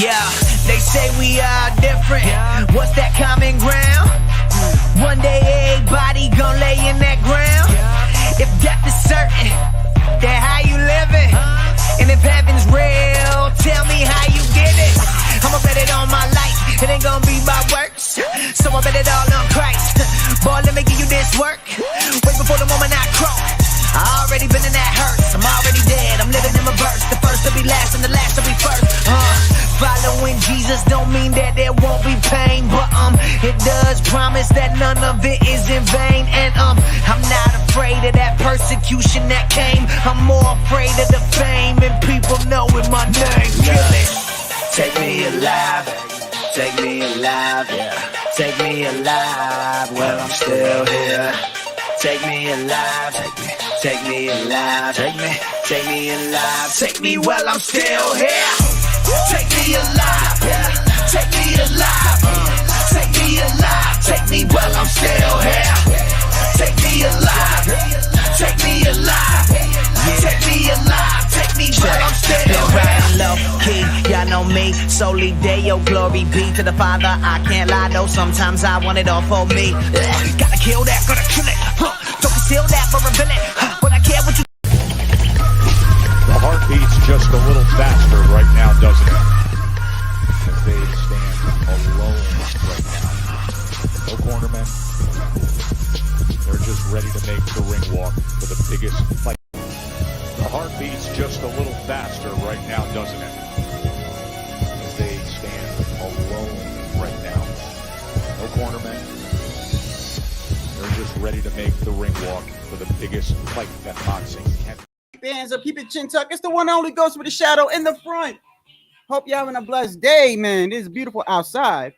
Yeah, they say we are different. What's that common ground? One day everybody gon' lay in that ground. If death is certain, then how you living? And if heaven's real, tell me how you get it. I'ma bet it on my life, it ain't gonna be my works. So I bet it all on Christ. Boy, let me give you this work. Wait before the moment I croak. I already been in that hurts. I'm already dead, I'm living in reverse. The first to be last and the last to be first. Following Jesus don't mean that there won't be pain, but it does promise that none of it is in vain. And I'm not afraid of that persecution that came. I'm more afraid of the fame and people knowing my name. Take me alive, take me alive, take me alive while I'm still here. Take me alive, take me alive, take me alive, take me while I'm still here. Take me alive, take me alive, take me alive, take me while I'm still here. Take me alive, take me alive, take me alive, take me while I'm still here. Low key, y'all know me, solely Deo, glory be to the Father. I can't lie though, sometimes I want it all for me. Gotta kill that, gotta kill it, don't conceal that for a villain, but I care what you. The heart beats just a little faster right now, doesn't it? As they stand alone right now. No cornermen. They're just ready to make the ring walk for the biggest fight. The heart beats just a little faster right now, doesn't it? As they stand alone right now. No cornermen. They're just ready to make the ring walk for the biggest fight that boxing can. Fans of Keep It Chin Tuck, it's the one and only Ghost with the shadow in the front. Hope you're having a blessed day, man. It is beautiful outside.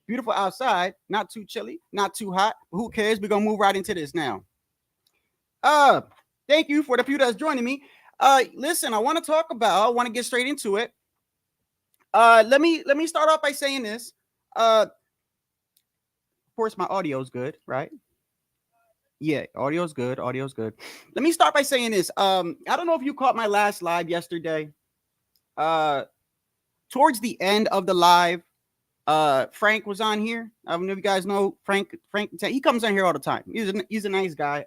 Beautiful outside. Not too chilly, not too hot. But who cares? We're gonna move right into this now. Thank you for the few that's joining me. Listen, I want to get straight into it. Let me start off by saying this. Of course, my audio is good, right? Yeah, audio's good. Audio's good. Let me start by saying this. I don't know if you caught my last live yesterday. Towards the end of the live, Frank was on here. I don't know if you guys know Frank. He comes on here all the time. He's a nice guy.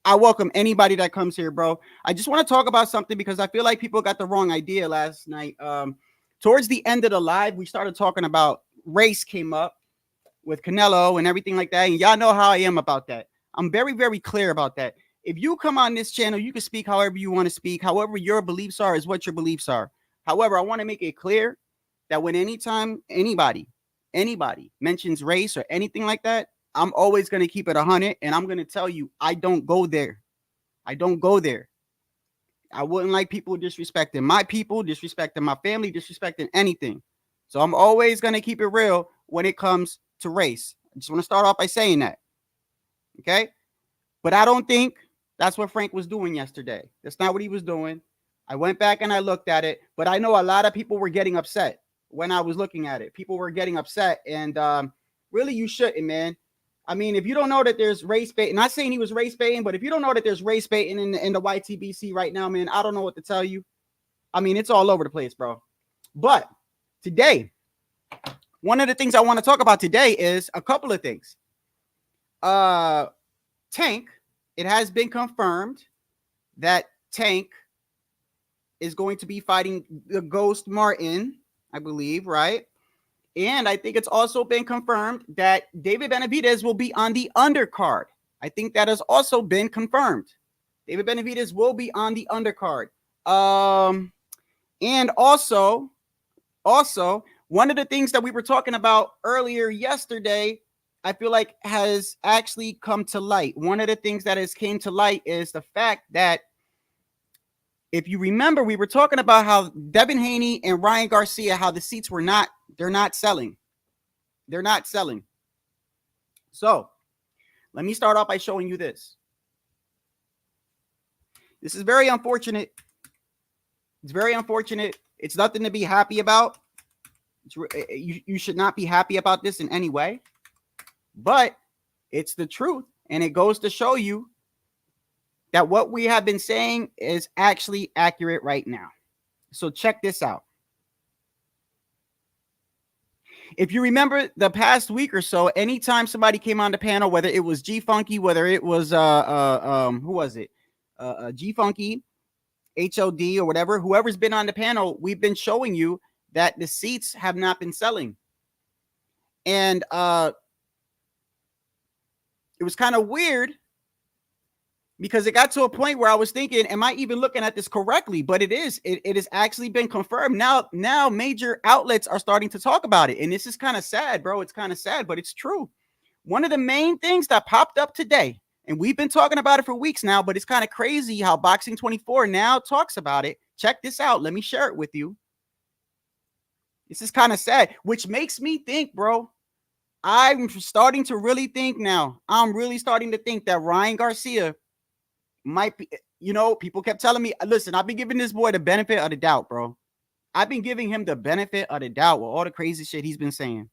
I welcome anybody that comes here, bro. I just want to talk about something because I feel like people got the wrong idea last night. Towards the end of the live, we started talking about race came up with Canelo and everything like that. And y'all know how I am about that. I'm very, very clear about that. If you come on this channel, you can speak however you want to speak. However your beliefs are is what your beliefs are. However, I want to make it clear that when anytime anybody mentions race or anything like that, I'm always going to keep it 100. And I'm going to tell you, I don't go there. I don't go there. I wouldn't like people disrespecting my people, disrespecting my family, disrespecting anything. So I'm always going to keep it real when it comes to race. I just want to start off by saying that. Okay. But I don't think that's what Frank was doing yesterday. That's not what he was doing. I went back and I looked at it, but I know a lot of people were getting upset when I was looking at it. People were getting upset, and really you shouldn't, man. I mean, if you don't know that there's race baiting, not saying he was race baiting, but if you don't know that there's race baiting in the YTBC right now, man, I don't know what to tell you. I mean, it's all over the place, bro. But today, one of the things I want to talk about today is a couple of things. Tank, it has been confirmed that Tank is going to be fighting the Ghost Martin, I believe, right? And I think it's also been confirmed that David Benavidez will be on the undercard. I think that has also been confirmed. David Benavidez will be on the undercard. And also, one of the things that we were talking about earlier yesterday, I feel like has actually come to light. One of the things that has came to light is the fact that if you remember, we were talking about how Devin Haney and Ryan Garcia, how the seats were they're not selling. They're not selling. So let me start off by showing you this. This is very unfortunate. It's very unfortunate. It's nothing to be happy about. You should not be happy about this in any way, but it's the truth. And it goes to show you that what we have been saying is actually accurate right now. So check this out. If you remember the past week or so, anytime somebody came on the panel, whether it was G Funky, whether it was who was it? G Funky, HOD or whatever, whoever's been on the panel, we've been showing you that the seats have not been selling. And it was kind of weird because it got to a point where I was thinking, am I even looking at this correctly? But it is. It has actually been confirmed. Now major outlets are starting to talk about it. And this is kind of sad, bro. It's kind of sad, but it's true. One of the main things that popped up today, and we've been talking about it for weeks now, but it's kind of crazy how Boxing 24 now talks about it. Check this out. Let me share it with you. This is kind of sad, which makes me think, bro, I'm starting to really think now. I'm really starting to think that Ryan Garcia might be, people kept telling me, listen, I've been giving this boy the benefit of the doubt, bro. I've been giving him the benefit of the doubt with all the crazy shit he's been saying.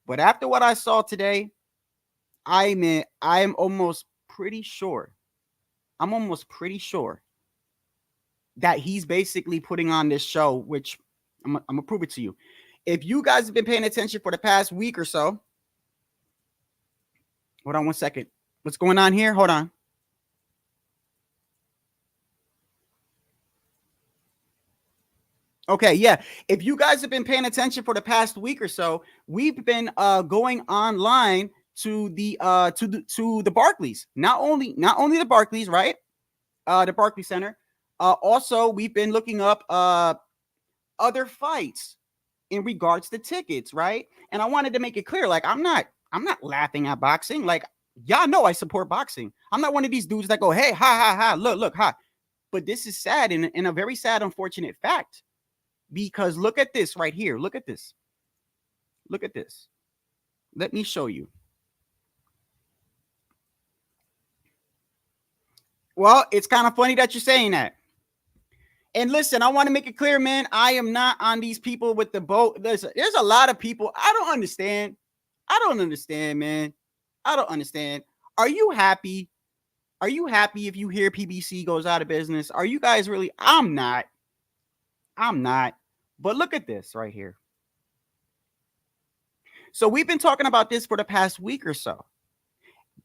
But after what I saw today, I'm almost pretty sure. I'm almost pretty sure that he's basically putting on this show, which I'm gonna prove it to you. If you guys have been paying attention for the past week or so, hold on one second. What's going on here? Hold on. Okay, yeah. If you guys have been paying attention for the past week or so, we've been going online to the Barclays. Not only the Barclays, right? The Barclays Center. Also, we've been looking up other fights in regards to tickets, right? And I wanted to make it clear, like I'm not laughing at boxing. Like, y'all know I support boxing. I'm not one of these dudes that go, hey, ha ha ha, look, ha. But this is sad and a very sad, unfortunate fact. Because look at this right here. Look at this. Look at this. Let me show you. Well, it's kind of funny that you're saying that. And listen, I want to make it clear, man. I am not on these people with the boat. Listen, there's a lot of people. I don't understand, man. I don't understand. Are you happy? Are you happy if you hear PBC goes out of business? Are you guys really? I'm not. But look at this right here. So we've been talking about this for the past week or so.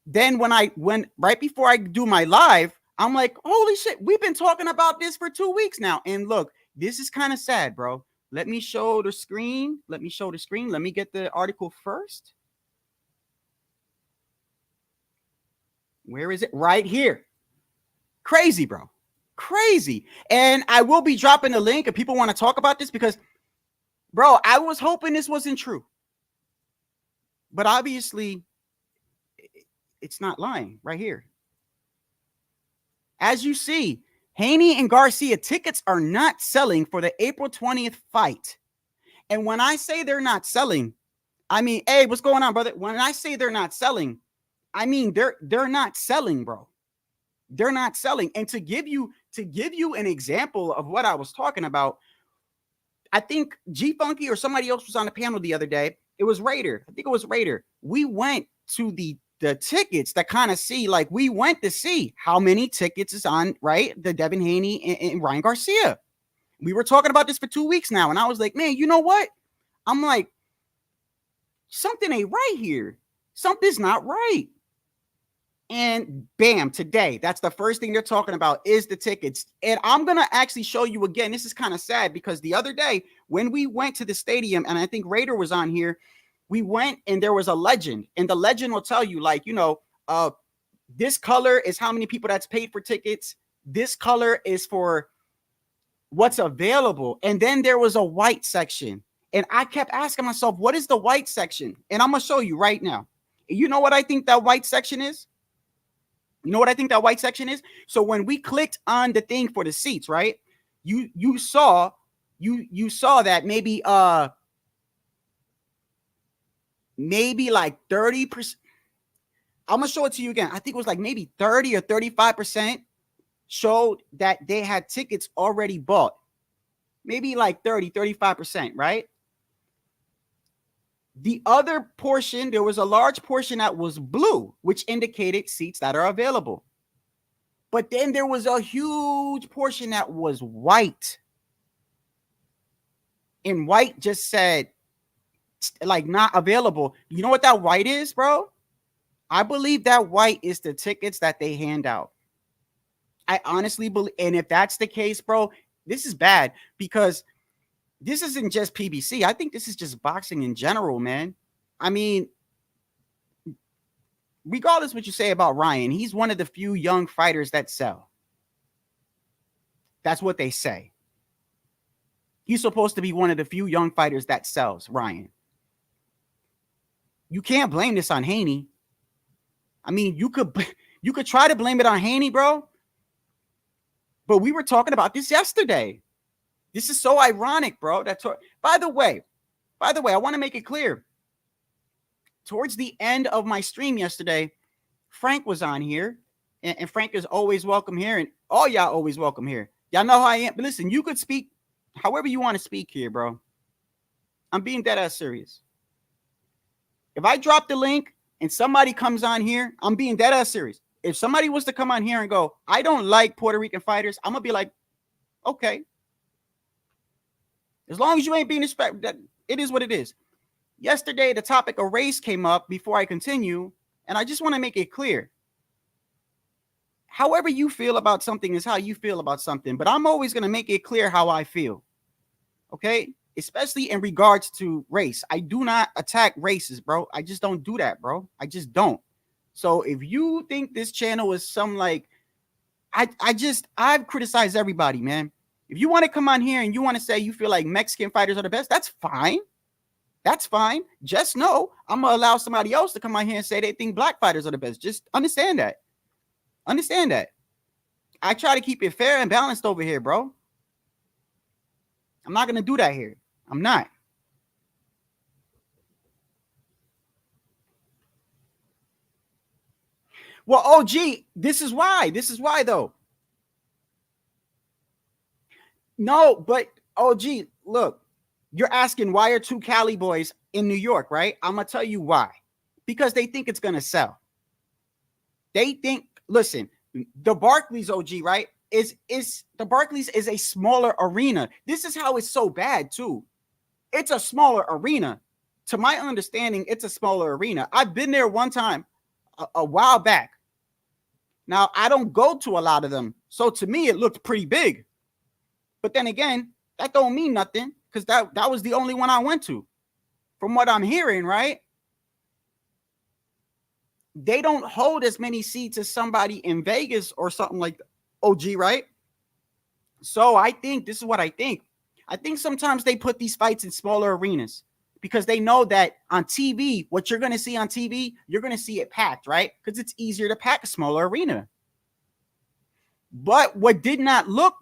Then when right before I do my live, I'm like, holy shit, we've been talking about this for 2 weeks now. And look, this is kind of sad, bro. Let me show the screen. Let me get the article first. Where is it? Right here. Crazy, bro. Crazy. And I will be dropping a link if people want to talk about this because, bro, I was hoping this wasn't true. But obviously, it's not lying right here. As you see, Haney and Garcia tickets are not selling for the April 20th fight. And when I say they're not selling, I mean, hey, what's going on, brother? When I say they're not selling, I mean they're not selling, bro. They're not selling. And to give you an example of what I was talking about, I think G Funky or somebody else was on the panel the other day. It was Raider. I think it was Raider. We went to the tickets that kind of see, like we went to see how many tickets is on, right? The Devin Haney and Ryan Garcia. We were talking about this for 2 weeks now. And I was like, man, you know what? I'm like, something ain't right here. Something's not right. And bam, today, that's the first thing they're talking about is the tickets. And I'm going to actually show you again. This is kind of sad because the other day when we went to the stadium, and I think Raider was on here, we went and there was a legend. And the legend will tell you, like, this color is how many people that's paid for tickets. This color is for what's available. And then there was a white section. And I kept asking myself, what is the white section? And I'm going to show you right now. You know what I think that white section is? You know what I think that white section is? So when we clicked on the thing for the seats, right? You saw that maybe like 30%. I'm gonna show it to you again. I think it was like maybe 30 or 35% showed that they had tickets already bought. Maybe like 30, 35%, right? The other portion, there was a large portion that was blue, which indicated seats that are available. But then there was a huge portion that was white. And white just said like not available. You know what that white is, bro? I believe that white is the tickets that they hand out. I honestly believe, and if that's the case, bro, this is bad because this isn't just PBC. I think this is just boxing in general, man. I mean, regardless what you say about Ryan, he's one of the few young fighters that sell. That's what they say. He's supposed to be one of the few young fighters that sells, Ryan. You can't blame this on Haney. I mean, you could try to blame it on Haney, bro. But we were talking about this yesterday. This is so ironic, bro. By the way, I want to make it clear. Towards the end of my stream yesterday, Frank was on here, and Frank is always welcome here, and all y'all always welcome here. Y'all know how I am. But listen, you could speak however you want to speak here, bro. I'm being dead ass serious. If I drop the link and somebody comes on here, I'm being dead ass serious. If somebody was to come on here and go, I don't like Puerto Rican fighters, I'm gonna be like, okay. As long as you ain't being respectful, that it is what it is. Yesterday, the topic of race came up before I continue, and I just want to make it clear. However you feel about something is how you feel about something, but I'm always going to make it clear how I feel, okay? Especially in regards to race. I do not attack races, bro. I just don't do that, bro. I just don't. So if you think this channel is some like, I've criticized everybody, man. If you want to come on here and you want to say you feel like Mexican fighters are the best, that's fine. That's fine. Just know I'm going to allow somebody else to come on here and say they think black fighters are the best. Just understand that. Understand that. I try to keep it fair and balanced over here, bro. I'm not going to do that here. I'm not. Well, OG, this is why. This is why, though. No, but OG, look, you're asking why are two Cali boys in New York, right? I'm going to tell you why. Because they think it's going to sell. They think, listen, the Barclays, OG, right? The Barclays is a smaller arena. This is how it's so bad, too. It's a smaller arena. To my understanding, it's a smaller arena. I've been there one time a while back. Now, I don't go to a lot of them. So to me, it looked pretty big. But then again, that don't mean nothing because that was the only one I went to. From what I'm hearing, right? They don't hold as many seats as somebody in Vegas or something like that. OG, right? So I think this is what I think. I think sometimes they put these fights in smaller arenas because they know that on TV, what you're going to see on TV, you're going to see it packed, right? Because it's easier to pack a smaller arena. But what did not look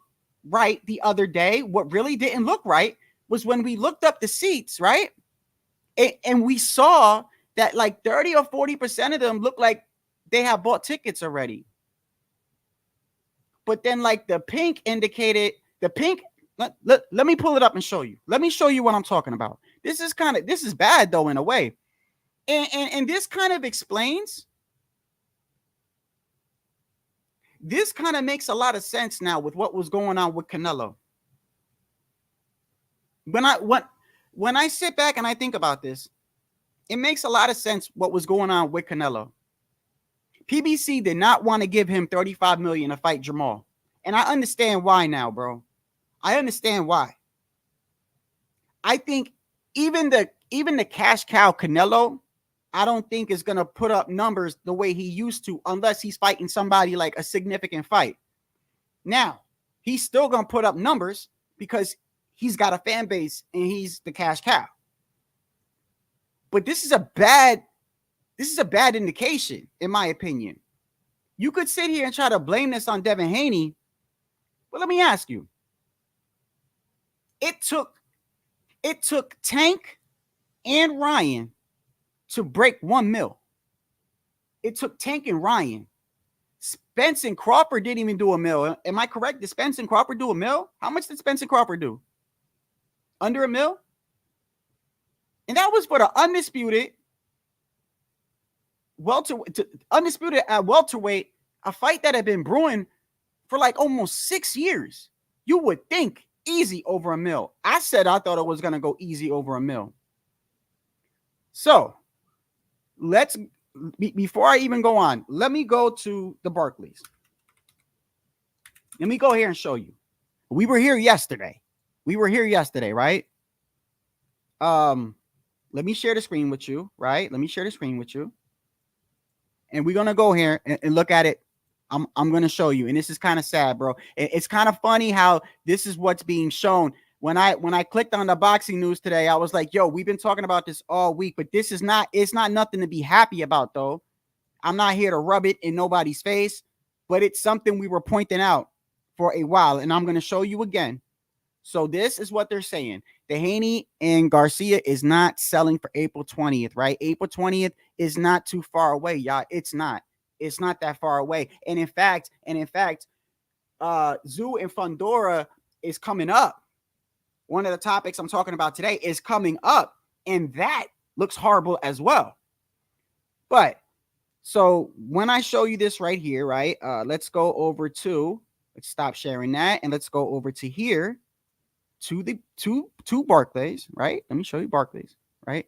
right the other day, what really didn't look right, was when we looked up the seats, right? And we saw that like 30 or 40% of them look like they have bought tickets already. But then like the pink indicated, let me pull it up and show you. Let me show you what I'm talking about. This is bad though in a way. And this kind of explains, this kind of makes a lot of sense now with what was going on with Canelo. When I sit back and I think about this, it makes a lot of sense what was going on with Canelo. PBC did not want to give him $35 million to fight Jamal. And I understand why now, bro. I understand why. I think even the cash cow Canelo, I don't think is going to put up numbers the way he used to unless he's fighting somebody like a significant fight. Now, he's still going to put up numbers because he's got a fan base and he's the cash cow. But this is a bad indication, in my opinion. You could sit here and try to blame this on Devin Haney, but let me ask you. It took Tank and Ryan to break 1 mil. It took Tank and Ryan. Spence and Crawford didn't even do a mil. Am I correct? Did Spence and Crawford do a mil? How much did Spence and Crawford do? Under a mil? And that was for the undisputed at welterweight, a fight that had been brewing for like almost 6 years. You would think easy over a mil. I said I thought it was going to go easy over a mil. So let's, before I even go on, let me go to the Barclays. Let me go here and show you. We were here yesterday. Right? Let me share the screen with you, right? Let me share the screen with you. And we're gonna go here and look at it. I'm gonna show you. And this is kind of sad, bro. It's kind of funny how this is what's being shown. When I clicked on the boxing news today, I was like, yo, we've been talking about this all week, but this is not, it's not nothing to be happy about, though. I'm not here to rub it in nobody's face, but it's something we were pointing out for a while, and I'm going to show you again. So this is what they're saying. Haney and Garcia is not selling for April 20th, right? April 20th is not too far away, y'all. It's not that far away. And in fact, Zoo and Fundora is coming up. One of the topics I'm talking about today is coming up, and that looks horrible as well. But so when I show you this right here, right, let's go over to, let's stop sharing that, and let's go over to here to the two Barclays, right? Let me show you Barclays, right?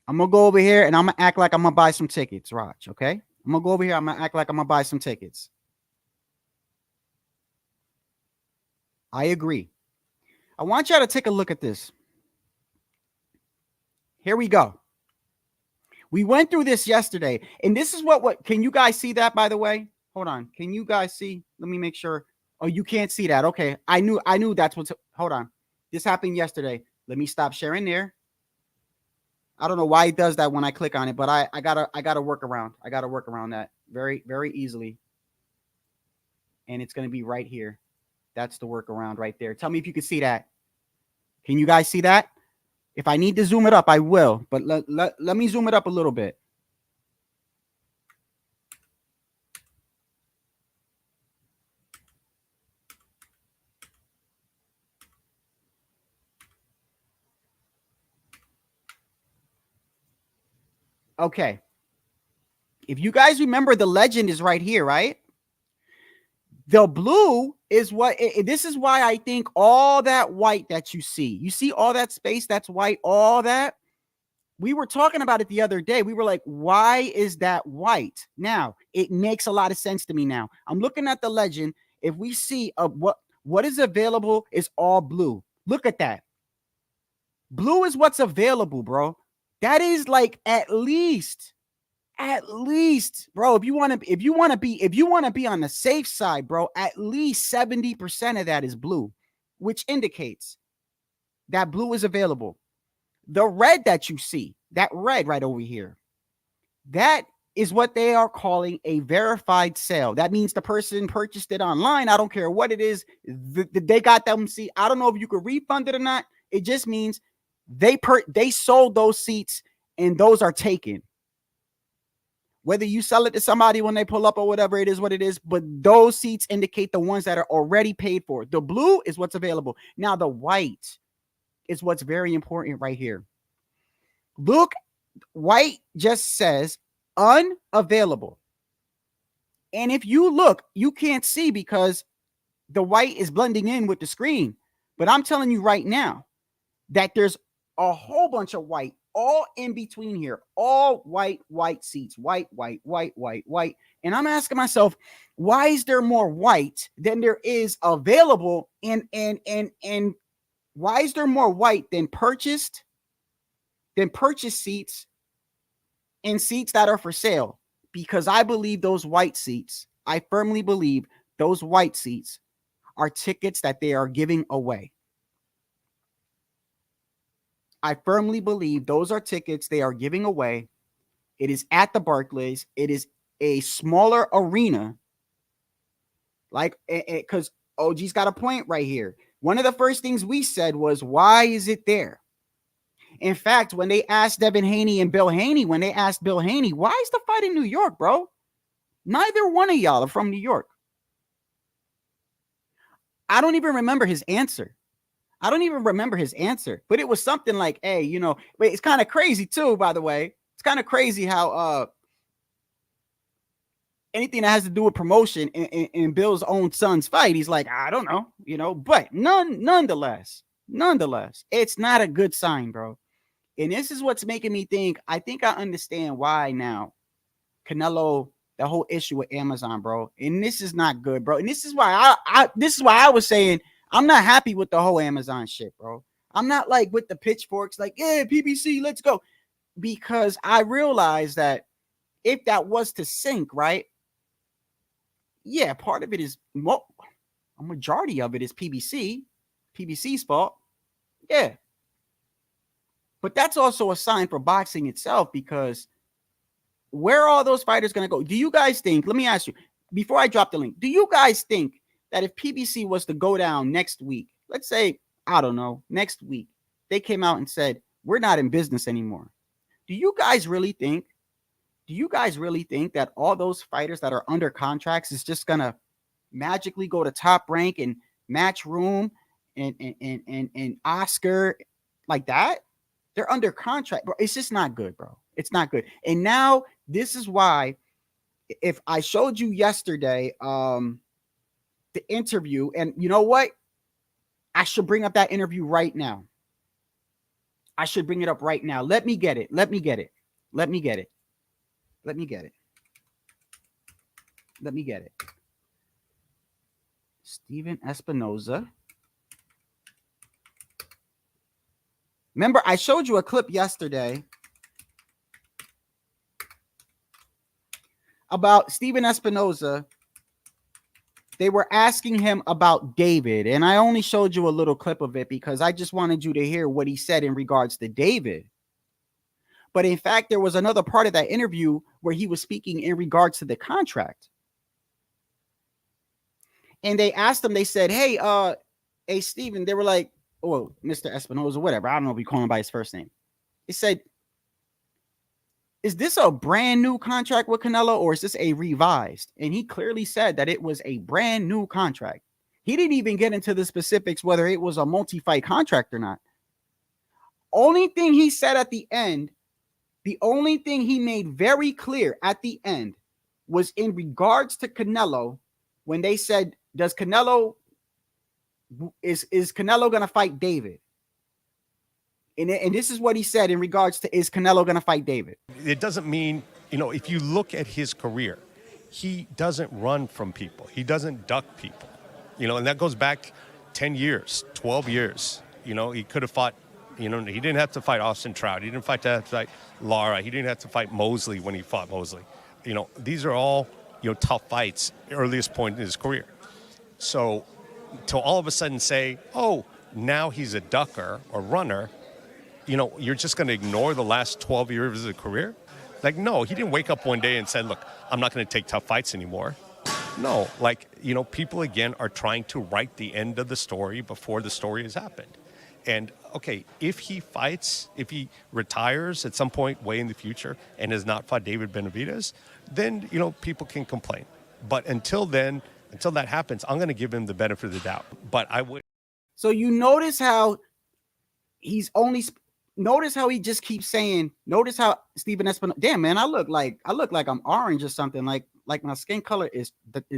I'm gonna go over here and I'm gonna act like I'm gonna buy some tickets, Raj. Okay, I'm gonna go over here. I'm gonna act like I'm gonna buy some tickets. I agree. I want y'all to take a look at this. Here we go. We went through this yesterday, and this is what can you guys see that, by the way? Hold on. Can you guys see? Let me make sure. Oh, you can't see that. Okay. I knew that's what's, hold on. This happened yesterday. Let me stop sharing there. I don't know why it does that when I click on it, but I gotta work around. I gotta work around that very, very easily. And it's gonna be right here. That's the workaround right there. Tell me if you can see that. Can you guys see that? If I need to zoom it up, I will. But let me zoom it up a little bit. Okay. If you guys remember, the legend is right here, right? The blue is what, this is why I think all that white that you see all that space that's white, all that. We were talking about it the other day. We were like, why is that white? Now, it makes a lot of sense to me now. I'm looking at the legend. If we see what is available is all blue. Look at that. Blue is what's available, bro. That is like at least, bro, if you want to be on the safe side, bro, at least 70% of that is blue, which indicates that blue is available. The red that you see, that red right over here, that is what they are calling a verified sale. That means the person purchased it online. I don't care what it is. They got them. See, I don't know if you could refund it or not. It just means they sold those seats and those are taken. Whether you sell it to somebody when they pull up or whatever, it is what it is. But those seats indicate the ones that are already paid for. The blue is what's available. Now, the white is what's very important right here. Look, white just says unavailable. And if you look, you can't see because the white is blending in with the screen. But I'm telling you right now that there's a whole bunch of white all in between here, all white seats, white. And I'm asking myself, why is there more white than there is available? And why is there more white than purchased seats and seats that are for sale? Because I believe those white seats, I firmly believe those white seats are tickets that they are giving away. I firmly believe those are tickets they are giving away. It is at the Barclays. It is a smaller arena. Like, because OG's got a point right here. One of the first things we said was, why is it there? In fact, when they asked Devin Haney and Bill Haney, when they asked Bill Haney, why is the fight in New York, bro? Neither one of y'all are from New York. I don't even remember his answer. But it was something like, hey, you know, but it's kind of crazy too, by the way. It's kind of crazy how anything that has to do with promotion in Bill's own son's fight, he's like, I don't know, you know, but nonetheless, it's not a good sign, bro. And this is what's making me think, I think I understand why now Canelo, the whole issue with Amazon, bro. And this is not good, bro. And this is why I was saying I'm not happy with the whole Amazon shit, bro. I'm not like with the pitchforks, like, yeah, PBC, let's go. Because I realized that if that was to sink, right? Yeah, part of it is, well, a majority of it is PBC's fault. Yeah. But that's also a sign for boxing itself, because where are all those fighters going to go? Do you guys think, let me ask you, before I drop the link, do you guys think that if PBC was to go down next week, let's say, I don't know, next week, they came out and said, we're not in business anymore. Do you guys really think that all those fighters that are under contracts is just going to magically go to Top Rank and Matchroom and Oscar like that? They're under contract, bro. It's just not good, bro. It's not good. And now this is why, if I showed you yesterday, the interview, and you know what? I should bring up that interview right now. I should bring it up right now. Let me get it. Steven Espinoza. Remember, I showed you a clip yesterday about Steven Espinoza. They were asking him about David, and I only showed you a little clip of it because I just wanted you to hear what he said in regards to David. But in fact, there was another part of that interview where he was speaking in regards to the contract. And they asked him, they said, hey, Steven, they were like, oh, Mr. Espinoza, whatever. I don't know if we call him by his first name. He said, is this a brand new contract with Canelo, or is this a revised? And he clearly said that it was a brand new contract. He didn't even get into the specifics whether it was a multi-fight contract or not. Only thing he said at the end, the only thing he made very clear at the end was in regards to Canelo, when they said, is Canelo going to fight David? And this is what he said in regards to, is Canelo going to fight David? It doesn't mean, you know, if you look at his career, he doesn't run from people. He doesn't duck people, you know, and that goes back 10 years, 12 years. You know, he could have fought, you know, he didn't have to fight Austin Trout. He didn't have to fight Lara. He didn't have to fight Mosley when he fought Mosley. You know, these are all, you know, tough fights, earliest point in his career. So to all of a sudden say, oh, now he's a ducker or runner, you know, you're just going to ignore the last 12 years of his career? Like, no, he didn't wake up one day and said, look, I'm not going to take tough fights anymore. No, like, you know, people, again, are trying to write the end of the story before the story has happened. And, okay, if he fights, if he retires at some point way in the future and has not fought David Benavidez, then, you know, people can complain. But until then, until that happens, I'm going to give him the benefit of the doubt. But I would. So you notice how he's only... Notice how he just keeps saying, notice how Steven Espinoza, damn, man, I look like I'm orange or something, like my skin color is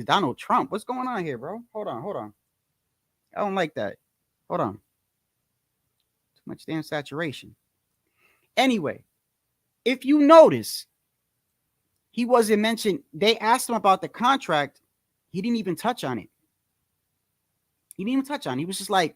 Donald Trump. What's going on here, bro? Hold on. I don't like that. Hold on. Too much damn saturation. Anyway, if you notice, he wasn't mentioned. They asked him about the contract. He didn't even touch on it. He was just like,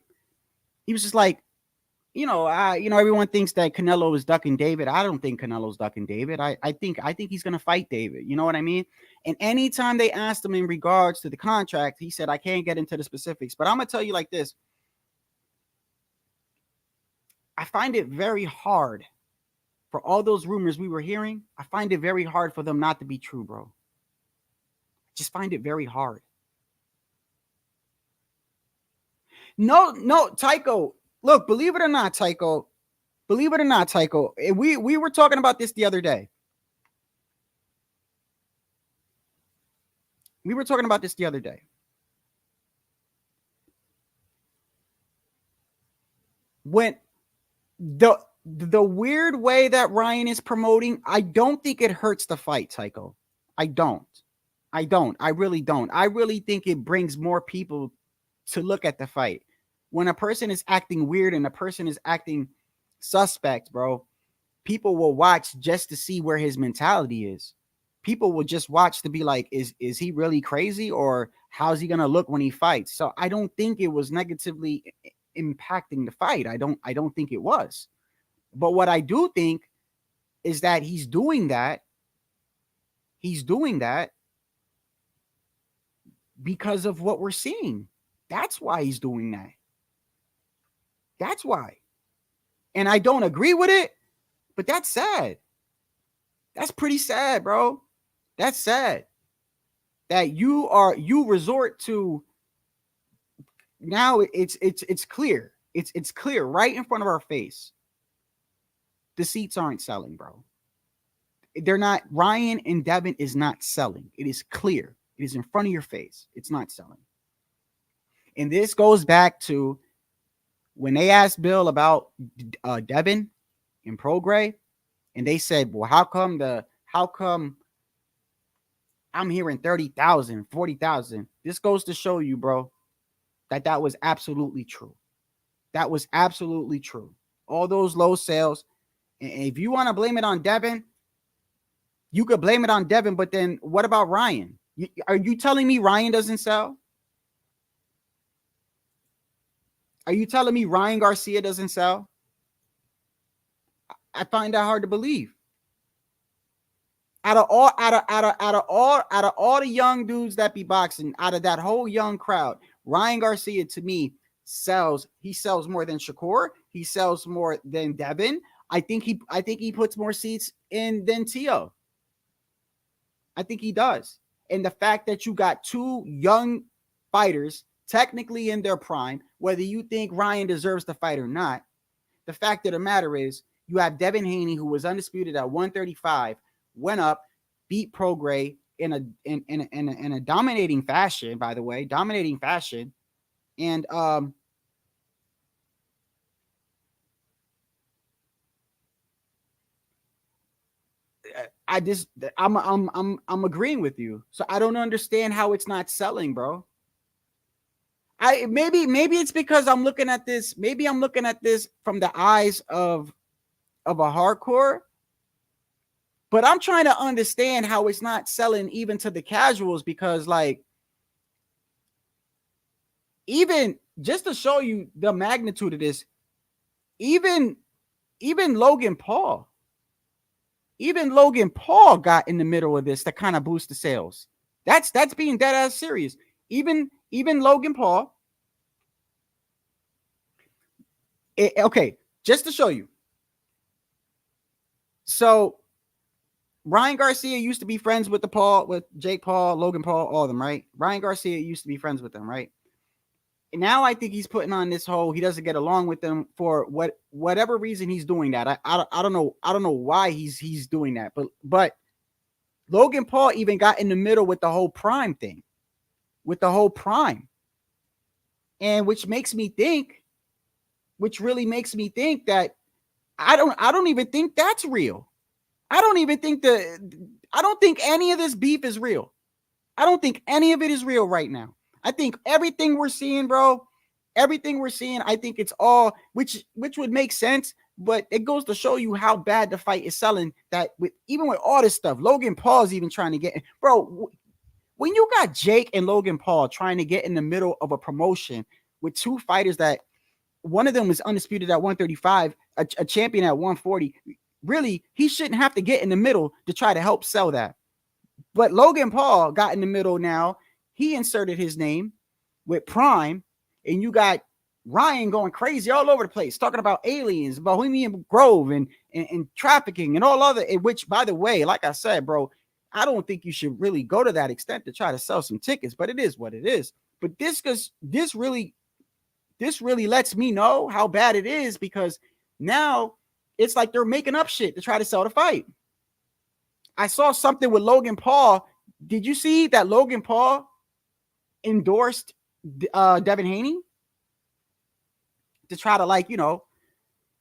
you know, everyone thinks that Canelo is ducking David. I don't think Canelo's ducking David. I think he's going to fight David. You know what I mean? And anytime they asked him in regards to the contract, he said, I can't get into the specifics. But I'm going to tell you like this. I find it very hard for all those rumors we were hearing. I find it very hard for them not to be true, bro. Just find it very hard. No, Tycho. Look, believe it or not, Tycho, Believe it or not, Tycho, we were talking about this the other day. We were talking about this the other day. When the weird way that Ryan is promoting, I don't think it hurts the fight, Tycho. I don't. I really don't. I really think it brings more people to look at the fight. When a person is acting weird and a person is acting suspect, bro, people will watch just to see where his mentality is. People will just watch to be like, is he really crazy, or how's he gonna look when he fights? So I don't think it was negatively impacting the fight. I don't think it was. But what I do think is that he's doing that because of what we're seeing. That's why he's doing that. That's why. And I don't agree with it, but that's sad. That's pretty sad, bro. That's sad. That you resort to, now it's clear. It's clear right in front of our face. The seats aren't selling, bro. They're not. Ryan and Devin is not selling. It is clear. It is in front of your face. It's not selling. And this goes back to when they asked Bill about Devin and Prograis, and they said, well, how come I'm hearing 30,000, 40,000? This goes to show you, bro, that was absolutely true. That was absolutely true. All those low sales. And if you want to blame it on Devin, you could blame it on Devin, but then what about Ryan? Are you telling me Ryan doesn't sell? Are you telling me Ryan Garcia doesn't sell? I find that hard to believe. Out of all the young dudes that be boxing, out of that whole young crowd, Ryan Garcia to me sells. He sells more than Shakur. He sells more than Devin. I think he puts more seats in than Tio. I think he does. And the fact that you got two young fighters technically in their prime, whether you think Ryan deserves the fight or not, the fact of the matter is you have Devin Haney, who was undisputed at 135, went up, beat Prograis in a dominating fashion, by the way, dominating fashion. And I'm agreeing with you. So I don't understand how it's not selling, bro. Maybe it's because I'm looking at this. Maybe I'm looking at this from the eyes of a hardcore. But I'm trying to understand how it's not selling even to the casuals, because like, even just to show you the magnitude of this, even Logan Paul got in the middle of this to kind of boost the sales. That's being dead ass serious. Even Logan Paul. Okay, just to show you. So Ryan Garcia used to be friends with Jake Paul, Logan Paul, all of them, right? Ryan Garcia used to be friends with them, right? And now I think he's putting on this whole, he doesn't get along with them for whatever reason he's doing that. I don't know why he's doing that, but Logan Paul even got in the middle with the whole Prime thing, and which really makes me think that I don't even think that's real. I don't think any of this beef is real. I don't think any of it is real right now. I think everything we're seeing, bro, I think it's all, which would make sense, but it goes to show you how bad the fight is selling, that even with all this stuff, Logan Paul's even trying to get in. Bro, when you got Jake and Logan Paul trying to get in the middle of a promotion with two fighters that one of them is undisputed at 135, a champion at 140, really, he shouldn't have to get in the middle to try to help sell that. But Logan Paul got in the middle now. He inserted his name with Prime, and you got Ryan going crazy all over the place, talking about aliens, Bohemian Grove, and trafficking and all other, which, by the way, like I said, bro, I don't think you should really go to that extent to try to sell some tickets, but it is what it is. But this really lets me know how bad it is, because now it's like they're making up shit to try to sell the fight. I saw something with Logan Paul. Did you see that Logan Paul endorsed Devin Haney to try to, like, you know,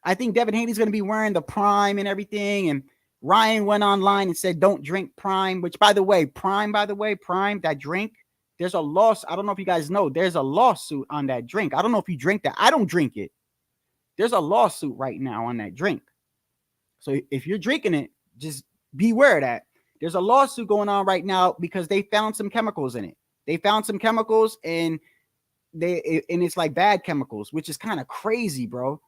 I think Devin Haney's going to be wearing the Prime and everything. And Ryan went online and said, don't drink Prime, which, by the way, Prime, that drink, there's a loss. I don't know if you guys know, there's a lawsuit on that drink. I don't know if you drink that. I don't drink it. There's a lawsuit right now on that drink. So if you're drinking it, just beware of that. There's a lawsuit going on right now because they found some chemicals in it. They found some chemicals and it's like bad chemicals, which is kind of crazy, bro.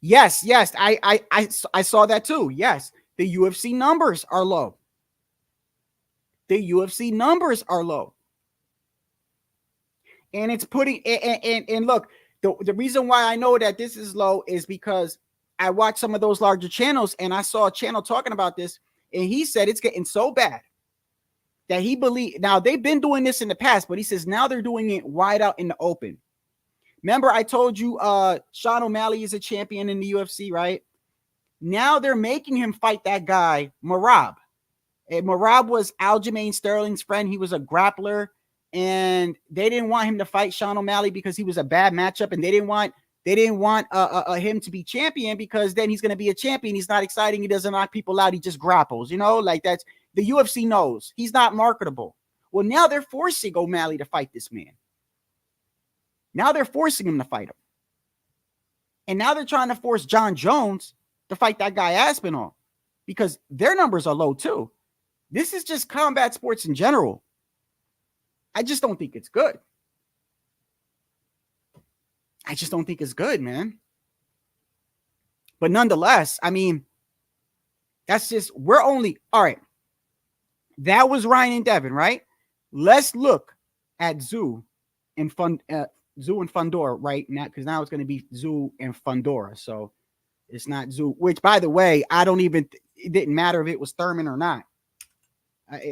Yes, I saw that too. Yes, the UFC numbers are low. The UFC numbers are low. And it's putting and look, the reason why I know that this is low is because I watched some of those larger channels and I saw a channel talking about this, and he said it's getting so bad that he believes, now they've been doing this in the past, but he says now they're doing it wide out in the open. Remember, I told you Sean O'Malley is a champion in the UFC, right? Now they're making him fight that guy, Merab. And Merab was Aljamain Sterling's friend. He was a grappler, and they didn't want him to fight Sean O'Malley because he was a bad matchup, and they didn't want him to be champion because then he's going to be a champion. He's not exciting. He doesn't knock people out. He just grapples, you know, like that's the UFC knows he's not marketable. Well, now they're forcing O'Malley to fight this man. Now they're forcing him to fight him. And now they're trying to force John Jones to fight that guy Aspinall because their numbers are low too. This is just combat sports in general. I just don't think it's good. I just don't think it's good, man. But nonetheless, I mean, that's just, all right. That was Ryan and Devin, right? Let's look at Zoo and Fundora right now, because now it's going to be Zoo and Fundora. So it's not Zoo, which, by the way, it didn't matter if it was Thurman or not.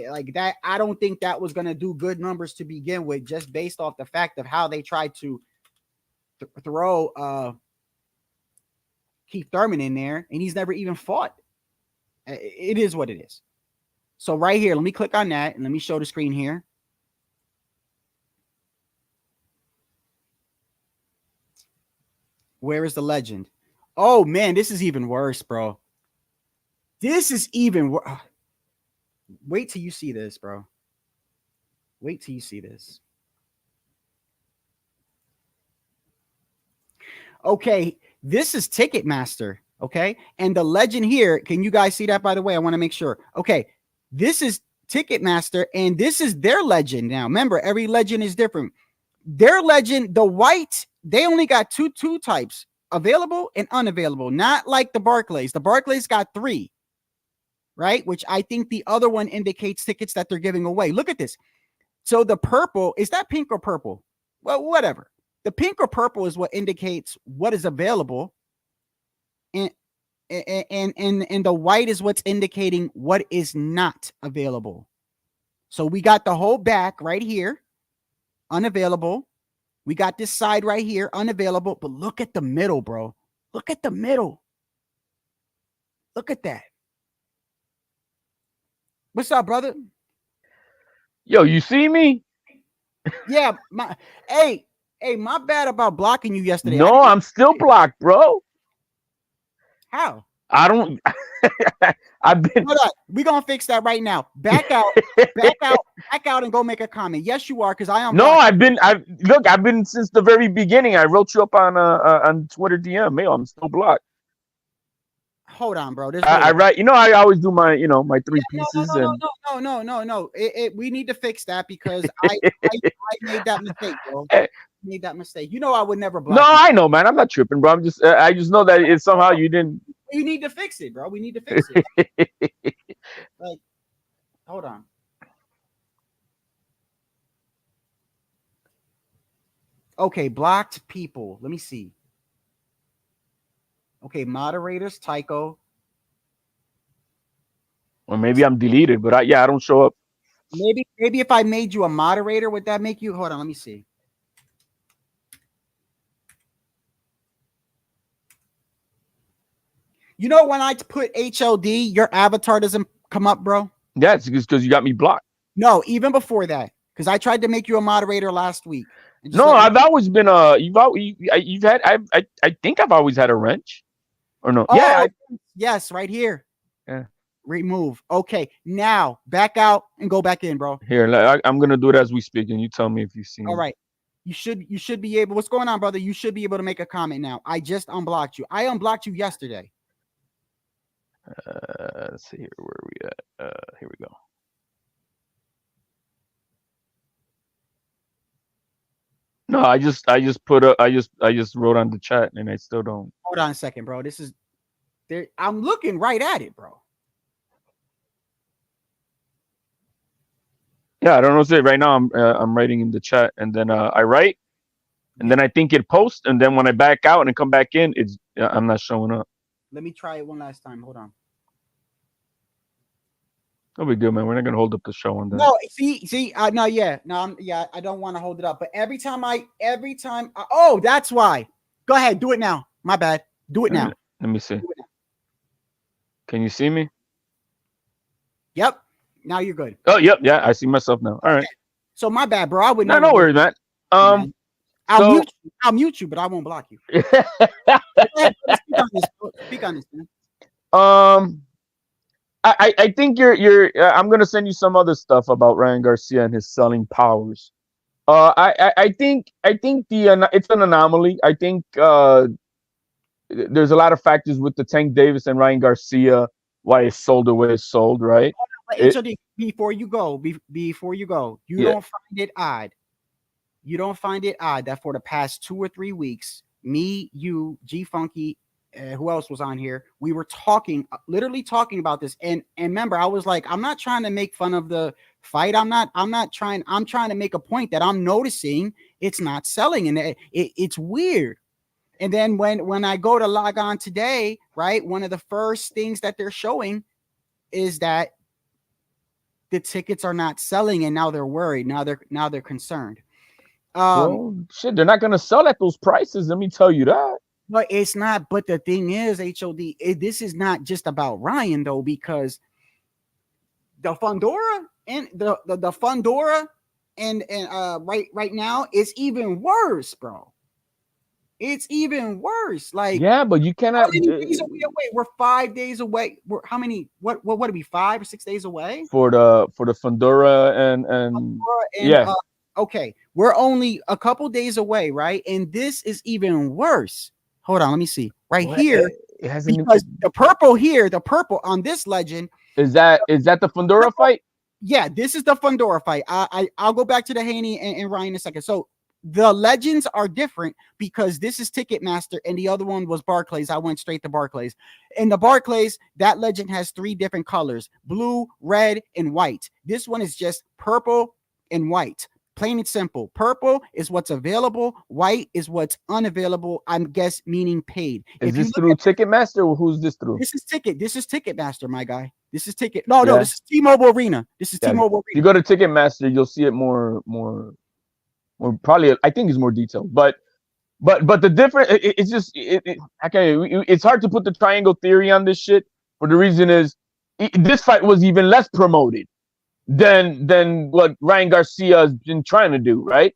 Like that, I don't think that was going to do good numbers to begin with, just based off the fact of how they tried to throw Keith Thurman in there, and he's never even fought. It is what it is. So right here, let me click on that and let me show the screen here. Where is the legend? Oh man, this is even worse, bro. This is even worse. Wait till you see this, bro. Wait till you see this. Okay, this is Ticketmaster, okay? And the legend here, can you guys see that, by the way? I want to make sure. Okay, this is Ticketmaster, and this is their legend now. Remember, every legend is different. Their legend, the white, they only got two types, available and unavailable, not like the Barclays. The Barclays got 3, right? Which I think the other one indicates tickets that they're giving away. Look at this. So the purple, is that pink or purple? Well, whatever. The pink or purple is what indicates what is available. And the white is what's indicating what is not available. So we got the whole back right here, unavailable. We got this side right here, unavailable. But look at the middle, bro. Look at the middle. Look at that. What's up, brother? Yo, you see me? Yeah. Hey, my bad about blocking you yesterday. No, I'm still blocked, bro. How? I don't. I've been. Hold on. We're gonna fix that right now. Back out, back out, and go make a comment. Yes, you are, because I am. No, I've been since the very beginning. I wrote you up on Twitter DM. Hey, I'm still blocked. Hold on, bro. I write. You know, I always do my my 3 pieces. No. We need to fix that because I made that mistake, bro. Made that mistake. You know, I would never block. No, I know, man. I'm not tripping, bro. I just know that it's somehow you didn't. You need to fix it, bro. We need to fix it. Like, hold on. Okay, blocked people. Let me see. Okay, moderators, Tycho. Or maybe I'm deleted, but I don't show up. Maybe if I made you a moderator, would that make you? Hold on, let me see. You know when I put HLD, your avatar doesn't come up, bro? Yeah, it's because you got me blocked. No, even before that, because I tried to make you a moderator last week. And just No, let I've always been you've had I think I've always had a wrench, or no? Oh, Yeah, yes, right here. yeah. Remove. Okay, now back out and go back in, bro. Here, I'm gonna do it as we speak, and you tell me if you've seen All it. right. You should be able. What's going on, brother? You should be able to make a comment now. I just unblocked you. I unblocked you yesterday. Let's see here. Where are we at? Here we go. No, I just put I just wrote on the chat, and I still don't. Hold on a second, bro. This is there. I'm looking right at it, bro. Yeah, I don't know what to say right now. I'm writing in the chat, and then I write, and then I think it posts, and then when I back out and come back in, I'm not showing up. Let me try it one last time. Hold on. No big deal, man. We're not gonna hold up the show on that. No, see, no, yeah, no, I don't want to hold it up. But every time oh, that's why. Go ahead, do it now. My bad. Do it now. Let me see. Can you see me? Yep. Now you're good. Oh, yep, yeah, I see myself now. All right. So my bad, bro. I would No, no worries, man. I'll mute you, but I won't block you. Speak on this, man. I think you're I'm gonna send you some other stuff about Ryan Garcia and his selling powers. I think it's an anomaly. I think there's a lot of factors with the Tank Davis and Ryan Garcia why it's sold the way it's sold, right? HOD, before you go, you don't find it odd. You don't find it odd that for the past 2 or 3 weeks, me, you, G Funky, who else was on here? We were literally talking about this. And remember, I was like, I'm not trying to make fun of the fight. I'm trying to make a point that I'm noticing it's not selling, and it's weird. And then when I go to log on today, right, one of the first things that they're showing is that the tickets are not selling, and now they're worried. Now they're concerned. Well, shit, they're not gonna sell at those prices. Let me tell you that. But it's not. But the thing is, HOD, this is not just about Ryan though, because the Fundora and the Fundora and right now it's even worse, bro. It's even worse. Like, yeah, but you cannot. We're 5 days away. We're how many? What would it be? 5 or 6 days away For the Fundora and yeah. Okay, we're only a couple days away, right? And this is even worse. Hold on, let me see. Here, because the purple on this legend is that the Fundora fight? Yeah, this is the Fundora fight. I'll go back to the Haney and Ryan in a second. So the legends are different because this is Ticketmaster and the other one was Barclays. I went straight to Barclays. In the Barclays, that legend has 3 different colors: blue, red, and white. This one is just purple and white. Plain and simple. Purple is what's available. White is what's unavailable. I'm guess meaning paid. Is this through Ticketmaster, or who's this through? This is Ticketmaster, my guy. This is Ticket. No, this is T-Mobile Arena. This is T-Mobile Arena. If you go to Ticketmaster, you'll see it more probably. I think it's more detailed, but the difference. It's just it's hard to put the triangle theory on this shit. For the reason is, this fight was even less promoted than what Ryan Garcia has been trying to do, right?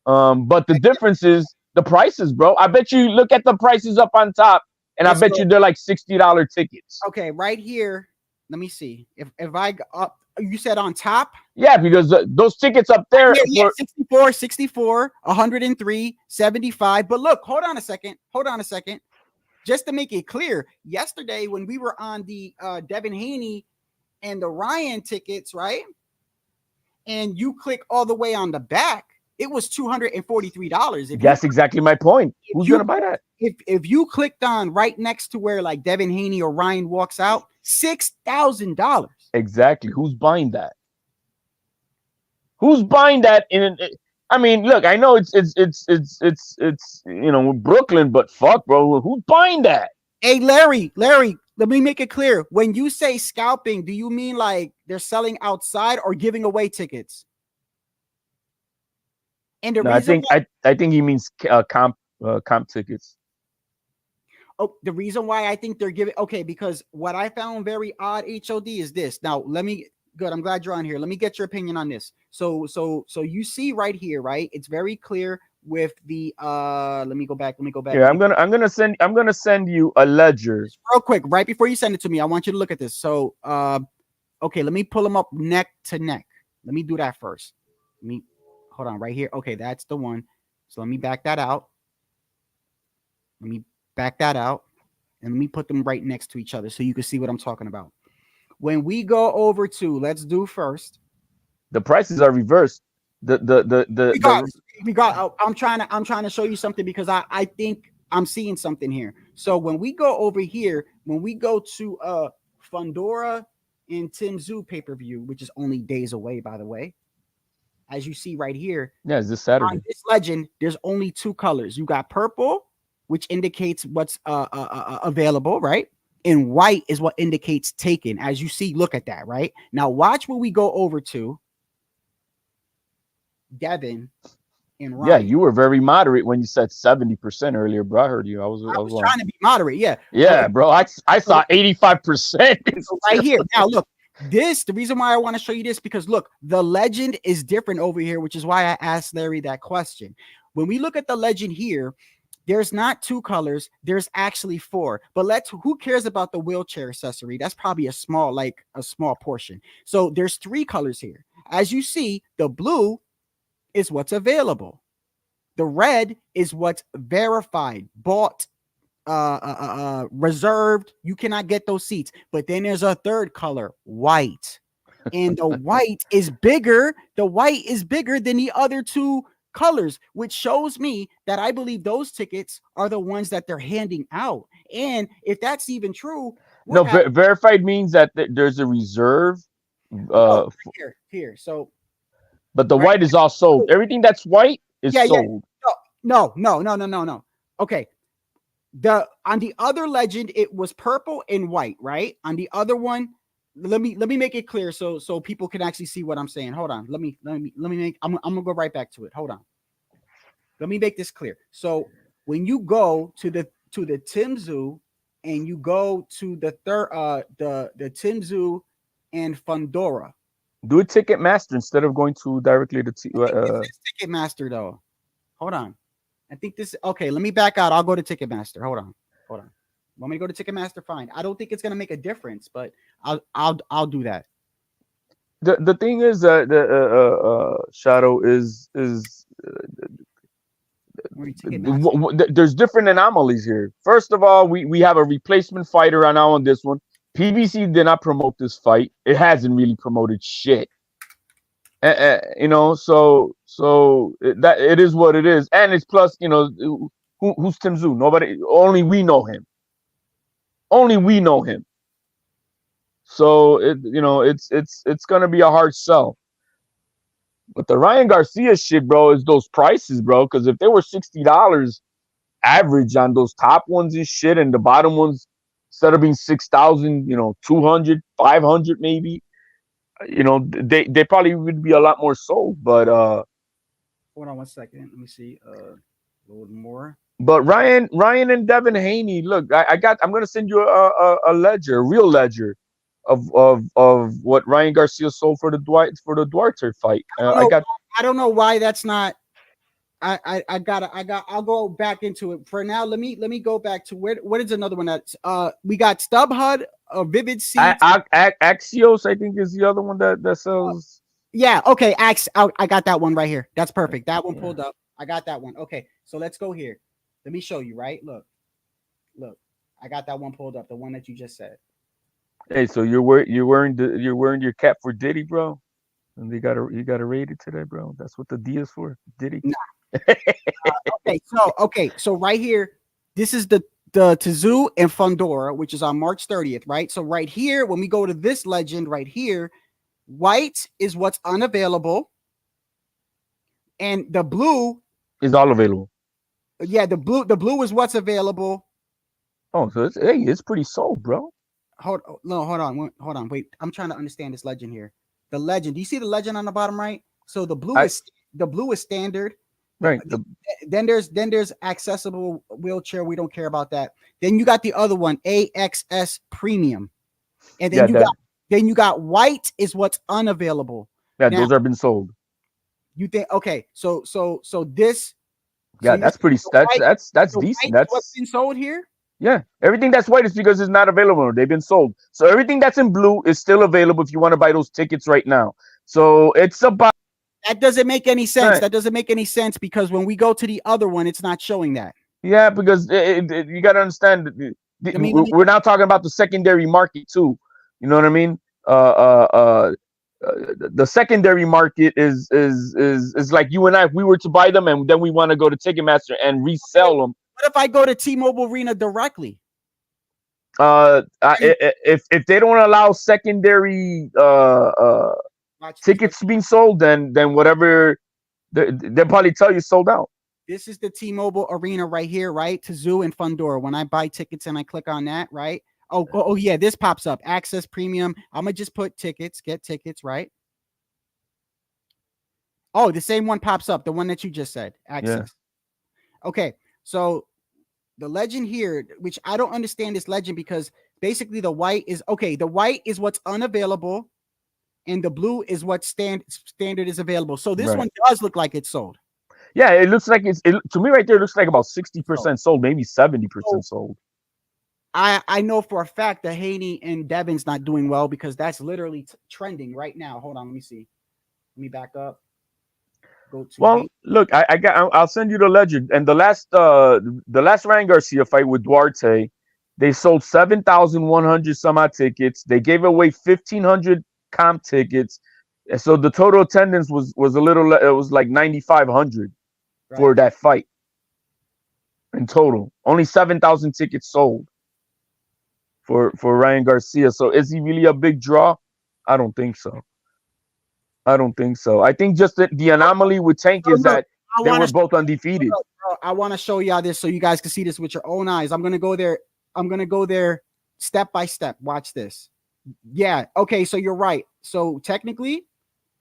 But the difference is the prices, bro. I bet you look at the prices up on top, and I bet you they're like $60 tickets. Okay, right here. Let me see. If I up, you said on top? Yeah, because those tickets up there, 64, 103, 75. But look, hold on a second. Just to make it clear, yesterday when we were on the Devin Haney and the Ryan tickets, right? And you click all the way on the back, it was $243. That's exactly my point. Who's gonna buy that? If you clicked on right next to where like Devin Haney or Ryan walks out, $6,000. Exactly. Who's buying that? Who's buying that? I mean, look, I know it's Brooklyn, but fuck, bro, who's buying that? Hey, Larry, let me make it clear. When you say scalping, do you mean like they're selling outside or giving away tickets? And I think he means comp tickets. Oh, the reason why I think they're giving, okay, because what I found very odd, HOD, is this. Now, good. I'm glad you're on here. Let me get your opinion on this. So you see right here, right? It's very clear with the let me go back. Yeah, I'm gonna send you a ledger real quick, right before you send it to me. I want you to look at this. So okay, let me pull them up neck to neck. Let me do that first. Hold on right here. Okay, that's the one. So let me back that out. Let me back that out, and let me put them right next to each other so you can see what I'm talking about. When we go over to, let's do first. The prices are reversed. I'm trying to show you something because I think I'm seeing something here. So when we go over here, when we go to Fundora and Tim Tszyu pay-per-view, which is only days away, by the way, as you see right here. Yeah, it's this Saturday. On this legend, there's only 2 colors. You got purple, which indicates what's available, right? And white is what indicates taken. As you see, look at that, right? Now watch when we go over to Devin and Ryan. Yeah, you were very moderate when you said 70% earlier, bro. I heard you. I was trying to be moderate. Yeah. Yeah, bro. I saw 85%. So right here. Now look, the reason why I want to show you this, because look, the legend is different over here, which is why I asked Larry that question. When we look at the legend here, there's not 2 colors, there's actually 4. But who cares about the wheelchair accessory? That's probably a small portion. So there's 3 colors here. As you see, the blue is what's available. The red is what's verified, bought, reserved. You cannot get those seats. But then there's a 3rd color, white. And the white is bigger. The white is bigger than the other 2 colors, which shows me that I believe those tickets are the ones that they're handing out. And if that's even true, verified means that there's a reserve. Here. So, but the white is all sold. Everything that's white is sold. No. Okay. On the other legend, it was purple and white, right? On the other one, let me make it clear so people can actually see what I'm saying. Hold on. Let me make. I'm gonna go right back to it. Hold on. Let me make this clear. So when you go to the Tim Tszyu and you go to the Tim Tszyu and Fundora, do a Ticketmaster instead of going to directly to Ticketmaster though. Hold on. I think this. Okay, let me back out. I'll go to Ticketmaster. Hold on. Want me to go to Ticketmaster? Fine. I don't think it's gonna make a difference, but I'll do that. The thing is that Shadow is there's different anomalies here. First of all, we have a replacement fighter now on this one. PBC did not promote this fight. It hasn't really promoted shit. So that it is what it is, and it's plus, who's Tim Tszyu? Nobody. Only we know him. So it's gonna be a hard sell. But the Ryan Garcia shit, bro, is those prices, bro. Because if they were $60 average on those top ones and shit, and the bottom ones, instead of being 6,000, 200, 500 maybe, they probably would be a lot more sold. But hold on 1 second. Let me see. A little more. But Ryan and Devin Haney, look, I'm gonna send you a real ledger of what Ryan Garcia sold for the Duarte fight. I don't know why that's not. I'll go back into it for now. Let me go back to what is another one that's we got StubHub, Vivid Seats. Axios, I think, is the other one that sells. Yeah, okay. I got that one right here. That's perfect. That one pulled up. I got that one. Okay, so let's go here. Let me show you, right? Look. I got that one pulled up, the one that you just said. Hey, so you're wearing your cap for Diddy, bro? And you got a rated today, bro. That's what the D is for, Diddy. Nah. So right here, this is the Tszyu and Fundora, which is on March 30th, right? So right here, when we go to this legend right here, white is what's unavailable, and the blue is all available. Yeah, the blue is what's available. Oh, so it's pretty sold, bro. Hold on, wait. I'm trying to understand this legend here. The legend. Do you see the legend on the bottom right? So the blue is standard. Right. Then there's accessible wheelchair. We don't care about that. Then you got the other one, AXS Premium, and then you got white is what's unavailable. Yeah, Now, those have been sold. You think okay? So this. Yeah, So that's pretty. That's the decent. white is what's That's been sold here. yeah. Everything that's white is because it's not available. They've been sold. So everything that's in blue is still available if you want to buy those tickets right now. So it's about. That doesn't make any sense. Right. That doesn't make any sense because when we go to the other one, it's not showing that. Yeah, because you got to understand. We're now talking about the secondary market too. You know what I mean? The secondary market is like you and I. If we were to buy them and then we want to go to Ticketmaster and resell them. What if I go to T-Mobile Arena directly? If they don't allow secondary tickets being sold, then whatever they'll probably tell you sold out. This is the T-Mobile Arena right here, right? To Zoo and Fundora. When I buy tickets and I click on that, right? Oh yeah, this pops up. Access Premium. I'm gonna just put tickets, get tickets, right? Oh, the same one pops up, the one that you just said. Access. Yeah. Okay, so the legend here, which I don't understand this legend because basically the white is okay. The white is what's unavailable, and the blue is what standard is available. So this one does look like it's sold. Yeah, it looks like to me right there. It looks like about 60% sold, maybe 70% sold. I know for a fact that Haney and Devin's not doing well because that's literally trending right now. Hold on, let me see. Let me back up. Go to Haney. Look, I'll send you the legend. And the last Ryan Garcia fight with Duarte, they sold 7,100 some odd tickets. They gave away 1,500 comp tickets. So the total attendance was a little. It was like 9,500 for that fight. In total, only 7,000 tickets sold for Ryan Garcia. So is he really a big draw? I don't think so. I think just the anomaly with Tank is that they were both undefeated. I want to show y'all this so you guys can see this with your own eyes. I'm gonna go there step by step. Watch this. Yeah. Okay. So you're right. So technically,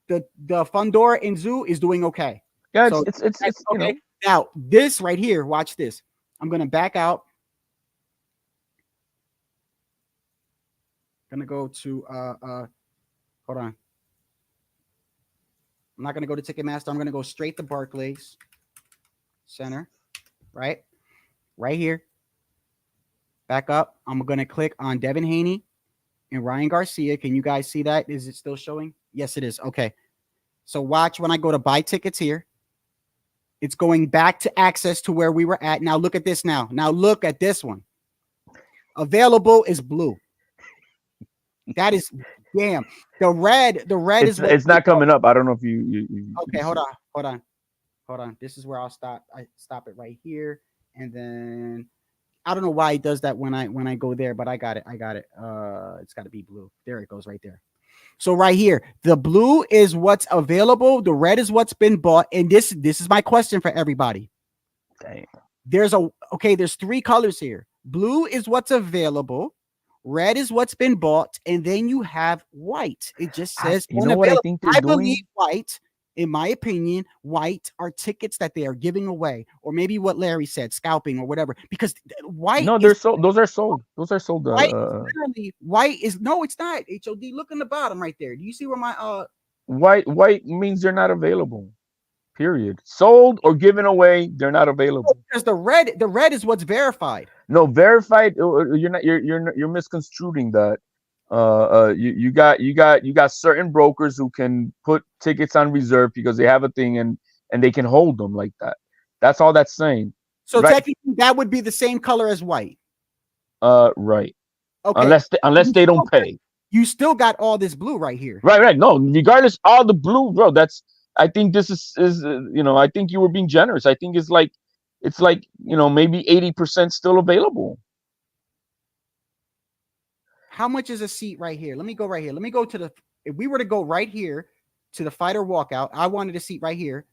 the Fundora and Zoo is doing okay. Yeah. So it's okay. You know. Now this right here. Watch this. I'm gonna back out. Gonna go to hold on. I'm not gonna go to Ticketmaster. I'm gonna go straight to Barclays Center, right here. Back up. I'm gonna click on Devin Haney and Ryan Garcia. Can you guys see that? Is it still showing? Yes, it is. Okay. So watch when I go to buy tickets here. It's going back to access to where we were at. Now look at this now. Now look at this one. Available is blue. That is damn. The red is it's not coming up. I don't know if you okay, hold on. This is where I'll stop. I stop it right here. And then I don't know why he does that when I go there, but I got it. It's got to be blue. There it goes right there. So right here, the blue is what's available. The red is what's been bought. And this is my question for everybody. Dang. There's 3 colors here. Blue is what's available. Red is what's been bought. And then you have white. It just says, you know what I think they're doing? believe white. In my opinion, white are tickets that they are giving away, or maybe what Larry said, scalping or whatever. Because white, no, they're sold. Those are sold. Those are sold. White is no, it's not. HOD, look in the bottom right there. Do you see where my white means they're not available. Period. Sold or given away, they're not available. Because the red is what's verified. No, verified. You're misconstruing that. You got certain brokers who can put tickets on reserve because they have a thing and they can hold them like that. That's all that's saying. So technically that would be the same color as white. Right. Okay. Unless they don't pay. You still got all this blue right here. Right. No, regardless, all the blue, bro. I think this is I think you were being generous. I think it's like maybe 80% still available. How much is a seat right here? Let me go right here. Let me go to if we were to go right here to the fighter walkout, I wanted a seat right here.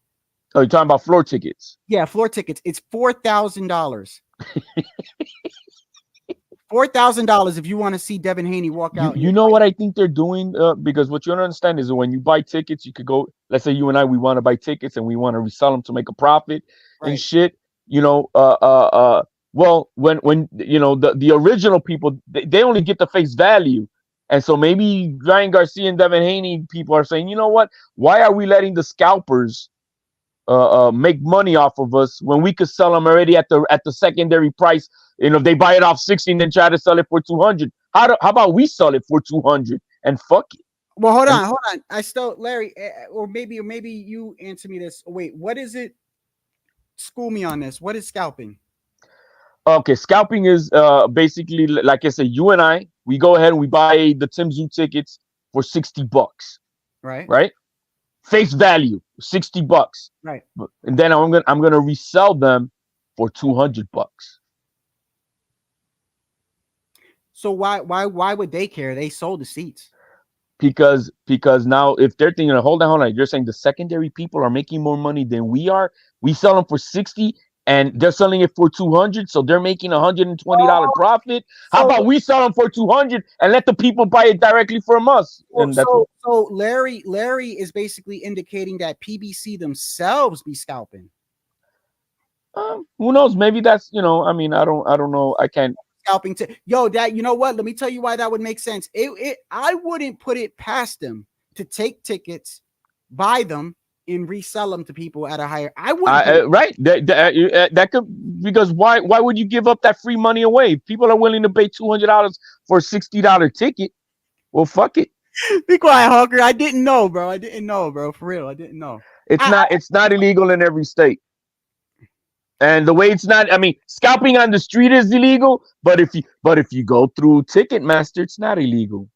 Oh, you're talking about floor tickets? Yeah, floor tickets. It's $4,000. $4,000 if you want to see Devin Haney walk out. You know what I think they're doing? Because what you don't understand is when you buy tickets, you could go. Let's say you and I, we want to buy tickets and we want to resell them to make a profit and Right. shit. You know, well, when you know the original people, they only get the face value, and so maybe Ryan Garcia and Devin Haney people are saying, you know what? Why are we letting the scalpers make money off of us when we could sell them already at the secondary price? You know, if they buy it off 60 and then try to sell it for 200. How about we sell it for 200 and fuck it? Well, hold on. I still, Larry, or maybe you answer me this. Wait, what is it? School me on this. What is scalping? Okay, scalping is basically, like I said, you and I, we go ahead and we buy the Tim Zoo tickets for $60, Right. right? Face value, $60, Right. and then I'm gonna resell them for $200. So why would they care? They sold the seats. Because now if they're thinking, hold on, you're saying the secondary people are making more money than we are. We sell them for 60 and they're selling it for 200, so they're making $120 profit. How about we sell them for 200 and let the people buy it directly from us? And that's so Larry is basically indicating that PBC themselves be scalping. Who knows? Maybe that's, you know, I mean, I don't know. I can't. Scalping to you know what? Let me tell you why that would make sense. I wouldn't put it past them to take tickets, buy them, and resell them to people at a higher. I wouldn't. Right. That could, because why would you give up that free money away? If people are willing to pay $200 for a $60 ticket, well, fuck it. Be quiet, Hawker. I didn't know, bro. For real, I didn't know. It's not illegal in every state. And the way it's not, I mean, scalping on the street is illegal, but if you go through Ticketmaster, it's not illegal.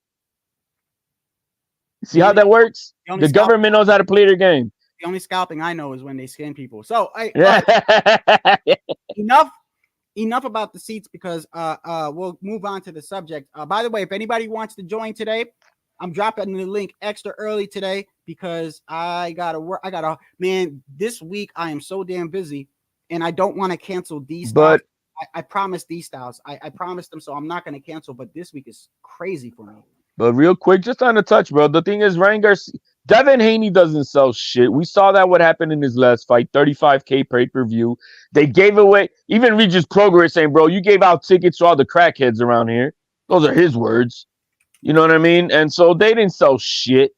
See how that works? The government knows how to play their game. The only scalping I know is when they skin people. So enough about the seats, because we'll move on to the subject. By the way, if anybody wants to join today, I'm dropping the link extra early today because I gotta work. Man, this week I am so damn busy. And I don't want to cancel these styles. I promised these styles. I promised them, so I'm not going to cancel. But this week is crazy for me. But real quick, just on the touch, bro. The thing is, Ryan Garcia, Devin Haney doesn't sell shit. We saw that what happened in his last fight, 35K pay-per-view. They gave away, even Regis Progress saying, bro, you gave out tickets to all the crackheads around here. Those are his words. You know what I mean? And so they didn't sell shit.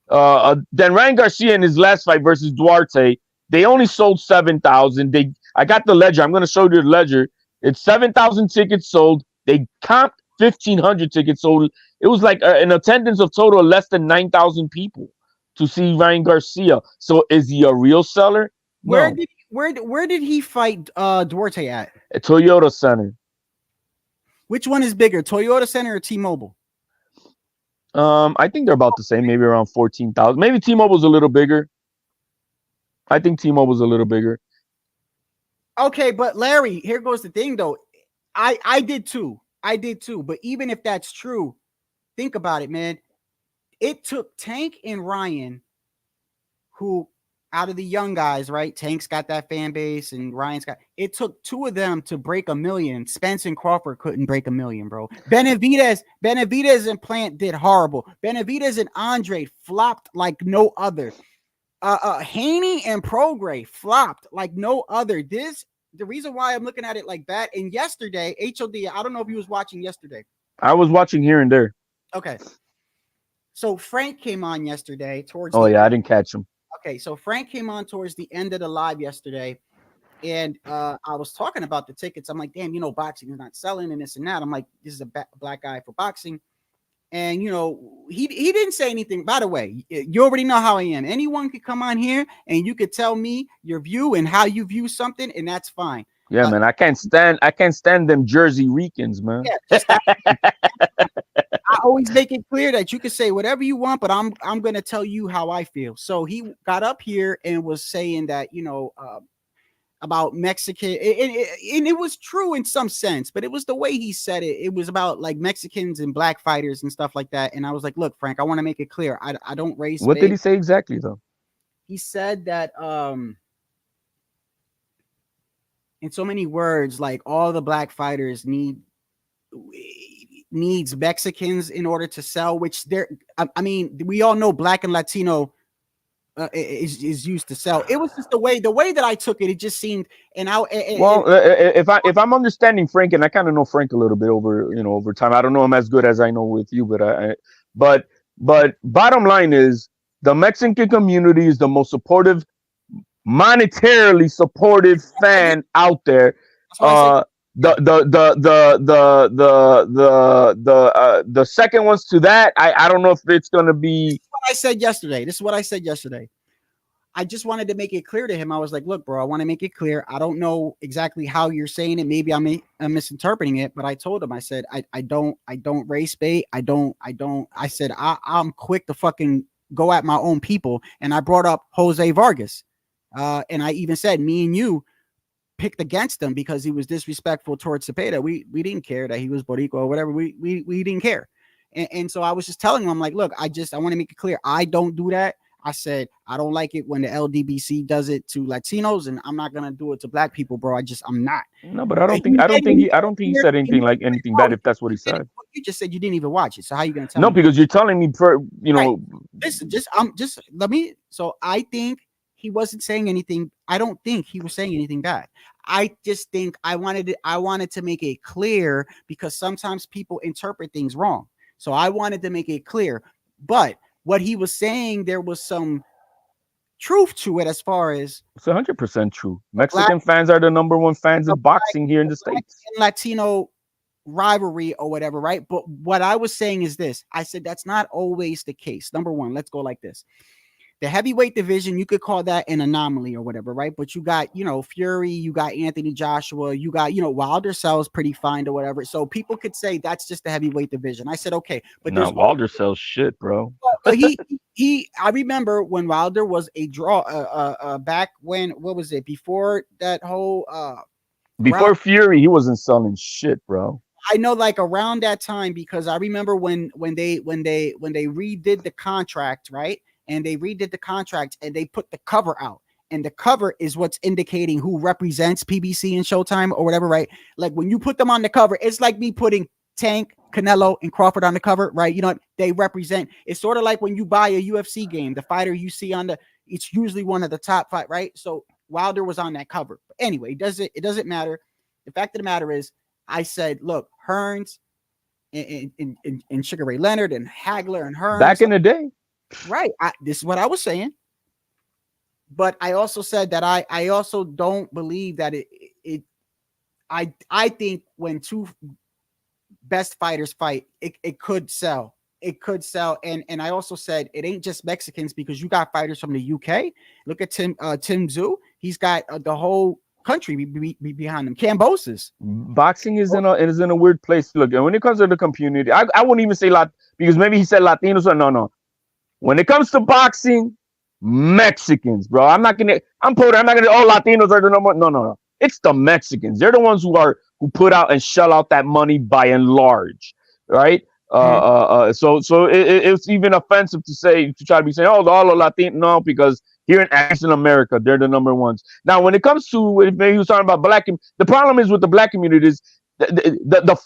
Then Ryan Garcia in his last fight versus Duarte, they only sold 7,000. I got the ledger. I'm going to show you the ledger. It's 7,000 tickets sold. They comped 1,500 tickets sold. It was like an attendance of total of less than 9,000 people to see Ryan Garcia. So is he a real seller? Where did he fight Duarte at? At Toyota Center. Which one is bigger, Toyota Center or T-Mobile? I think they're about the same, maybe around 14,000. Maybe T-Mobile's a little bigger. I think T-Mobile's a little bigger. Okay, but Larry, here goes the thing though. I did too. But even if that's true, think about it, man. It took Tank and Ryan, who out of the young guys, right? Tank's got that fan base and Ryan's got, it took two of them to break 1 million. Spence and Crawford couldn't break 1 million, bro. Benavidez and Plant did horrible. Benavidez and Andre flopped like no other. Haney and Prograis flopped like no other. The reason why I'm looking at it like that, and yesterday, HOD, I don't know if you was watching yesterday. I was watching here and there. Okay. So Frank came on yesterday towards I didn't catch him. Okay, so Frank came on towards the end of the live yesterday, and I was talking about the tickets. I'm like, damn, boxing is not selling and this and that. I'm like, this is a black guy for boxing. And, he didn't say anything. By the way, you already know how I am. Anyone could come on here and you could tell me your view and how you view something, and that's fine. Yeah, man, I can't stand them Jersey Ricans, man. Yeah, I always make it clear that you can say whatever you want, but I'm going to tell you how I feel. So he got up here and was saying that, about Mexican, and it was true in some sense, but it was the way he said it. It was about like Mexicans and black fighters and stuff like that. And I was like, look, Frank, I want to make it clear. I don't race. What did he say exactly though? He said that, in so many words, like all the black fighters need needs Mexicans in order to sell, which I mean, we all know Black and Latino is used to sell. It was just the way that I took it. It just seemed, if I'm understanding Frank, and I kind of know Frank a little bit over time. I don't know him as good as I know with you, but bottom line is the Mexican community is the most supportive, monetarily supportive fan out there. The second ones to that, I don't know if it's gonna be. This is what I said yesterday. I just wanted to make it clear to him. I was like, look, bro, I want to make it clear. I don't know exactly how you're saying it. Maybe I'm misinterpreting it, but I told him, I said, I don't race bait. I said, I'm quick to fucking go at my own people. And I brought up Jose Vargas. And I even said, me and you picked against him because he was disrespectful towards Cepeda. We didn't care that he was Boricua or whatever. We didn't care. And so I was just telling him, I'm like, look, I want to make it clear. I don't do that. I said, I don't like it when the LDBC does it to Latinos, and I'm not going to do it to black people, bro. I'm not. No, but I don't think he said anything bad, if that's what he said. You just said you didn't even watch it. So how are you going to tell me? No, me? because you're telling me, Right. Listen, let me. So I think he wasn't saying anything. I don't think he was saying anything bad. I just think I wanted to make it clear because sometimes people interpret things wrong. So I wanted to make it clear, but what he was saying, there was some truth to it as far as it's 100% true. Mexican fans are the number one fans of boxing here in the States. Latino rivalry or whatever, right? But what I was saying is this. I said that's not always the case. Number one, let's go like this. The heavyweight division, you could call that an anomaly or whatever, right? But you got, Fury, you got Anthony Joshua, you got, Wilder sells pretty fine or whatever. So people could say that's just the heavyweight division. I said, okay, but no, Wilder sells shit, bro. I remember when Wilder was a draw, back when, what was it? Before that whole, before Fury, he wasn't selling shit, bro. I know, like around that time, because I remember when they redid the contract, right? And they redid the contract and they put the cover out, and the cover is what's indicating who represents PBC and Showtime or whatever, right? Like when you put them on the cover, it's like me putting Tank, Canelo, and Crawford on the cover, right? They represent. It's sort of like when you buy a UFC game, the fighter you see it's usually one of the top five, right? So Wilder was on that cover. But anyway, it doesn't matter. The fact of the matter is, I said, look, Hearns and Sugar Ray Leonard and Hagler and Hearns back in the day. Right. This is what I was saying. But I also said that I also don't believe that I think when two best fighters fight, it could sell. It could sell. And I also said it ain't just Mexicans, because you got fighters from the UK. Look at Tim Tszyu. He's got the whole country behind him. Cambosis. Boxing is in a weird place. Look, and when it comes to the community, I wouldn't even say because maybe he said Latinos or no. When it comes to boxing, Mexicans, bro. I'm not gonna. Latinos are the number one. No. It's the Mexicans. They're the ones who put out and shell out that money by and large, right? So it's even offensive to try to be saying, oh, all the Latinos. No, because here in Asian America, they're the number ones. Now, when it comes to maybe he was talking about the problem is with the black community is the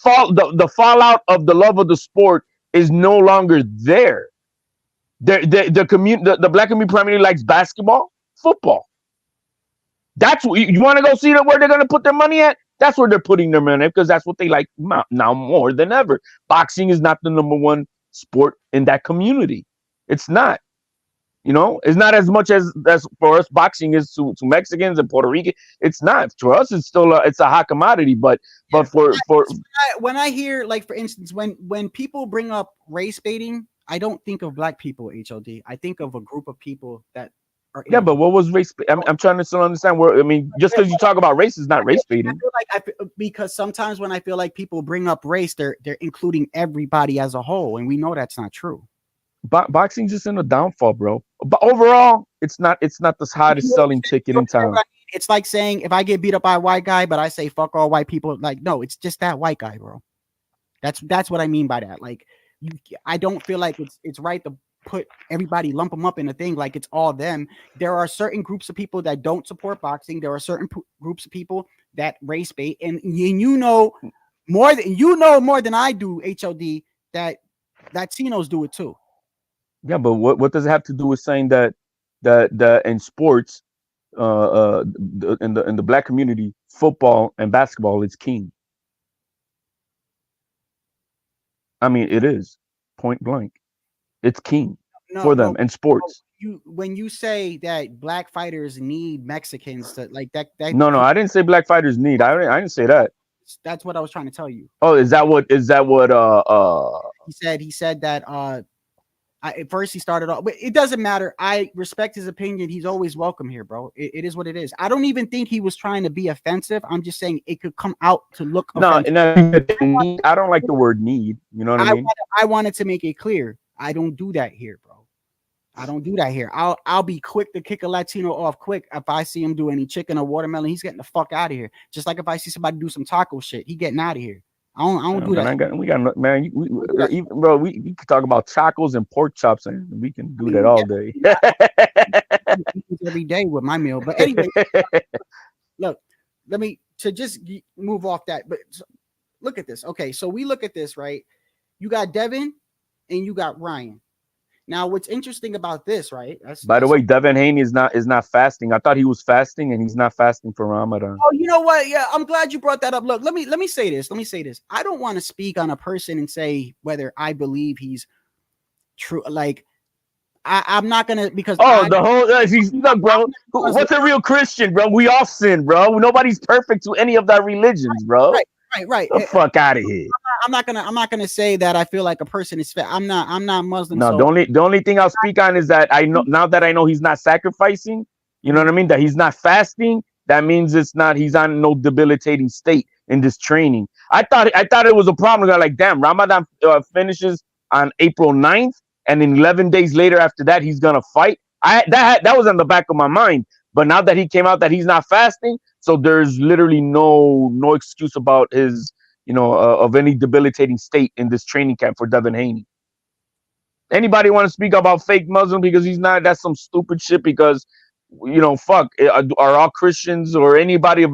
fallout of the love of the sport is no longer there. The black community primarily likes basketball, football. That's what you want to go see where they're going to put their money at. That's where they're putting their money, because that's what they like now more than ever. Boxing is not the number one sport in that community. It's not. It's not as much as for us boxing is to Mexicans and Puerto Rican. It's not. For us, it's still it's a hot commodity. But when I hear, like, for instance, when people bring up race baiting, I don't think of black people, HOD. I think of a group of people that are. Yeah, but what was race? I'm trying to still understand where. I mean, just because you talk about race is not race baiting. Because sometimes when I feel like people bring up race, they're including everybody as a whole, and we know that's not true. Boxing's just in a downfall, bro. But overall, it's not the hottest selling ticket in town. It's like saying if I get beat up by a white guy, but I say fuck all white people. Like, no, it's just that white guy, bro. That's what I mean by that. Like. I don't feel like it's right to put everybody, lump them up in a thing like it's all them. There are certain groups of people that don't support boxing. There are certain groups of people that race bait, and more than you know more than I do, HOD, that Latinos do it too. Yeah, but what does it have to do with saying that in sports, in the black community, football and basketball is king? I mean, it is point blank. It's king for them in sports. When you say that black fighters need Mexicans to like that, No, I didn't say black fighters need. I didn't say that. That's what I was trying to tell you. Oh, is that what he said that at first he started off, but it doesn't matter. I respect his opinion. He's always welcome here, bro. It is what it is. I don't even think he was trying to be offensive. I'm just saying it could come out to look offensive. No, I don't like the word need. You know what I mean? I wanted to make it clear. I don't do that here, bro. I don't do that here. I'll be quick to kick a Latino off quick if I see him do any chicken or watermelon. He's getting the fuck out of here. Just like if I see somebody do some taco shit, he getting out of here. I don't do that. We got man. Bro, we can talk about tacos and pork chops, and we can do that all day. Every day with my meal. But anyway, look, let me to just move off that. But look at this. Okay, so we look at this, right? You got Devin and you got Ryan. Now, what's interesting about this, right? By the way, Devin Haney is not fasting. I thought he was fasting, and he's not fasting for Ramadan. Oh, you know what? Yeah, I'm glad you brought that up. Look, let me say this. Let me say this. I don't want to speak on a person and say whether I believe he's true. Like, I'm not gonna because look, bro. What's a real Christian, bro? We all sin, bro. Nobody's perfect to any of that religions, bro. Right. The fuck out of here. I'm not gonna say that I feel like a person is fat. I'm not Muslim. No, so. the only thing I'll speak on is that I know now that I know he's not sacrificing. You know what I mean? That he's not fasting. That means he's on no debilitating state in this training. I thought it was a problem. Like, damn, Ramadan finishes on April 9th, and then 11 days later after that he's gonna fight. That was on the back of my mind. But now that he came out that he's not fasting, so there's literally no excuse about his, of any debilitating state in this training camp for Devin Haney. Anybody want to speak about fake Muslim because he's not? That's some stupid shit because, fuck, are all Christians or anybody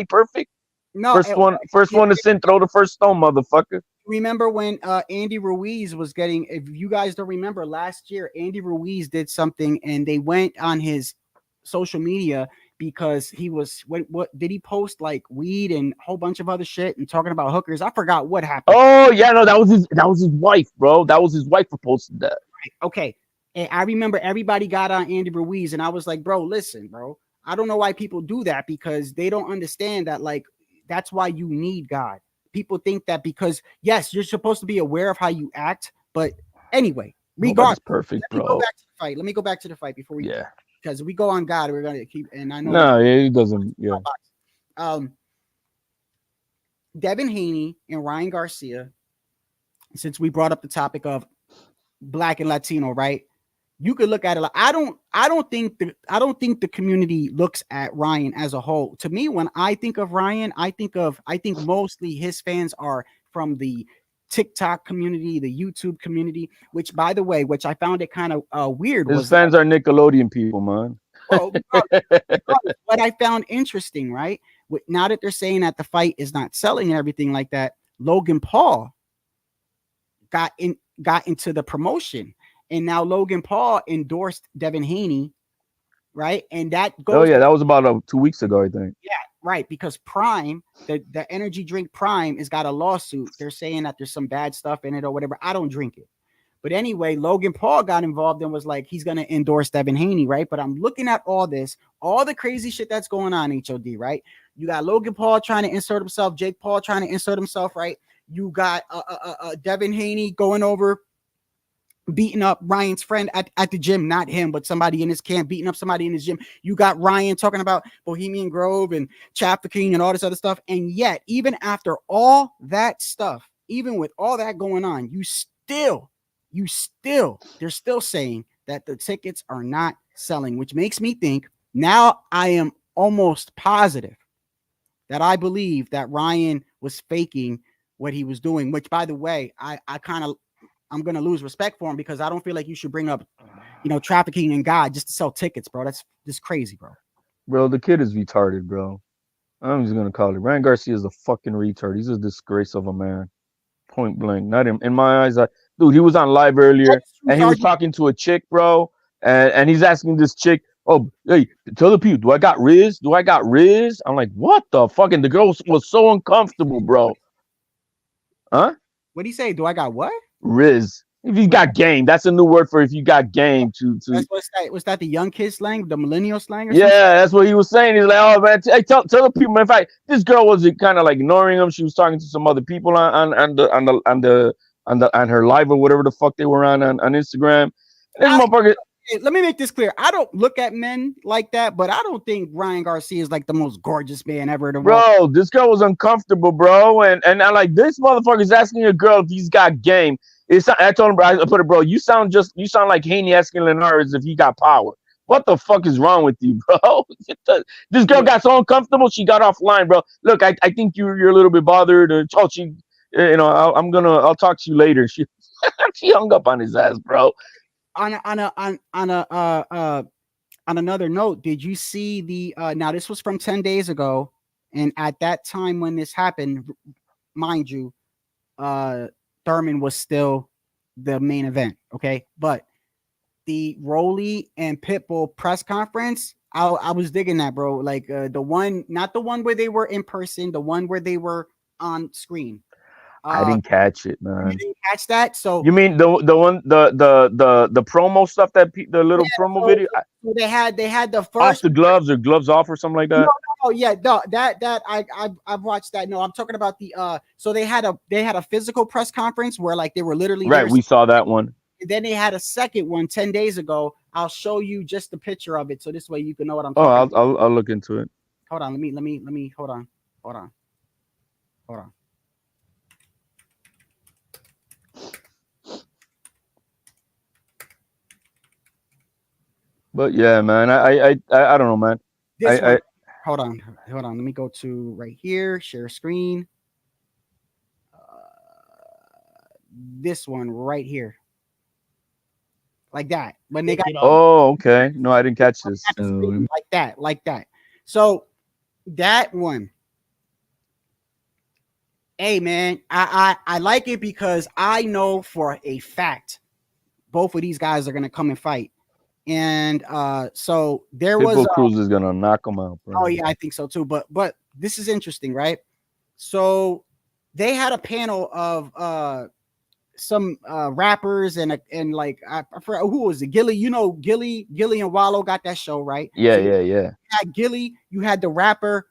perfect? No. First one to sin, throw the first stone, motherfucker. Remember when Andy Ruiz was getting, if you guys don't remember, last year, Andy Ruiz did something and they went on his social media because he was, what did he post, like weed and a whole bunch of other shit and talking about hookers? I forgot what happened. Oh, yeah, no, that was his wife, bro. That was his wife who posted that. Right. Okay. And I remember everybody got on Andy Ruiz and I was like, bro, listen, bro, I don't know why people do that because they don't understand that, like, that's why you need God. People think that because, yes, you're supposed to be aware of how you act. But anyway, regardless, perfect, let me bro. go back to the fight. Let me go back to the fight before we, because we go on God, we're going to keep, and I know. No, it doesn't. Yeah. Devin Haney and Ryan Garcia, since we brought up the topic of black and Latino, right? You could look at it like I don't think the community looks at Ryan as a whole. To me, when I think of Ryan, I think mostly his fans are from the TikTok community, the YouTube community, which, by the way, which I found it kind of weird. His fans are Nickelodeon people, man. Well, what I found interesting, right? Now that they're saying that the fight is not selling and everything like that, Logan Paul got into the promotion. And now Logan Paul endorsed Devin Haney, right? And that goes. Oh yeah, that was about 2 weeks ago, I think. Yeah, right. Because Prime, the energy drink Prime, has got a lawsuit. They're saying that there's some bad stuff in it or whatever. I don't drink it, but anyway, Logan Paul got involved and was like, he's gonna endorse Devin Haney, right? But I'm looking at all this, all the crazy shit that's going on. HOD, right? You got Logan Paul trying to insert himself, Jake Paul trying to insert himself, right? You got Devin Haney going over, beating up Ryan's friend at the gym, not him, but somebody in his camp beating up somebody in his gym. You got Ryan talking about Bohemian Grove and trafficking and all this other stuff. And yet, even after all that stuff, even with all that going on, they're still saying that the tickets are not selling, which makes me think now I am almost positive that I believe that Ryan was faking what he was doing, which, by the way, I'm going to lose respect for him because I don't feel like you should bring up, trafficking and God just to sell tickets, bro. That's just crazy, bro. Bro, the kid is retarded, bro. I'm just gonna call it. Ryan Garcia is a fucking retard. He's a disgrace of a man. Point blank. Not in my eyes. Dude, he was on live earlier and he was talking to a chick, bro. And he's asking this chick, "Oh, hey, tell the people, do I got Riz? Do I got Riz?" I'm like, "What the fuck?" And the girl was so uncomfortable, bro. Huh? What do you say? Do I got what? Riz. If you got game, that's a new word for if you got game. What's that? Was that the young kid slang, the millennial slang? Or Yeah, something? that's what he was saying. He's like, "Oh man, hey, tell the people." Man, in fact, this girl was kind of like ignoring him. She was talking to some other people on her live or whatever the fuck they were on Instagram. And this motherfucker. Hey, let me make this clear. I don't look at men like that, but I don't think Ryan Garcia is like the most gorgeous man ever to walk. Bro, this girl was uncomfortable, bro, and I like this motherfucker's asking a girl if he's got game. I told him, bro, I put it, bro. You sound like Haney asking Linares if he got power. What the fuck is wrong with you, bro? This girl got so uncomfortable, she got offline, bro. Look, I think you're a little bit bothered. She, I'll talk to you later. She she hung up on his ass, bro. On another note, did you see the now this was from 10 days ago, and at that time when this happened, mind you, Thurman was still the main event, okay? But the Rolly and Pitbull press conference, I was digging that, bro. Like the one, not the one where they were in person, the one where they were on screen. I didn't catch it, man. You didn't catch that? So you mean the one the promo stuff the little promo video? So they had the first off the gloves or gloves off or something like that. No, yeah, no, that I've watched that. No, I'm talking about the so they had a physical press conference where like they were literally right. We saw that one. Then they had a second one 10 days ago. I'll show you just the picture of it, so this way you can know what I'm talking about. I'll look into it. Hold on, let me hold on. But yeah, man, I don't know, man. Hold on. Let me go to right here, share screen. This one right here, like that. When they got oh, okay. No, I didn't catch this. Like that. So that one. Hey man, I like it because I know for a fact both of these guys are gonna come and fight. And so there was Cruz is gonna knock him out, bro. Oh yeah, I think so too. But this is interesting, right? So they had a panel of some rappers and like I forgot who was it? Gilly, you know, Gilly and Wallow got that show, right? Yeah, so yeah. You had Gilly, you had the rapper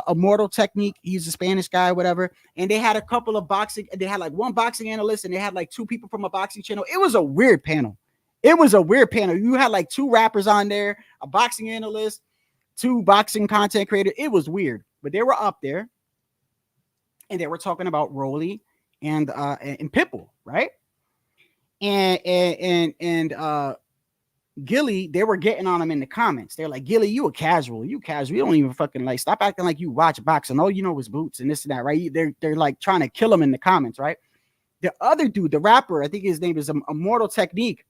Immortal Technique, he's a Spanish guy, whatever, and they had a couple of boxing, they had like one boxing analyst and they had like two people from a boxing channel. It was a weird panel. You had like two rappers on there, a boxing analyst, two boxing content creators. It was weird, but they were up there and they were talking about Rolly and Pitbull, right? And Gilly, they were getting on him in the comments. They're like, Gilly, you casual. You don't even fucking like stop acting like you watch boxing. All you know is boots and this and that, right? They're like trying to kill him in the comments, right? The other dude, the rapper, I think his name is Immortal Technique.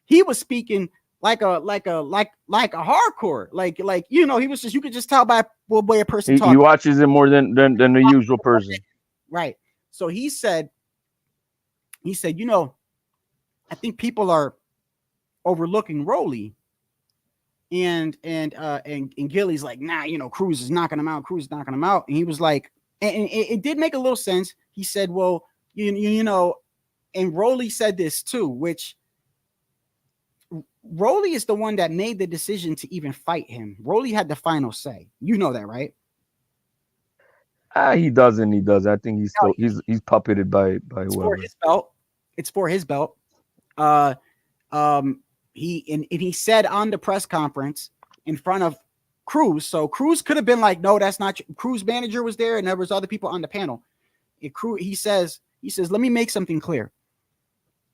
He was speaking like a hardcore, like you know, he was just, you could just tell by the way a person talks. He watches it more than the usual person, right? So he said, you know, I think people are overlooking Rolly, and Gilly's like, nah, you know, Cruz is knocking him out. And he was like, and it did make a little sense. He said, well, you know, and Rolly said this too, which Rolly is the one that made the decision to even fight him. Rolly had the final say. You know that, right? He doesn't. I think he's still he's puppeted by whoever. It's for his belt. He said on the press conference in front of Cruz. So Cruz could have been like, no, that's not true. Cruz manager was there and there was other people on the panel. He says, let me make something clear.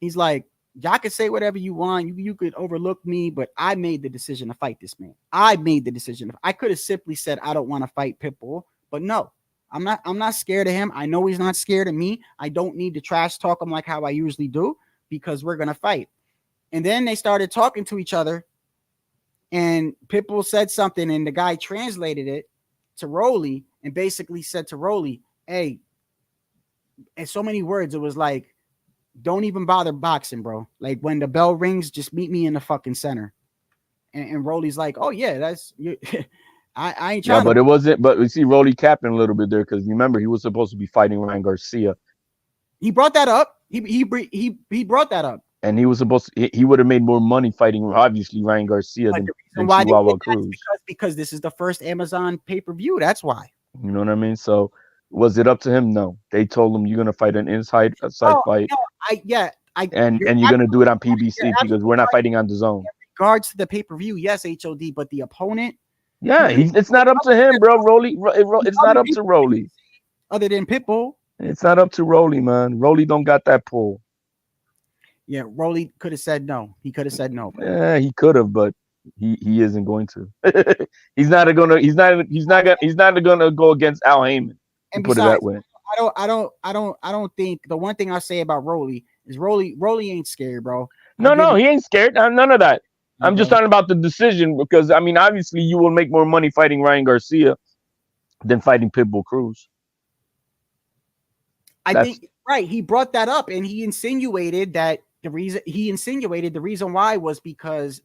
He's like, y'all can say whatever you want. You could overlook me, but I made the decision to fight this man. I made the decision. I could have simply said, I don't want to fight Pitbull, but no, I'm not scared of him. I know he's not scared of me. I don't need to trash talk him like how I usually do because we're going to fight. And then they started talking to each other and Pitbull said something and the guy translated it to Rolly and basically said to Rolly, "Hey," in so many words, it was like, "Don't even bother boxing, bro. Like when the bell rings, just meet me in the fucking center." And Rolly's like, "Oh yeah, that's you." I ain't trying. Yeah, but it wasn't. But we see Rolly capping a little bit there because remember he was supposed to be fighting Ryan Garcia. He brought that up. He brought that up. And he was supposed to, he would have made more money fighting obviously Ryan Garcia than why they Chihuahua did Cruz. Because this is the first Amazon pay-per-view. That's why. You know what I mean? So was it up to him? No. They told him you're gonna fight an inside fight. No, and you're gonna do it on PBC because we're not fighting on the zone. In regards to the pay-per-view, yes, HOD, but the opponent. Yeah, it's not up to him, bro. It's not up to Rolly. Other than Pitbull. It's not up to Rolly, man. Rolly don't got that pull. Yeah, Rolly could have said no. He could have said no. Yeah, he could have, but he isn't going to. he's not gonna go against Al Heyman. And put it that way. I don't think the one thing I say about Rolly is Rolly ain't scared, bro. No, he ain't scared. None of that. I'm just talking about the decision because I mean, obviously, you will make more money fighting Ryan Garcia than fighting Pitbull Cruz. I think right. He brought that up and he insinuated that the reason why was because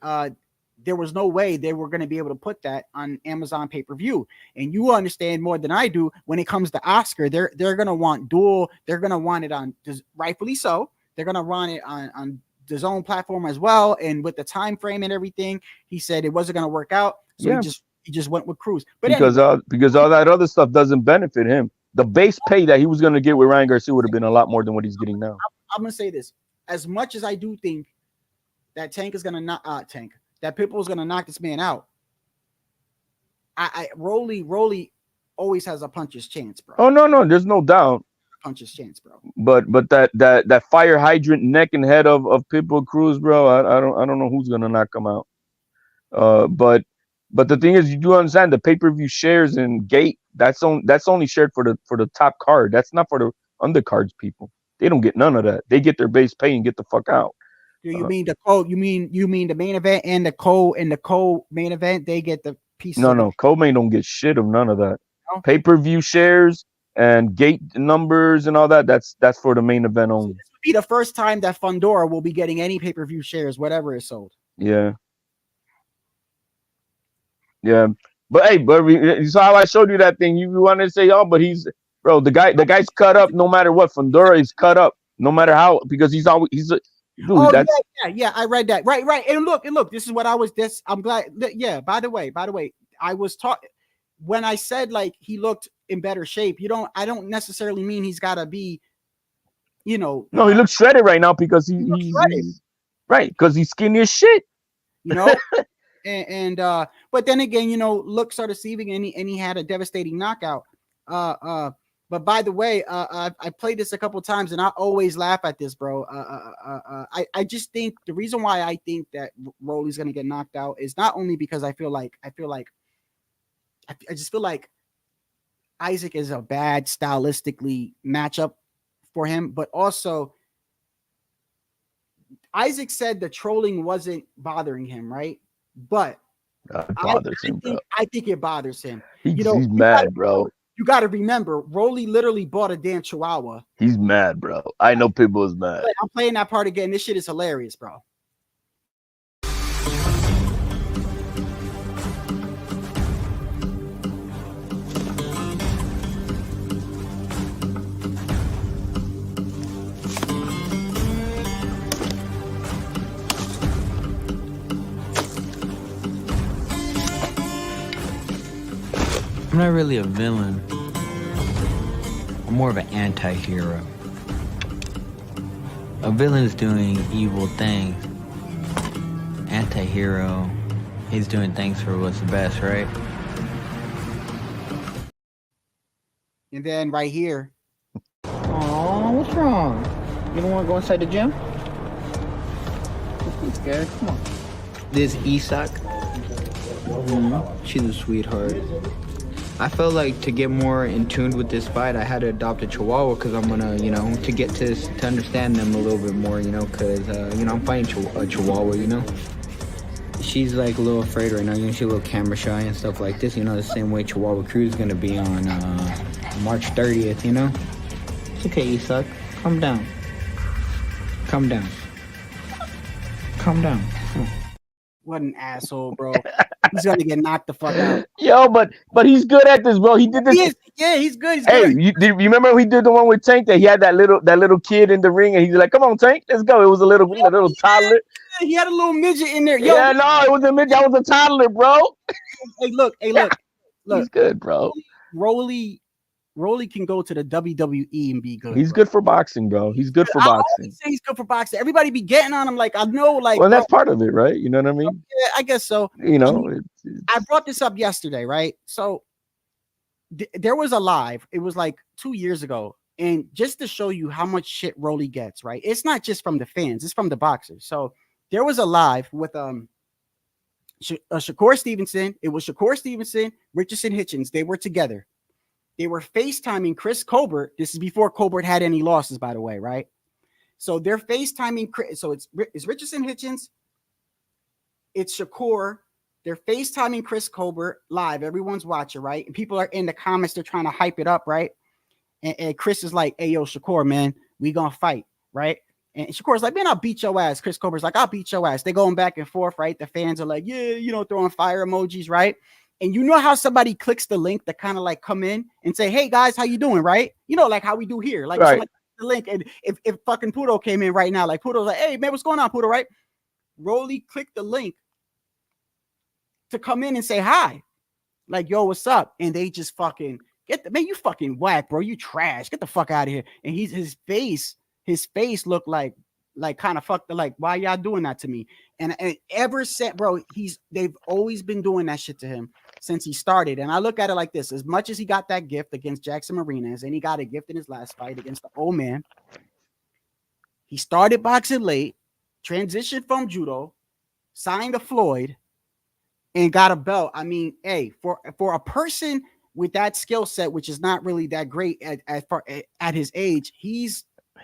there was no way they were going to be able to put that on Amazon pay-per-view. And you understand more than I do when it comes to Oscar, they're going to want dual. They're going to want it on, rightfully so. They're going to want it on the zone platform as well. And with the time frame and everything, he said it wasn't going to work out. So he just went with Cruz. But because all that other stuff doesn't benefit him. The base pay that he was going to get with Ryan Garcia would have been a lot more than what he's getting now. I'm going to say this. As much as I do think that Tank is going to not that Pitbull is going to knock this man out, Rolly always has a puncher's chance, bro. Oh, no, there's no doubt. Puncher's chance, bro. But that fire hydrant neck and head of Pitbull Cruz, bro, I don't know who's going to knock him out. But the thing is, you do understand the pay-per-view shares and gate, that's only shared for the top card. That's not for the undercards people. They don't get none of that. They get their base pay and get the fuck out. You mean the co? You mean the main event and the co main event? They get the piece. No, co-main don't get shit of none of that. No? Pay-per-view shares and gate numbers and all that. That's for the main event only. So this would be the first time that Fundora will be getting any pay-per-view shares, whatever is sold. Yeah. But hey, so how I showed you that thing, you want to say, oh, but the guy's cut up no matter what. Fundora is cut up no matter how, because he's dude, I read that. Right. And look, this is what I'm glad that, yeah, by the way, I was taught when I said like he looked in better shape, I don't necessarily mean he's got to be, No, he looks shredded right now because he's right, because he's skinny as shit. And but then again, looks are deceiving, and he had a devastating knockout. But by the way, I played this a couple of times, and I always laugh at this, bro. I just think the reason why I think that Rolly's gonna get knocked out is not only because I just feel like Isaac is a bad stylistically matchup for him, but also Isaac said the trolling wasn't bothering him, right? But I think it bothers him. He's mad, bro. You got to remember, Rolly literally bought a damn Chihuahua. He's mad, bro. I know Pitbull is mad. I'm playing that part again. This shit is hilarious, bro. I'm not really a villain. I'm more of an anti-hero. A villain is doing evil things. Anti-hero, he's doing things for what's the best, right? And then right here. Aw, what's wrong? You don't want to go inside the gym? It's good. Come on. This Isak, she's a sweetheart. I felt like to get more in tune with this fight, I had to adopt a Chihuahua because I'm gonna, to get to understand them a little bit more, because, I'm fighting a Chihuahua, she's like a little afraid right now. You know, she's a little camera shy and stuff like this. You know, the same way Chihuahua Cruz is gonna be on March 30th. You know. It's okay, you suck. Calm down. Calm down. Calm down. What an asshole, bro. He's gonna get knocked the fuck out. Yo, but he's good at this, bro. He did this. Yeah, he's good. He's Hey, good. you remember he did the one with Tank that he had that little kid in the ring and he's like, "Come on, Tank, let's go." It was a little toddler. He had a little midget in there. Yo, Yeah, no, it was a midget. That was a toddler, bro. hey, look. He's good, bro. Rolly can go to the WWE and be good. He's bro. good for boxing, bro. He's good for I boxing. always say he's good for boxing. Everybody be getting on him like I know, like. Well, that's bro, part of it, right? You know what I mean? yeah, I guess so. You know, I brought this up yesterday, right? So there was a live. It was like 2 years ago, and just to show you how much shit Rolly gets, right? It's not just from the fans; it's from the boxers. So there was a live with Shakur Stevenson. It was Shakur Stevenson, Richardson Hitchens. They were together. They were FaceTiming Chris Colbert. This is before Colbert had any losses, by the way, right? So they're FaceTiming Chris. So it's Richardson Hitchens. It's Shakur. They're FaceTiming Chris Colbert live. Everyone's watching, right? And people are in the comments. They're trying to hype it up, right? And Chris is like, "Hey, yo, Shakur, man, we gonna fight, right?" And Shakur's like, "Man, I'll beat your ass." Chris Colbert's like, "I'll beat your ass." They're going back and forth, right? The fans are like, "Yeah, you know, throwing fire emojis, right?" And you know how somebody clicks the link to kind of like come in and say, "Hey guys, how you doing?" Right? You know, like how we do here. Like right. the link. And if fucking Pudo came in right now, like Pudo's like, "Hey man, what's going on, Pudo?" Right? Rolly clicked the link to come in and say hi. Like, "Yo, what's up?" And they just fucking man, you fucking whack, bro. You trash. Get the fuck out of here. And his face looked like kind of fucked, like, why y'all doing that to me? And ever since, bro, they've always been doing that shit to him since he started. And I look at it like this: as much as he got that gift against Jackson Marinas, and he got a gift in his last fight against the old man, he started boxing late, transitioned from judo, signed to Floyd, and got a belt. I mean, hey, for a person with that skill set, which is not really that great at his age, he's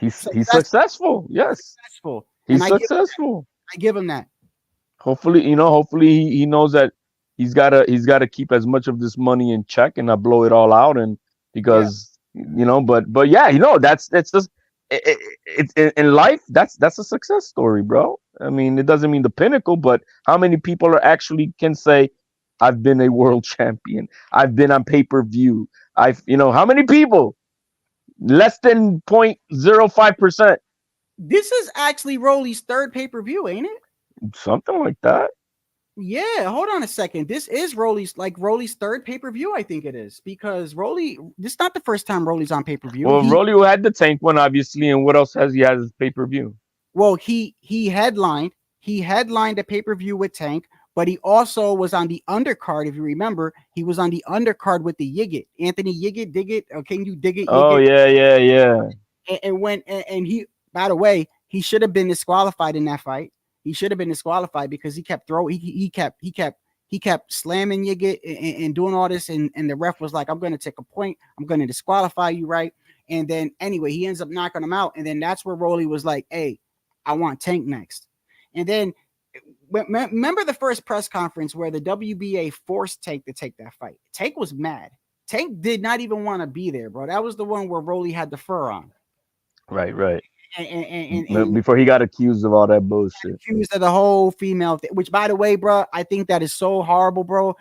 successful. Yes, successful. He's successful. I give him that. Hopefully, he knows that he's gotta keep as much of this money in check and not blow it all out. And because but yeah, that's just it's in life. That's a success story, bro. I mean, it doesn't mean the pinnacle, but how many people are actually can say, "I've been a world champion. I've been on pay-per-view." How many people? Less than 0.05%. This is actually Rolly's third pay-per-view, ain't it? Something like that. Yeah, hold on a second. This is Rolly's third pay-per-view, I think it is, because this is not the first time Rolly's on pay-per-view. Well, Rolly had the Tank one, obviously, and what else has he had as pay-per-view? Well, he headlined a pay-per-view with Tank, but he also was on the undercard. If you remember, he was on the undercard with the Yigit, Anthony Yigit, dig it, or can you dig it? Yigit? Oh yeah. And he, by the way, he should have been disqualified in that fight. He should have been disqualified because he kept throwing. He kept slamming Yigit and doing all this, and the ref was like, "I'm going to take a point. I'm going to disqualify you, right?" And then anyway, he ends up knocking him out, and then that's where Rolly was like, "Hey, I want Tank next." And then remember the first press conference where the WBA forced Tank to take that fight. Tank was mad. Tank did not even want to be there, bro. That was the one where Rolly had the fur on. Right. And before he got accused of all that bullshit. Accused of the whole female thing, which, by the way, bro, I think that is so horrible, bro.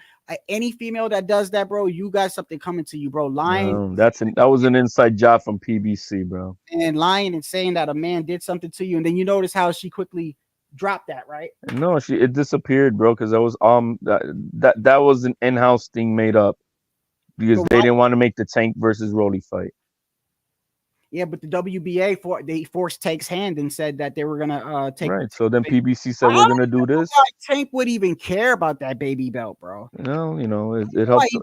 Any female that does that, bro, you got something coming to you, bro. Lying. That was an inside job from PBC, bro. And lying and saying that a man did something to you, and then you notice how she quickly dropped that, right? No, it disappeared, bro, because that was that was an in-house thing made up because they didn't want to make the Tank versus Rolly fight. Yeah, but the WBA they forced Tank's hand and said that they were gonna take. Right. So then PBC said we're gonna do this. Tank would even care about that baby belt, bro. No, it helps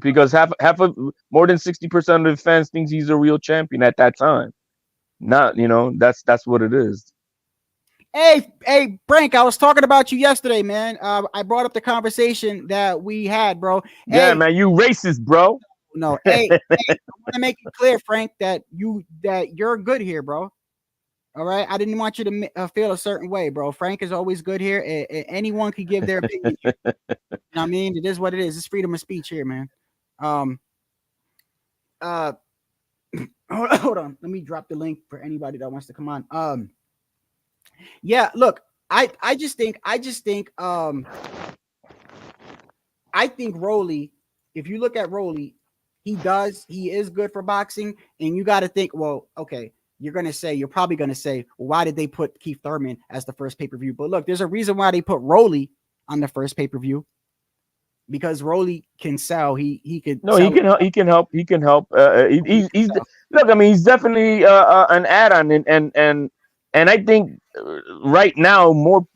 because half of more than 60% of the fans thinks he's a real champion at that time. Not, that's what it is. Hey, Frank, I was talking about you yesterday, man. I brought up the conversation that we had, bro. Yeah, man, you racist, bro. No, hey, I want to make it clear, Frank, that you're good here, bro. All All right, I didn't want you to feel a certain way, bro. Frank is always good here. Anyone could give their opinion. You know what I mean? It is what it is. It's freedom of speech here, man. Hold on. Let me drop the link for anybody that wants to come on. Yeah, look, I just think Rolly, if you look at Rolly, he is good for boxing, and you got to think, well, okay, you're probably gonna say, well, why did they put Keith Thurman as the first pay-per-view? But look, there's a reason why they put Rolly on the first pay-per-view, because Rolly can sell. He could. No, he can help. He can help. He can help. He's look. I mean, he's definitely an add-on, and I think right now more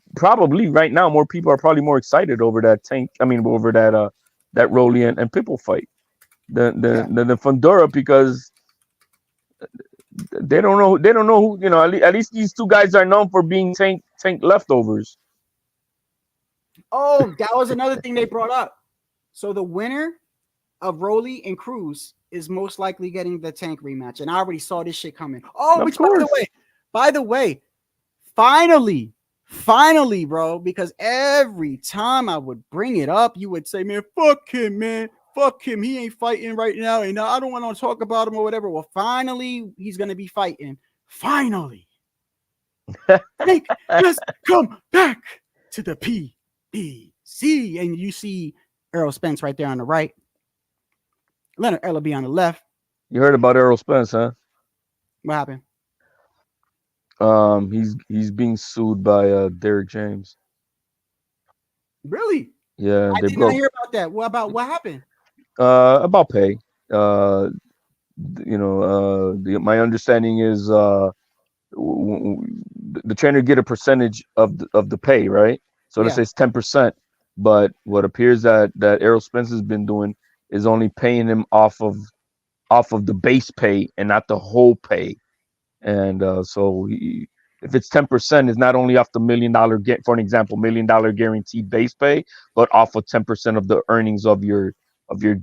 people are probably more excited over that Tank. I mean, over that Rolly and Pitbull fight, the Fundora, because they don't know who, you know. At least these two guys are known for being Tank leftovers. Oh, that was another thing they brought up. So the winner of Rolly and Cruz is most likely getting the Tank rematch, and I already saw this shit coming. Oh, which by the way, finally, bro, because every time I would bring it up, you would say, man, fuck him, man. Fuck him. He ain't fighting right now. And I don't want to talk about him or whatever. Well, finally, he's going to be fighting. Finally. Tank has come back to the PBC. And you see Errol Spence right there on the right. Leonard Ellaby on the left. You heard about Errol Spence, huh? What happened? He's being sued by Derek James. Really? Yeah, I did not hear about that. What happened? About pay. You know, my understanding is the trainer get a percentage of the pay, right? So let's say it's 10%. But what appears that Errol Spence has been doing is only paying him off of the base pay and not the whole pay. And so if it's 10%, it's not only off the $1 million, for an example, $1 million guaranteed base pay, but off of 10% of the earnings of your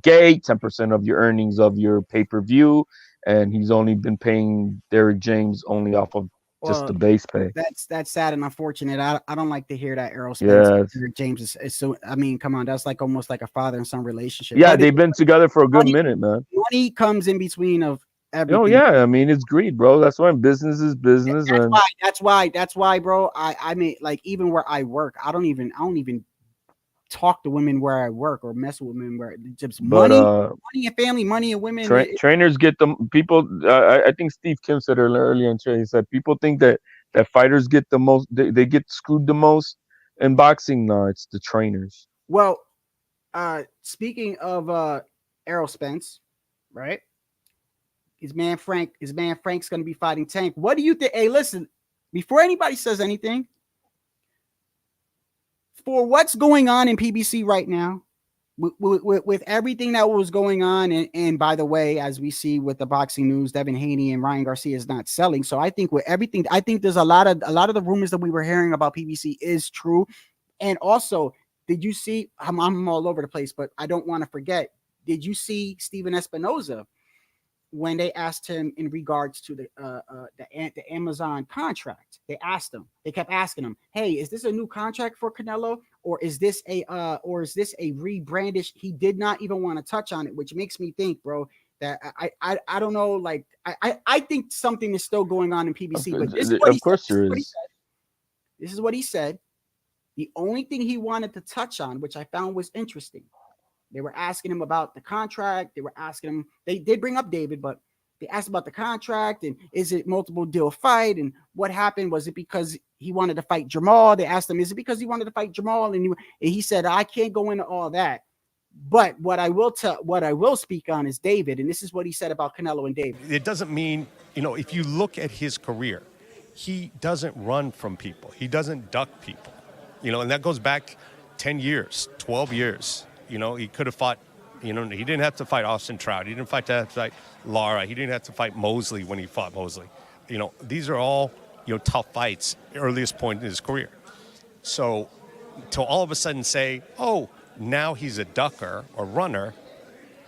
gate, 10% of your earnings of your pay-per-view. And he's only been paying Derek James only off of just the base pay. That's sad and unfortunate. I don't like to hear that Errol Spence and Derek James is so. I mean, come on, that's like almost like a father and son relationship. Yeah, they've been together for a good minute, man. Money comes in between of everything. Oh yeah, I mean it's greed, bro. That's why business is business. That's why, bro. I mean, like even where I work, I don't even talk to women where I work or mess with women where just money and family, money and women. Trainers get them. People, I think Steve Kim said earlier in training, he said people think that fighters get the most, they get screwed the most in boxing. No, it's the trainers. Well, speaking of Errol Spence, right? His man Frank's going to be fighting Tank. What do you think? Hey, listen, before anybody says anything, for what's going on in PBC right now, with everything that was going on, and by the way, as we see with the boxing news, Devin Haney and Ryan Garcia is not selling. So I think with everything, I think there's a lot of the rumors that we were hearing about PBC is true. And also, did you see? I'm all over the place, but I don't want to forget. Did you see Steven Espinoza when they asked him in regards to the Amazon contract? They kept asking him, "Hey, is this a new contract for Canelo, or is this a rebrandish?" He did not even want to touch on it, which makes me think, bro, that I don't know. Like I think something is still going on in PBC. But this is what he said. This is what he said. The only thing he wanted to touch on, which I found was interesting. They were asking him about the contract. They were asking him, they did bring up David, but they asked about the contract and is it multiple deal fight? And what happened? Was it because he wanted to fight Jamal? They asked him, is it because he wanted to fight Jamal? And he said, I can't go into all that. But what I will speak on is David. And this is what he said about Canelo and David. It doesn't mean, if you look at his career, he doesn't run from people. He doesn't duck people, and that goes back 10 years, 12 years. He could have fought, he didn't have to fight Austin Trout. He didn't have to fight Lara. He didn't have to fight Mosley when he fought Mosley. These are all, tough fights, earliest point in his career. So to all of a sudden say, oh, now he's a ducker or runner,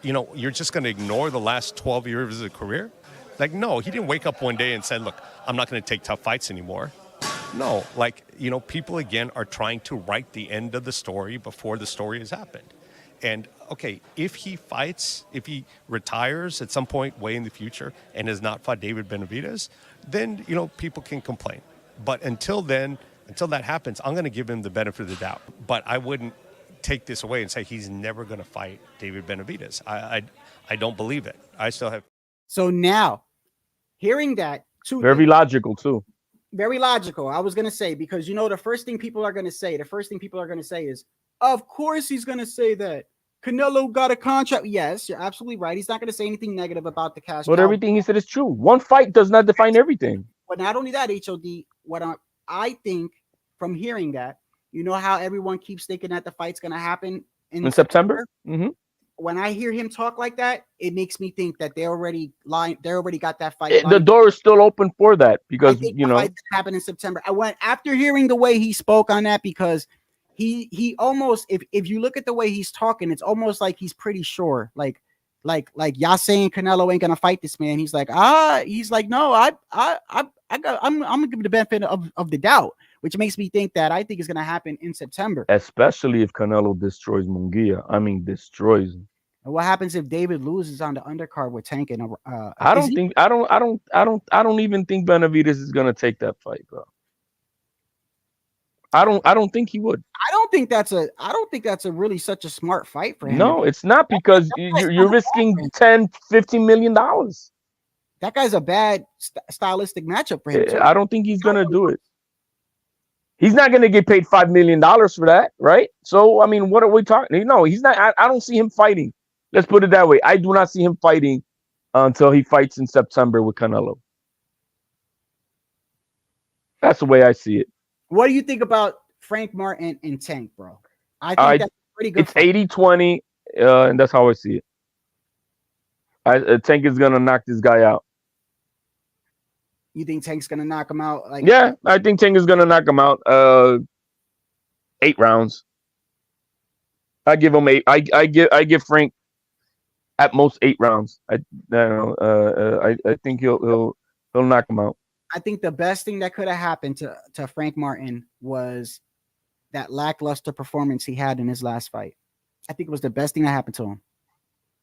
you're just going to ignore the last 12 years of his career? Like, no, he didn't wake up one day and said, look, I'm not going to take tough fights anymore. No, like, you know, people again are trying to write the end of the story before the story has happened. And okay, if he fights, if he retires at some point way in the future and has not fought David Benavidez, then, you know, people can complain. But until then, until that happens, I'm going to give him the benefit of the doubt. But I wouldn't take this away and say he's never going to fight David Benavidez. I don't believe it. I still have. So now, hearing that, Very logical too. Very logical. I was gonna say, because you know the first thing people are gonna say is, of course he's gonna say that Canelo got a contract. Yes, you're absolutely right. He's not gonna say anything negative about the cash. But everything he said is true. One fight does not define everything. But not only that, HOD, what I think from hearing that, you know how everyone keeps thinking that the fight's gonna happen in September? Mm-hmm. When I hear him talk like that, it makes me think that they already got that fight. The door is still open for that because, you know, it happened in September. I went after hearing the way he spoke on that, because he almost, if you look at the way he's talking, it's almost like he's pretty sure, like y'all saying Canelo ain't gonna fight this man. He's like, no, I'm gonna give him the benefit of the doubt, which makes me think that I think it's gonna happen in September. Especially if Canelo destroys Munguia. I mean, destroys him. And what happens if David loses on the undercard with Tank and I don't even think Benavidez is gonna take that fight, bro. I don't think he would. I don't think that's a really such a smart fight for him. No, it's not, because you're risking $10-15 million. That guy's a bad stylistic matchup for him too. I don't think he's gonna do it. He's not gonna get paid $5 million for that, right? So I mean, what are we talking? No, he's not. I don't see him fighting. Let's put it that way. I do not see him fighting until he fights in September with Canelo. That's the way I see it. What do you think about Frank Martin and Tank, bro? I think that's pretty good. It's 80-20, and that's how I see it. Tank is gonna knock this guy out. You think Tank's gonna knock him out? Yeah, I think Tank is gonna knock him out. 8 rounds. I give him 8. I give Frank at most 8 rounds. I think he'll knock him out. I think the best thing that could have happened to Frank Martin was that lackluster performance he had in his last fight. I think it was the best thing that happened to him.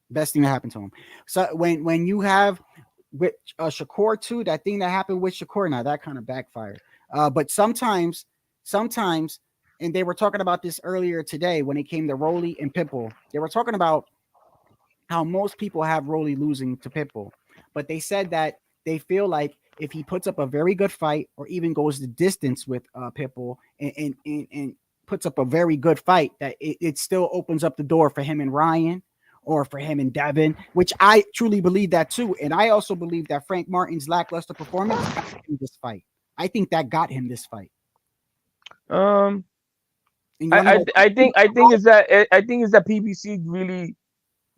Best thing that happened to him. So when you have with Shakur too, that thing that happened with Shakur, now that kind of backfired. But sometimes, and they were talking about this earlier today when it came to Rolly and Pitbull. They were talking about how most people have Rolly losing to Pitbull, but they said that they feel like if he puts up a very good fight or even goes the distance with Pitbull and puts up a very good fight, that it still opens up the door for him and Ryan or for him and Devin, which I truly believe that too. And I also believe that Frank Martin's lackluster performance got him this fight. I think that got him this fight. I think it's that PBC really,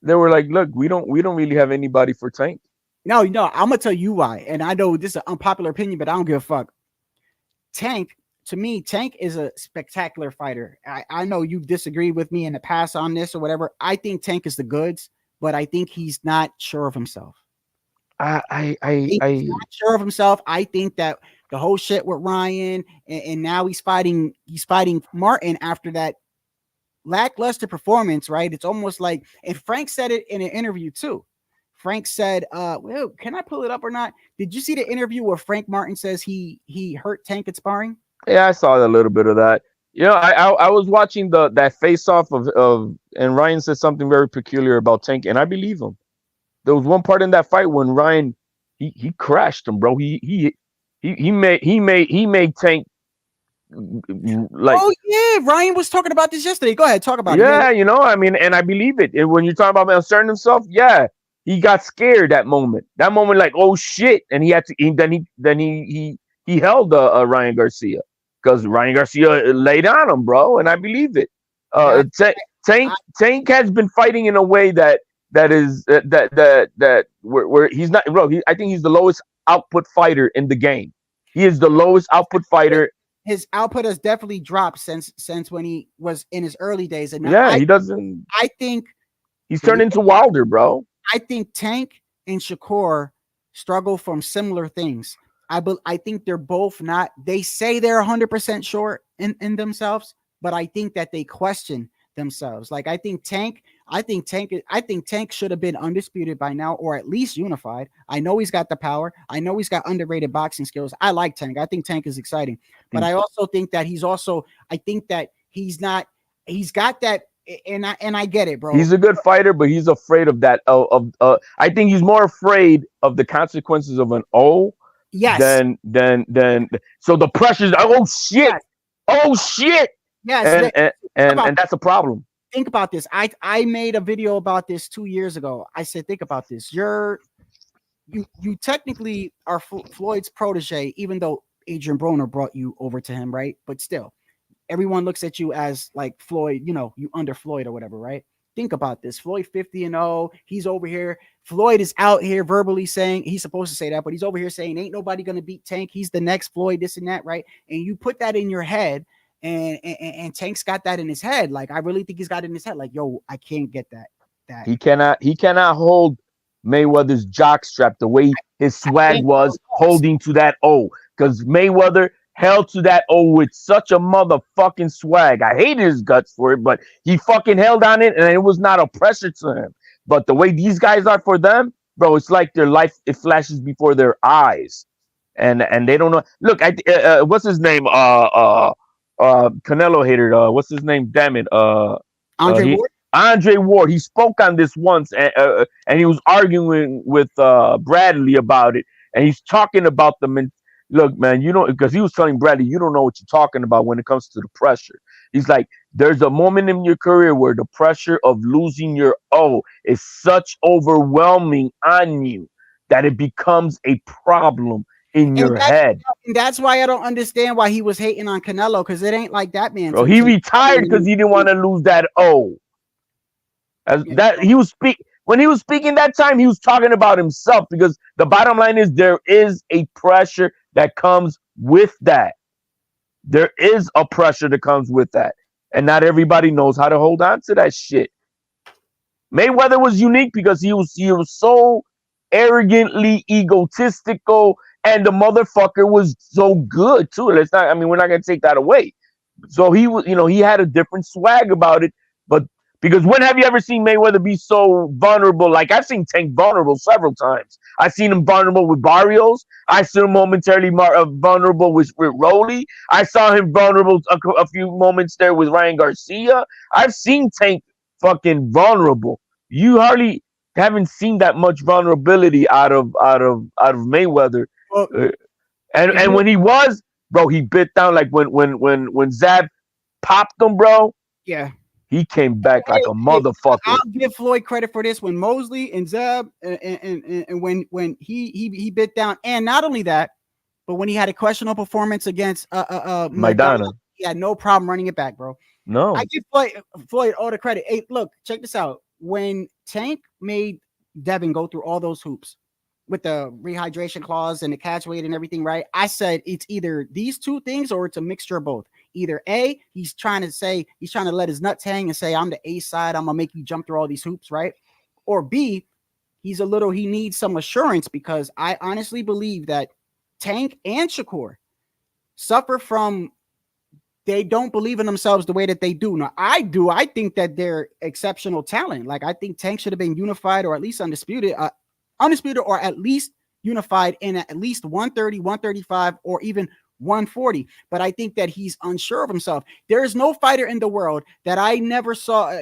they were like, look, we don't really have anybody for Tank. No, I'm gonna tell you why. And I know this is an unpopular opinion, but I don't give a fuck. Tank, to me, Tank is a spectacular fighter. I know you've disagreed with me in the past on this or whatever. I think Tank is the goods, but I think he's not sure of himself. He's not sure of himself. I think that the whole shit with Ryan and now he's fighting Martin after that lackluster performance, right? It's almost like, and Frank said it in an interview too. Frank said, well, can I pull it up or not? Did you see the interview where Frank Martin says he hurt Tank at sparring? Yeah, I saw a little bit of that. You know, I was watching that face-off of and Ryan said something very peculiar about Tank, and I believe him. There was one part in that fight when Ryan he crashed him, bro. He made Tank like. Oh yeah, Ryan was talking about this yesterday. Go ahead, talk about it. Yeah, you know, I mean, and I believe it. And when you're talking about uncertain himself, yeah. He got scared that moment. That moment, like, oh shit, and he had to. He held Ryan Garcia because Ryan Garcia laid on him, bro, and I believe it. Tank has been fighting in a way that where he's not, bro. I think he's the lowest output fighter in the game. He is the lowest output fighter. His output has definitely dropped since when he was in his early days, and he doesn't. I think he's turned into Wilder, bro. I think Tank and Shakur struggle from similar things. I think they're both not. They say they're 100% sure in themselves, but I think that they question themselves. Like I think Tank should have been undisputed by now, or at least unified. I know he's got the power. I know he's got underrated boxing skills. I like Tank. I think Tank is exciting, but I also think that I think that he's not. He's got that. And I get it, bro. He's a good fighter, but he's afraid of that. I think he's more afraid of the consequences of an O. Yes. Then. So the pressure's oh shit, Yes. oh shit. Yes. And that's a problem. Think about this. I made a video about this 2 years ago. I said, think about this. You technically are Floyd's protege, even though Adrian Broner brought you over to him, right? But still. Everyone looks at you as like Floyd, you under Floyd or whatever, right? Think about this. Floyd 50-0. He's over here. Floyd is out here verbally saying he's supposed to say that, but he's over here saying ain't nobody gonna beat Tank. He's the next Floyd, this and that, right? And you put that in your head, and Tank's got that in his head. Like I really think he's got it in his head. Like, yo, I can't get that. He cannot hold Mayweather's jockstrap the way his swag was holding to that O, because Mayweather held to that O with such a motherfucking swag. I hated his guts for it, but he fucking held on it, and it was not a pressure to him. But the way these guys are for them, bro, it's like their life, it flashes before their eyes, and they don't know. Look, what's his name? Canelo hater. What's his name? Damn it. Andre Ward. Andre Ward. He spoke on this once, and he was arguing with Bradley about it, and he's talking about the. Look, man, because he was telling Bradley, you don't know what you're talking about when it comes to the pressure. He's like, there's a moment in your career where the pressure of losing your O is such overwhelming on you that it becomes a problem in your head. And that's why I don't understand why he was hating on Canelo, because it ain't like that, man. Bro, he retired because he didn't want to lose that O. When he was speaking that time, he was talking about himself, because the bottom line is there is a pressure that comes with that. There is a pressure that comes with that. And not everybody knows how to hold on to that shit. Mayweather was unique because he was so arrogantly egotistical, and the motherfucker was so good too. We're not gonna take that away. So he was, he had a different swag about it, but because when have you ever seen Mayweather be so vulnerable? Like, I've seen Tank vulnerable several times. I've seen him vulnerable with Barrios. I saw him momentarily vulnerable with Rolly. I saw him vulnerable a few moments there with Ryan Garcia. I've seen Tank fucking vulnerable. You hardly haven't seen that much vulnerability out of Mayweather. And when he was, bro, he bit down, like when Zab popped him, bro. Yeah. He came back like a motherfucker. I'll give Floyd credit for this. When Mosley and Zeb and when he bit down, and not only that, but when he had a questionable performance against Maidana, he had no problem running it back, bro. No, I give Floyd all the credit. Hey, look, check this out. When Tank made Devin go through all those hoops with the rehydration clause and the catch weight and everything, right? I said it's either these two things or it's a mixture of both. Either A, he's trying to let his nuts hang and say, I'm the A side, I'm gonna make you jump through all these hoops, right? Or B, he needs some assurance, because I honestly believe that Tank and Shakur suffer from, they don't believe in themselves the way that they do. Now, I do. I think that they're exceptional talent. Like, I think Tank should have been unified, or at least undisputed, or at least unified in at least 130, 135, or even 140. But I think that he's unsure of himself. There is no fighter in the world that I never saw.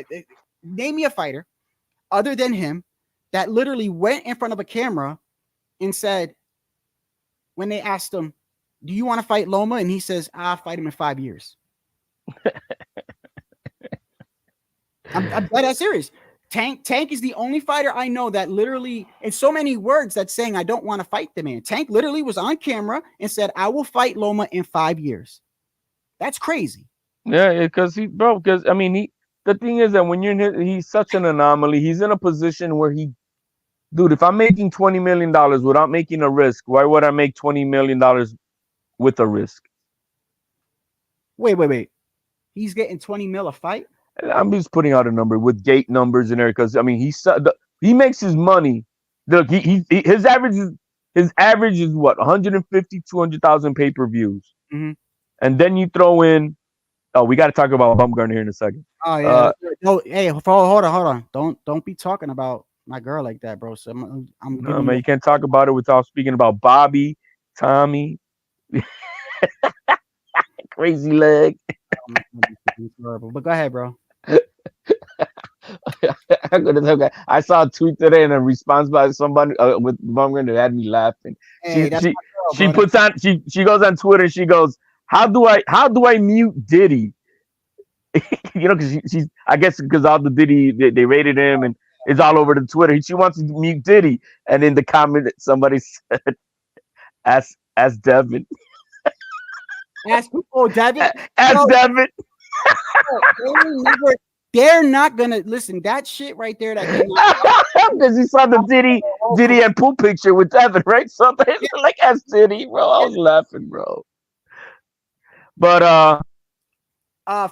Name me a fighter other than him that literally went in front of a camera and said, when they asked him, do you want to fight Loma? And he says, I'll fight him in 5 years. I'm dead serious. Tank is the only fighter I know that literally, in so many words, that's saying I don't want to fight the man. Tank literally was on camera and said, I will fight Loma in 5 years. That's crazy. Yeah, because the thing is that when he's such an anomaly. He's in a position where dude, if I'm making $20 million without making a risk, why would I make $20 million with a risk? Wait. He's getting 20 mil a fight? I'm just putting out a number with gate numbers in there, because he makes his money. Look, his his average is what 150, 200,000 pay-per-views, Mhm. and then you throw in. Oh, we got to talk about Bumgarner here in a second. Oh yeah. No, hey, hold on. Don't be talking about my girl like that, bro. So I'm No, giving man, you. you can't talk about it without speaking about Bobby, Tommy, Crazy Leg. But go ahead, bro. I saw a tweet today and a response by somebody with Bumgarner that had me laughing. Hey, that's my She girl, bro. puts on she goes on Twitter and she goes, how do I mute Diddy? Because she's I guess because all the Diddy they rated him and it's all over the Twitter. She wants to mute Diddy, and in the comment somebody said, "Ask Devin, Ask oh Devin. ask No, Devin." they're not gonna listen. That shit right there that came out. Because he saw the Diddy and pool picture with Devin, right? So they're like, "Ask Diddy, bro." I was laughing, bro. But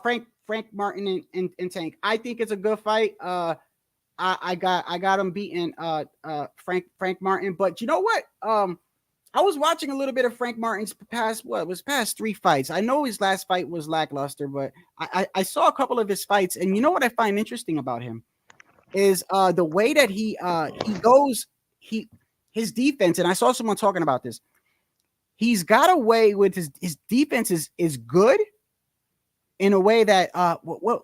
Frank Martin and Tank. I think it's a good fight. I got him beating Frank Martin. But you know what? I was watching a little bit of Frank Martin's past 3 fights. I know his last fight was lackluster, but I saw a couple of his fights, and you know what I find interesting about him is the way that he goes, his defense, and I saw someone talking about this. He's got a way with his defense is good in a way that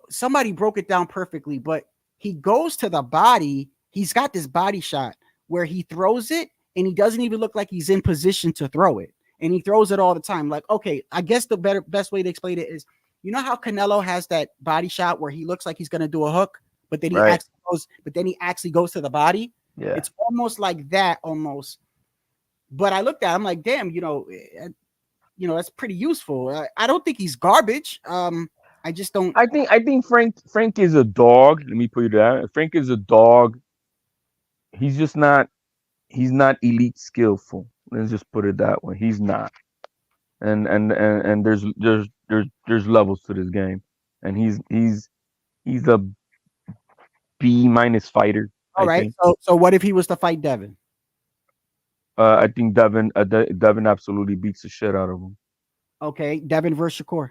somebody broke it down perfectly, but he goes to the body. He's got this body shot where he throws it and he doesn't even look like he's in position to throw it. And he throws it all the time. Like, okay, I guess the best way to explain it is, you know how Canelo has that body shot where he looks like he's going to do a hook, but then he actually goes to the body. yeah, It's almost like that almost. But I looked at him like, damn, that's pretty useful. I don't think he's garbage. I just don't. I think Frank is a dog. Let me put it that. Frank is a dog. He's just not. He's not elite skillful. Let's just put it that way. He's not. And there's levels to this game, and he's a B- fighter. All right. So what if he was to fight Devin? I think Devin absolutely beats the shit out of him. Okay, Devin versus Shakur.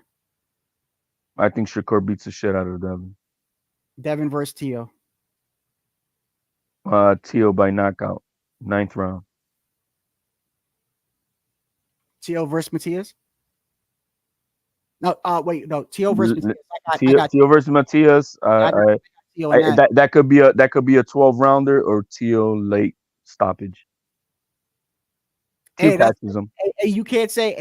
I think Shakur beats the shit out of Devin. Devin versus Tio. Tio by knockout, 9th round. Tio versus Matias. No, wait, no. Tio versus Matias. Tio versus Matias. That could be a 12 rounder or Tio late stoppage. Tio catches him. Hey, you can't say.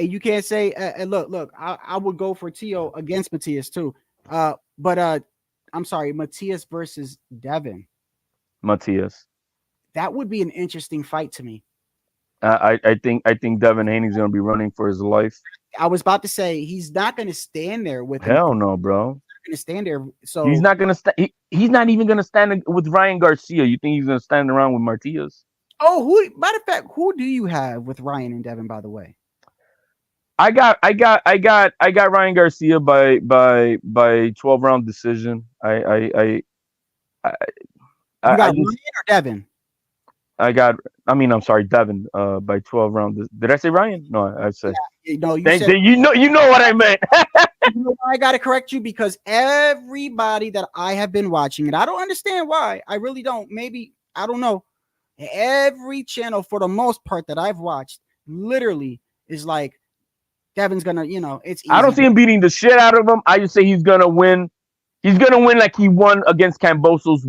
Look. I would go for Tio against Matias too. But I'm sorry, Matias versus Devin. Matias. That would be an interesting fight to me. I think Devin Haney's gonna be running for his life. I was about to say he's not gonna stand there with hell no, bro. He's not gonna stand there. So he's not gonna he's not even gonna stand with Ryan Garcia. You think he's gonna stand around with Matias? Oh, matter of fact, who do you have with Ryan and Devin, by the way? I got Ryan Garcia by 12-round decision. You got Ryan or Devin? I'm sorry, Devin by 12-round. Did I say Ryan? No, I said. Yeah, no, you know what I meant. I got to correct you because everybody that I have been watching, and I don't understand why. I really don't. Maybe, I don't know. Every channel, for the most part, that I've watched, literally is like, Devin's gonna, it's easy. I don't see him beating the shit out of him. I just say he's gonna win. He's gonna win like he won against Kambosos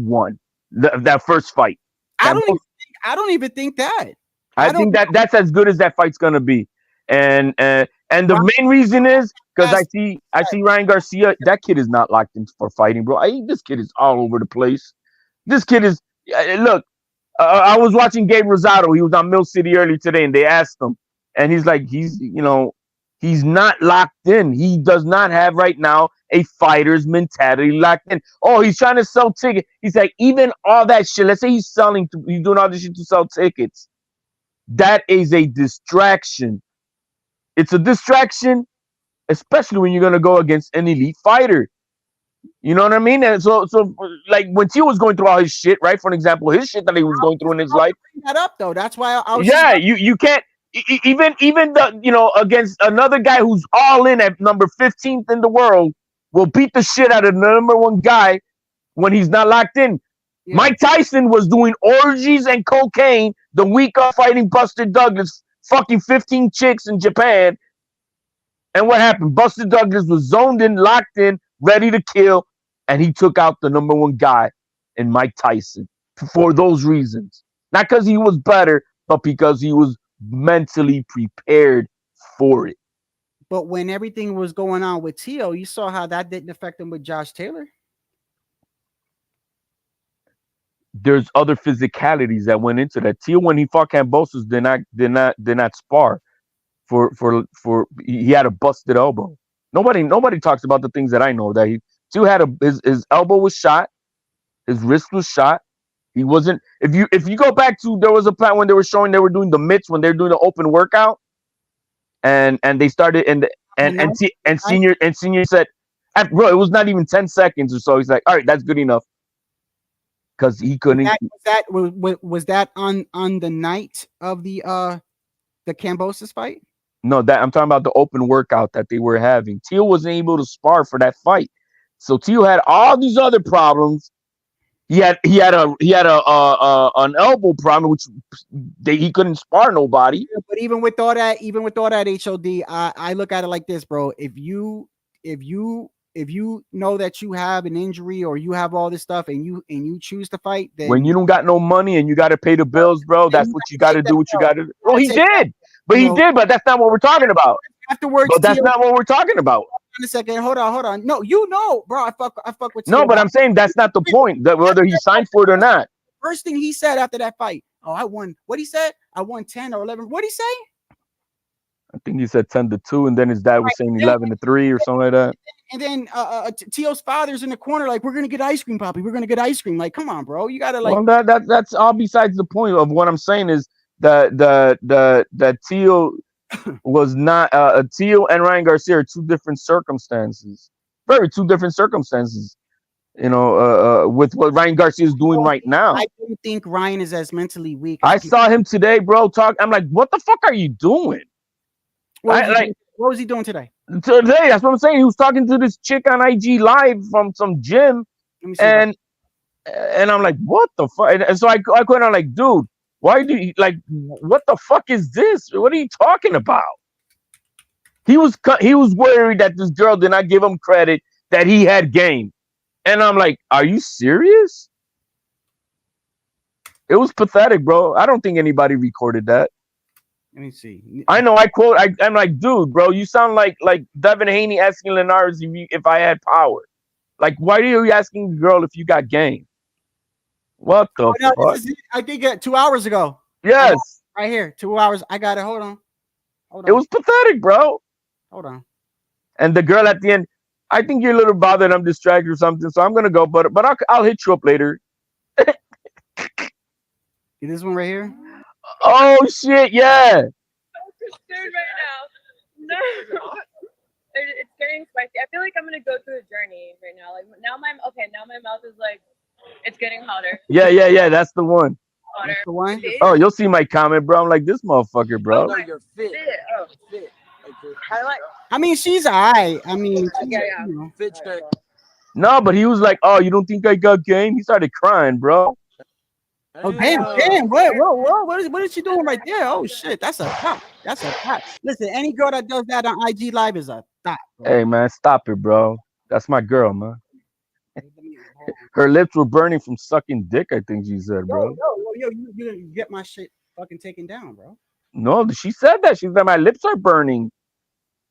that first fight. I don't even think that. I think that's as good as that fight's gonna be. And the main reason is because I see Ryan Garcia. That kid is not locked in for fighting, bro. This kid is all over the place. This kid is look. I was watching Gabe Rosado. He was on Mill City early today, and they asked him, and he's like, he's not locked in. He does not have right now a fighter's mentality locked in. Oh, he's trying to sell tickets. He's like, even all that shit. Let's say he's doing all this shit to sell tickets. That is a distraction. It's a distraction, especially when you're gonna go against an elite fighter. You know what I mean? And so like when Teal was going through all his shit, right? For an example, his shit that he was going through in his life. Bring that up though. That's why I was Yeah, you can't even the against another guy who's all in at number 15th in the world will beat the shit out of the number one guy when he's not locked in. Yeah. Mike Tyson was doing orgies and cocaine the week of fighting Buster Douglas, fucking 15 chicks in Japan. And what happened? Buster Douglas was zoned in, locked in, ready to kill, and he took out the number one guy in Mike Tyson for those reasons. Not because he was better, but because he was mentally prepared for it. But when everything was going on with Teal, you saw how that didn't affect him with Josh Taylor. There's other physicalities that went into that. Teal, when he fought Kambosos, did not spar for he had a busted elbow. Nobody talks about the things that I know. That Teal had his elbow was shot, his wrist was shot. He wasn't. If you go back to, there was a plan when they were doing the mitts, when they're doing the open workout, and they started and senior said, bro, it was not even 10 seconds or so. He's like, all right, that's good enough. Because he couldn't. Was that on the night of the Kambosos fight? No, that I'm talking about the open workout that they were having. Teal wasn't able to spar for that fight, so Teal had all these other problems. He had an elbow problem, which he couldn't spar nobody. But even with all that HOD, I look at it like this, bro. If you know that you have an injury or you have all this stuff and you choose to fight, then when you don't got no money and you got to pay the bills, bro, that's what you got to do. What you got to do. Well, he did, but but that's not what we're talking about. Afterwards, but that's not what we're talking about. A second, hold on. No, bro, I fuck with. No, but I'm saying that's not the point. That whether he signed for it or not. First thing he said after that fight, oh, I won. What he said? I won 10 or 11. What he say? I think he said 10-2, and then his dad was saying 11-3 or something like that. And then Teal's father's in the corner, like, we're gonna get ice cream, Poppy. We're gonna get ice cream. Like, come on, bro. You gotta like. Well, that's all besides the point of what I'm saying is that Teal was not Teal and Ryan Garcia are two different circumstances. Two different circumstances. You know, with what Ryan Garcia is doing right now. I don't think Ryan is as mentally weak. I saw him today, bro. I'm like, what the fuck are you doing? What was he doing today? Today, that's what I'm saying. He was talking to this chick on IG Live from some gym, and I'm like, what the fuck? And so I went on like, dude, why do you like? What the fuck is this? What are you talking about? He was worried that this girl did not give him credit that he had game, and I'm like, are you serious? It was pathetic, bro. I don't think anybody recorded that. Let me see. I know. I'm like, dude, bro, you sound like Devin Haney asking Linares if I had power. Like, why are you asking the girl if you got game? What the fuck? I think 2 hours ago. Yes. Right here, 2 hours. I got it. Hold on. It was pathetic, bro. Hold on. And the girl at the end, I think you're a little bothered. I'm distracted or something, so I'm gonna go. But I'll hit you up later. This one right here. Oh shit! Yeah. I'm so scared right now. No, it's getting spicy. I feel like I'm gonna go through a journey right now. Like now my mouth is like, it's getting hotter. Yeah. That's the one. Hotter. That's the one. Oh, you'll see my comment, bro. I'm like, this motherfucker, bro. Oh, you're fit. Oh, fit. I mean, she's alright. I mean, yeah. You know. Fit. No, but he was like, oh, you don't think I got game? He started crying, bro. Oh damn! What is she doing right there? Oh shit! That's a thought. That's a thought. Listen, any girl that does that on IG Live is a thought. Hey man, stop it, bro. That's my girl, man. Her lips were burning from sucking dick. I think she said, bro. Yo, you get my shit fucking taken down, bro. No, she said that. She said my lips are burning.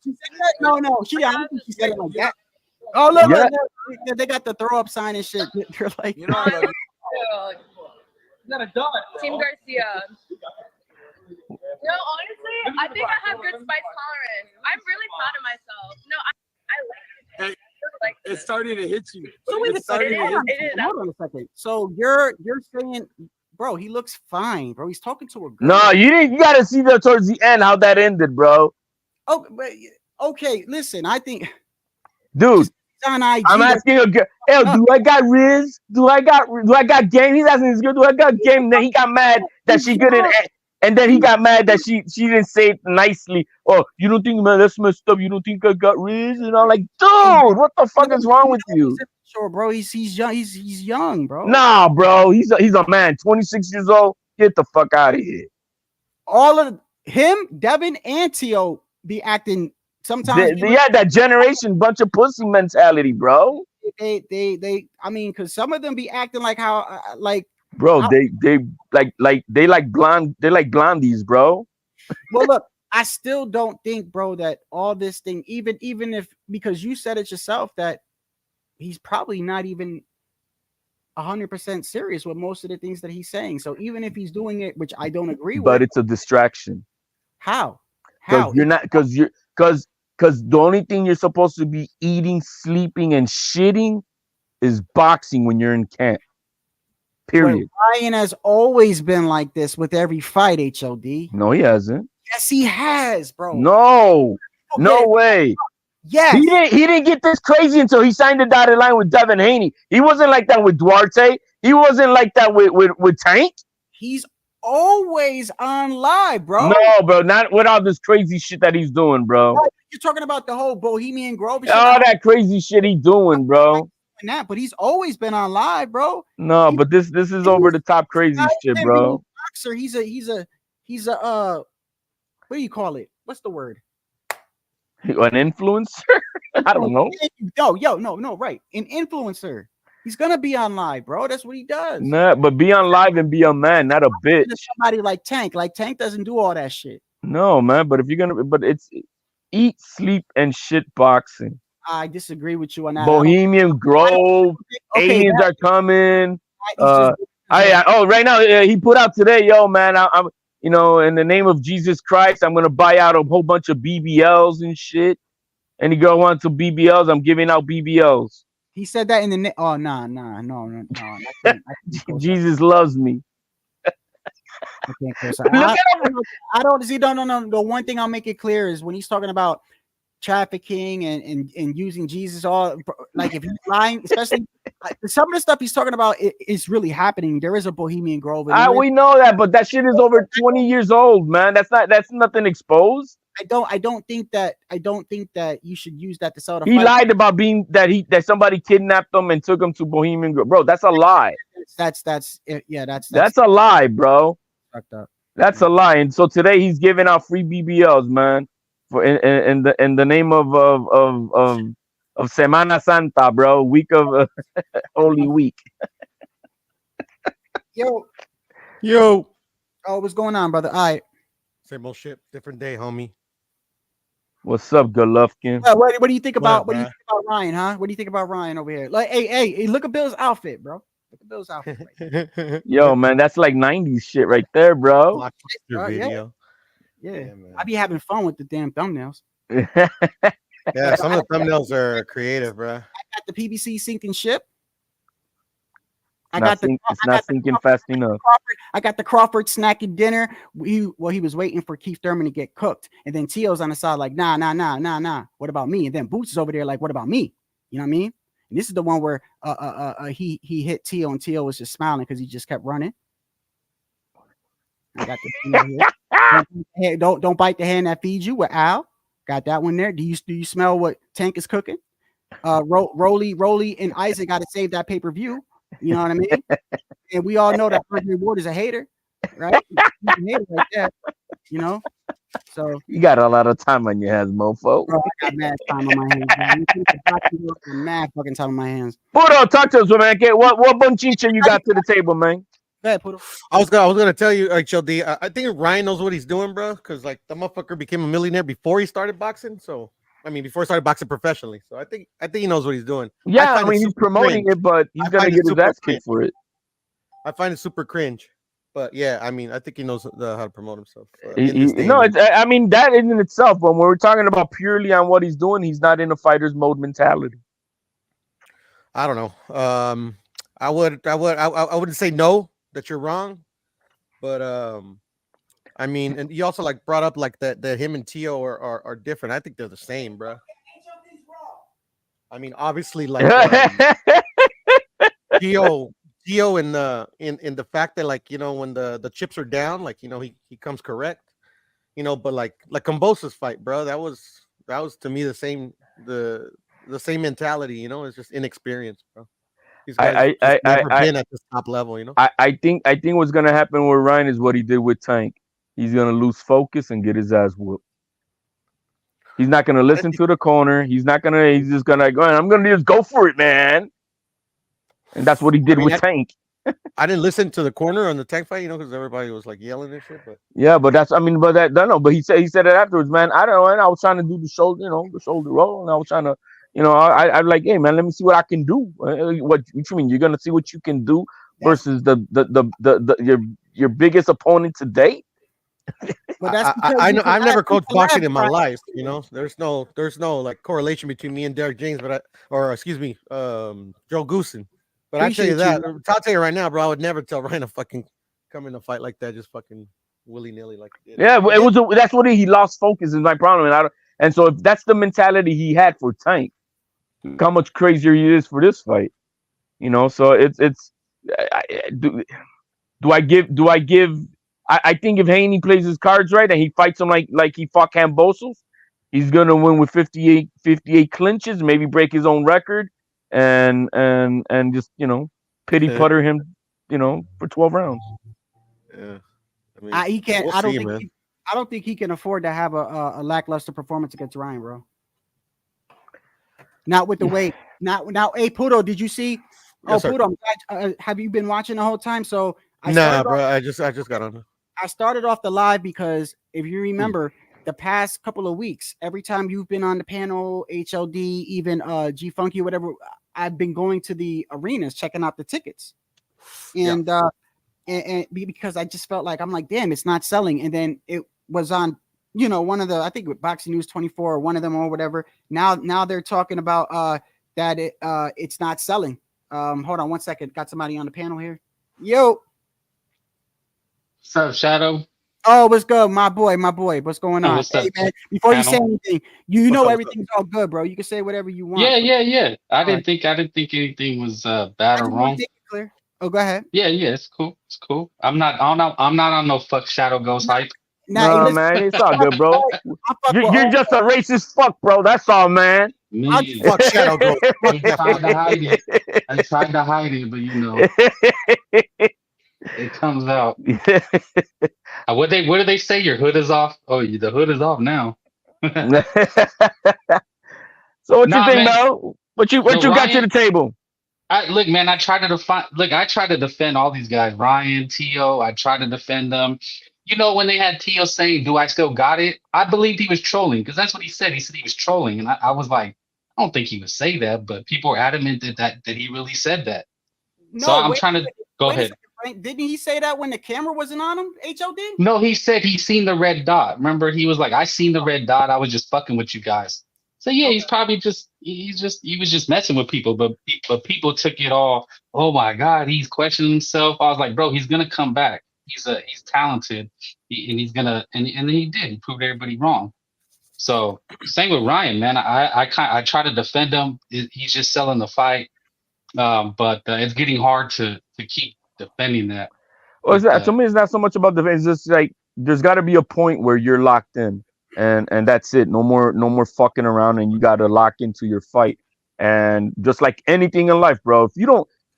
She said that? No. I don't think she said it like that. Oh look, they got the throw up sign and shit. They're like, you know. Team Garcia. No, honestly, I think I have good spice tolerance. I'm really proud of myself. No, I like it. It's starting to hit you. So wait a second. Hold on a second. So you're saying, bro, he looks fine, bro. He's talking to a girl. No, you gotta see that towards the end how that ended, bro. Oh, but okay. Listen, I think, dude, on IG. I'm asking a girl, hell, do I got Riz? Do I got game? He's asking this girl, do I got game? And then he got mad that she couldn't, and then he got mad that she didn't say it nicely. Oh, you don't think, man, that's messed up? You don't think I got Riz? And I'm like, dude, what the fuck is wrong with you? Sure, bro. He's young. He's young, bro. Nah, bro. He's a man. 26 years old. Get the fuck out of here. All of him, Devin, and Tio be acting sometimes. They had that generation bunch of pussy mentality, bro. They. I mean, because some of them be acting like how, like. Bro, they like blonde. They like blondies, bro. Well, look, I still don't think, bro, that all this thing, even if, because you said it yourself that he's probably not even 100% serious with most of the things that he's saying. So even if he's doing it, which I don't agree with, but it's a distraction. How? Because you're not, because the only thing you're supposed to be eating, sleeping, and shitting is boxing when you're in camp. Period. But Ryan has always been like this with every fight, HOD. No, he hasn't. Yes, he has, bro. No, okay. No way. Yes. He didn't get this crazy until he signed the dotted line with Devin Haney. He wasn't like that with Duarte. He wasn't like that with Tank. He's always on live, bro. No, bro, not with all this crazy shit that he's doing, bro. You're talking about the whole Bohemian Grove. All that crazy shit he's doing, bro. That, but he's always been on live, bro. No, but this is over the top crazy shit, bro. Boxer, he's a what do you call it? What's the word? An influencer? I don't know. No, right. An influencer. He's gonna be on live, bro. That's what he does. Nah, but be on live and be a man, not a bitch. Somebody like Tank. Like Tank doesn't do all that shit. No, man. But if you're gonna, but it's eat, sleep, and shit boxing. I disagree with you on that. Bohemian Grove, aliens are coming. Right now he put out today, yo, man. I'm in the name of Jesus Christ, I'm gonna buy out a whole bunch of BBLs and shit. Any girl wants some BBLs, I'm giving out BBLs. He said that in the oh no. Jesus loves me. I don't see. No. The one thing I'll make it clear is when he's talking about trafficking and using Jesus, all like if he's lying, especially some of the stuff he's talking about is really happening. There is a Bohemian Grove. We know that, but that shit is over 20 years old, man. That's nothing exposed. I don't think that you should use that to sell the He fight. lied about that somebody kidnapped him and took him to Bohemian Grove. Bro, that's a lie. That's a lie, bro. Fucked up. That's a lie. And so today he's giving out free BBLs, man. For in the name of Semana Santa, bro, week of Holy Week. Yo, oh, what's going on, brother? All right, same old shit, different day, homie. What's up, Golovkin? What do you think about Ryan, huh? What do you think about Ryan over here? Like, hey, look at Bill's outfit, bro. Look at Bill's outfit. Right Yo, man, that's like 90s shit right there, bro. Video. Yeah, I be having fun with the damn thumbnails. Yeah, some of the thumbnails are creative, bro. I got the PBC sinking ship. It's not sinking fast enough. I got the Crawford snacking dinner. He was waiting for Keith Thurman to get cooked, and then Tio's on the side like, nah. What about me? And then Boots is over there like, what about me? You know what I mean? And this is the one where he hit Tio, and Tio was just smiling because he just kept running. I got the don't bite the hand that feeds you with Al. Got that one there. Do you smell what Tank is cooking? Rolly and Isaac got to save that pay-per-view. You know what I mean? And we all know that Gregory Ward is a hater, right? He's a hater right there, you know. So you got a lot of time on your hands, mofo. Bro, I got mad time on my hands. Mad fucking time on my hands. Puro, talk to us, man. What bunchicha you got to the table, man? Go ahead, Puro. I was gonna tell you, HLD. I think Ryan knows what he's doing, bro. Because like the motherfucker became a millionaire before he started boxing. So before he started boxing professionally. So I think he knows what he's doing. Yeah, I mean he's promoting it, but he's gonna get his ass kicked for it. I find it super cringe. But yeah, I mean, I think he knows how to promote himself. I mean that in itself. When we're talking about purely on what he's doing, he's not in a fighter's mode mentality. I don't know. I wouldn't say no that you're wrong, but I mean, and you also like brought up like that him and Tio are different. I think they're the same, bro. I mean, obviously, like Gio in the fact that, like, you know, when the chips are down, like, you know, he comes correct, you know, but like Kambosa's fight, bro, that was to me the same mentality, you know. It's just inexperience, bro. These guys just never been at this top level, you know. I think what's gonna happen with Ryan is what he did with Tank. He's gonna lose focus and get his ass whooped. He's not gonna listen to the corner. He's just gonna go. I'm gonna just go for it, man. And that's what he did with Tank. I didn't listen to the corner on the Tank fight, you know, because everybody was like yelling and shit. But yeah, but that's, I mean, but that, no, but he said it afterwards, man. I don't know. And I was trying to do the shoulder, you know, the shoulder roll, and I was trying to, you know, I like, hey, man, let me see what I can do. What you mean? You're gonna see what you can do versus your biggest opponent to date. But that's I know I've never coached boxing in my life. You know, there's no like correlation between me and Derek James, Joe Goosen. But I tell you that, I'll tell you right now, bro, I would never tell Ryan to fucking come in a fight like that, just fucking willy nilly like he did. Yeah, that's what he lost focus is my problem, and so if that's the mentality he had for Tank, look how much crazier he is for this fight, you know. So I think if Haney plays his cards right and he fights him like he fought Kambosos, he's gonna win with 58 clinches, maybe break his own record, and just, you know, pity putter him, you know, for 12 rounds. Yeah, I mean, he can't. We'll I don't think he can afford to have a lackluster performance against Ryan, bro. Not with the weight. Now, hey, Pudo, did you see? Yes, Pudo, have you been watching the whole time? So I just got on. I started off the live because if you remember the past couple of weeks, every time you've been on the panel, HLD, even G Funky, whatever, I've been going to the arenas checking out the tickets, and because I just felt like, I'm like, damn, it's not selling. And then it was on, you know, one of the, I think with Boxing News 24 or one of them or whatever. Now they're talking about that it's not selling. Hold on one second. Got somebody on the panel here. Yo. What's up, Shadow? Oh, what's good, my boy? What's going on? What's up, hey, man, before panel? you say anything, you know everything's all good, bro. You can say whatever you want. Yeah. I didn't think anything was bad or wrong. Take it clear. Oh, go ahead. Yeah, it's cool. I'm not on no fuck Shadow Ghost hype. No, man, it's all good, bro. You're just a racist fuck, bro. That's all, man. Fuck Shadow Ghost. I tried to hide it, but you know. It comes out. What do they say? Your hood is off. Oh, the hood is off now. So what you think, though? What you got to the table? Look, man, I tried to defend all these guys. Ryan, Tio. I tried to defend them. You know, when they had Tio saying, "Do I still got it?" I believed he was trolling, because that's what he said. He said he was trolling, and I was like, I don't think he would say that, but people were adamant that he really said that. No, so I'm trying to go ahead. Didn't he say that when the camera wasn't on him? HOD? No, he said he seen the red dot. Remember, he was like, "I seen the red dot. I was just fucking with you guys." So yeah, he's probably he was just messing with people, but people took it all. Oh my God, he's questioning himself. I was like, bro, he's gonna come back. He's talented, and he's gonna and he did. He proved everybody wrong. So same with Ryan, man. I try to defend him. He's just selling the fight, but it's getting hard to keep defending that. Well, to me, it's not so much about defense. It's just like there's got to be a point where you're locked in, and that's it. No more fucking around, and you got to lock into your fight. And just like anything in life, bro,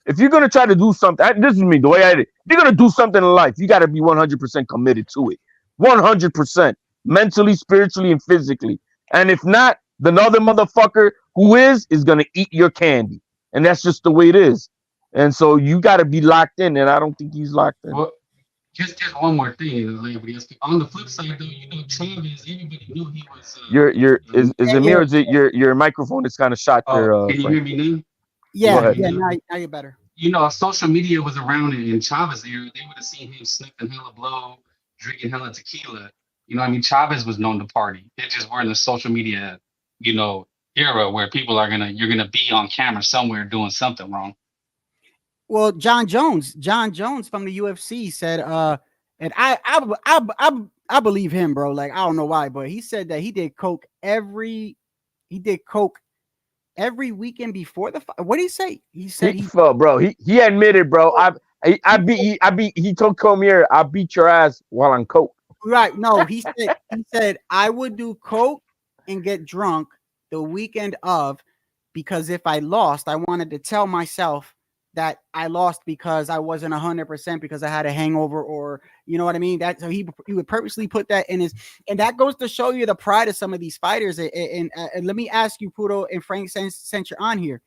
if you're gonna try to do something, this is me, the way I did it. If you're gonna do something in life, you got to be 100% committed to it, 100%, mentally, spiritually, and physically. And if not, the other motherfucker who is gonna eat your candy, and that's just the way it is. And so you got to be locked in, and I don't think he's locked in. Well, just one more thing. On the flip side, though, you know, Travis, everybody knew he was. Is it me or is it your microphone is kind of shot there? Can you hear me now? Yeah. Now you're better. You know, social media was around in Chavez era. They would have seen him sniffing hella blow, drinking hella tequila. You know, I mean, Chavez was known to party. It just we're in the social media, you know, era where people you're gonna be on camera somewhere doing something wrong. Well, John Jones from the UFC said, and I believe him, bro. Like, I don't know why, but he said that he did coke every weekend before the fight. What did he say? He said He felt, bro. He admitted, bro. He told Cormier, I beat your ass while on coke. right. No, he said I would do coke and get drunk the weekend of, because if I lost, I wanted to tell myself that I lost because I wasn't 100% because I had a hangover, or you know what I mean. That so he would purposely put that in his, and that goes to show you the pride of some of these fighters. And let me ask you, Pudo and Frank, since you're on here.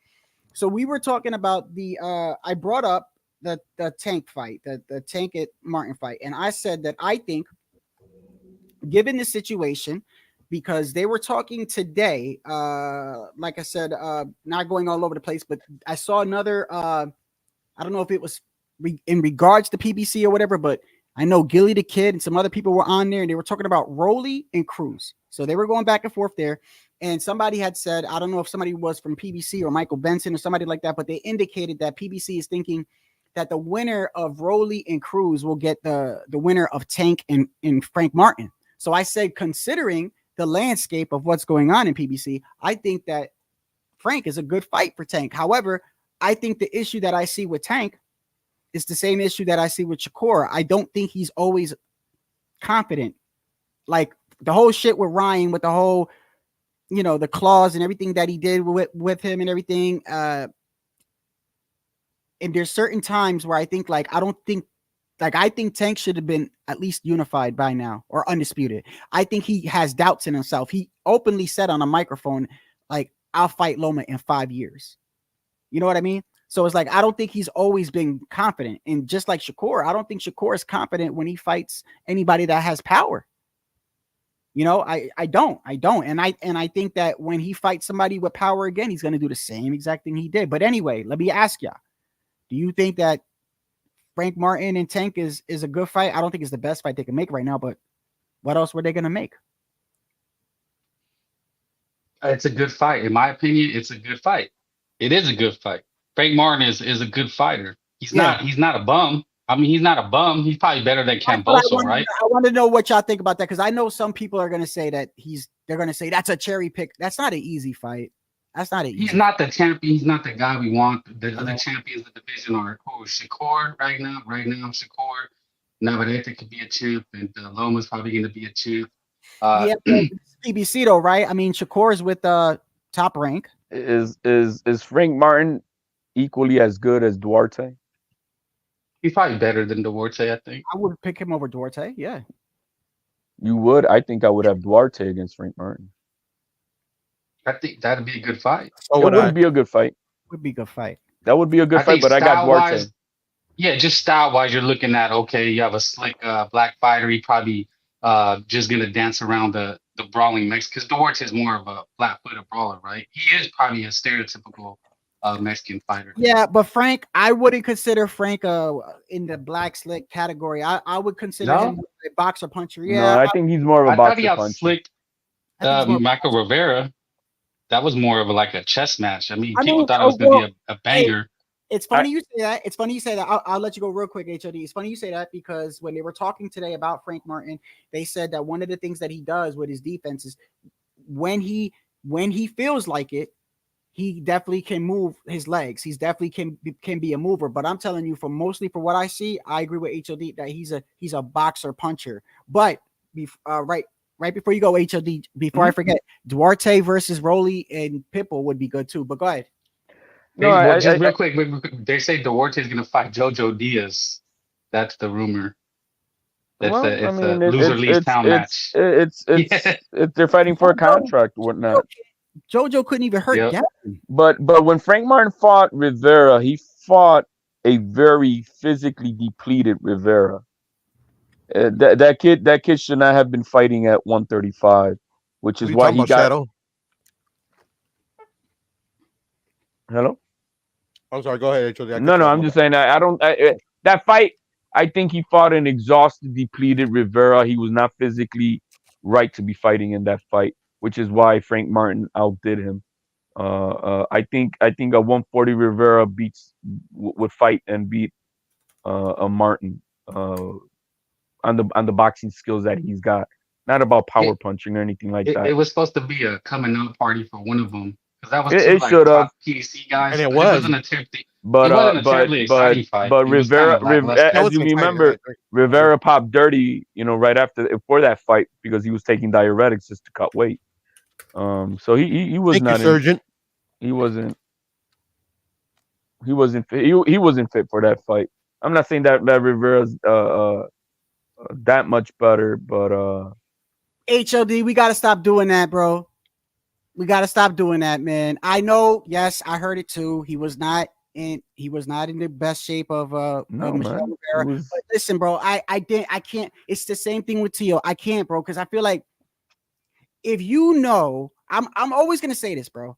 So we were talking about the I brought up the Tank fight, the Tank at Martin fight, and I said that I think, given the situation, because they were talking today, like I said, not going all over the place, but I saw another, I don't know if it was in regards to PBC or whatever, but I know Gilly the Kid and some other people were on there, and they were talking about Rolly and Cruz. So they were going back and forth there. And somebody had said, I don't know if somebody was from PBC or Michael Benson or somebody like that, but they indicated that PBC is thinking that the winner of Rolly and Cruz will get the winner of Tank and Frank Martin. So I said, considering the landscape of what's going on in PBC, I think that Frank is a good fight for Tank. However, I think the issue that I see with Tank is the same issue that I see with Shakur. I don't think he's always confident. Like the whole shit with Ryan, with the whole, you know, the clause and everything that he did with him and everything. And there's certain times where I think, like, I think Tank should have been at least unified by now or undisputed. I think he has doubts in himself. He openly said on a microphone, like, I'll fight Loma in 5 years. You know what I mean? So it's like, I don't think he's always been confident. And just like Shakur, I don't think Shakur is confident when he fights anybody that has power. You know, I don't. And I think that when he fights somebody with power again, he's going to do the same exact thing he did. But anyway, let me ask you, do you think that Frank Martin and Tank is a good fight? I don't think it's the best fight they can make right now, but what else were they going to make? It's a good fight. In my opinion, it's a good fight. It is a good fight. Frank Martin is a good fighter. He's not a bum. I mean, he's not a bum. He's probably better than Camboso, right? I want to know what y'all think about that, because I know some people are going to say that they're going to say that's a cherry pick. That's not an easy fight. That's not an easy. He's not the champion. He's not the guy we want. The other champions of the division are Shakur right now. Right now, Shakur. Navarrete could be a champ, and Loma's probably going to be a champ. PBC though, right? I mean, Shakur is with top rank. Is Frank Martin equally as good as Duarte? He's probably better than Duarte, I think. I would pick him over Duarte. Yeah. You would? I think I would have Duarte against Frank Martin. I think that'd be a good fight. It would be a good fight. Would be a good fight. That would be a good fight, but I got Duarte. Yeah, just style-wise, you're looking at, okay, you have a slick black fighter. He probably just going to dance around the brawling Mexican, because Duarte is more of a flat-footed brawler, right? He is probably a stereotypical Mexican fighter. Yeah, but Frank, I wouldn't consider Frank in the black slick category. I would consider him a boxer puncher. Yeah, no, I think he's more of a boxer puncher. I thought he outslicked Michael Rivera. That was more of like a chess match. I mean, people thought it was going to be a banger. It's funny you say that. It's funny you say that. I'll let you go real quick, HOD. It's funny you say that, because when they were talking today about Frank Martin, they said that one of the things that he does with his defense is when he feels like it, he definitely can move his legs. He's definitely can be a mover. But I'm telling you, mostly for what I see, I agree with HOD that he's a boxer puncher. But right before you go, HOD, before I forget, Duarte versus Rolly and Pitbull would be good too. But go ahead. No, just real quick. They say Duarte is going to fight Jojo Diaz. That's the rumor. It's a loser leaves town match. They're fighting for a contract, whatnot. Jojo couldn't even hurt Gavin. But when Frank Martin fought Rivera, he fought a very physically depleted Rivera. That kid should not have been fighting at 135, which is why he got. Shadow? Hello. I'm sorry. Go ahead. No, I'm just saying that fight. I think he fought an exhausted, depleted Rivera. He was not physically right to be fighting in that fight, which is why Frank Martin outdid him. I think a 140 Rivera would fight and beat a Martin on the boxing skills that he's got. Not about power punching or anything like that. It was supposed to be a coming out party for one of them, because that was two It like should have, top PBC guys. And it But it was. wasn't a terribly, but it wasn't a terribly exciting fight. It was kind Rivera, of lackluster. That as was you exciting, I remember, agree. Rivera popped dirty, right after for that fight because he was taking diuretics just to cut weight. So he was Thank you, not in. Surgeon. He wasn't. He wasn't fit. He wasn't fit for that fight. I'm not saying that Rivera's that much better, but HLD, we got to stop doing that, bro. We got to stop doing that, man. I know. Yes, I heard it too. He was not in the best shape of no, Michelle man. Rivera. But listen, bro, I can't. It's the same thing with Tio. I can't, bro, because I feel like if I'm always gonna say this, bro.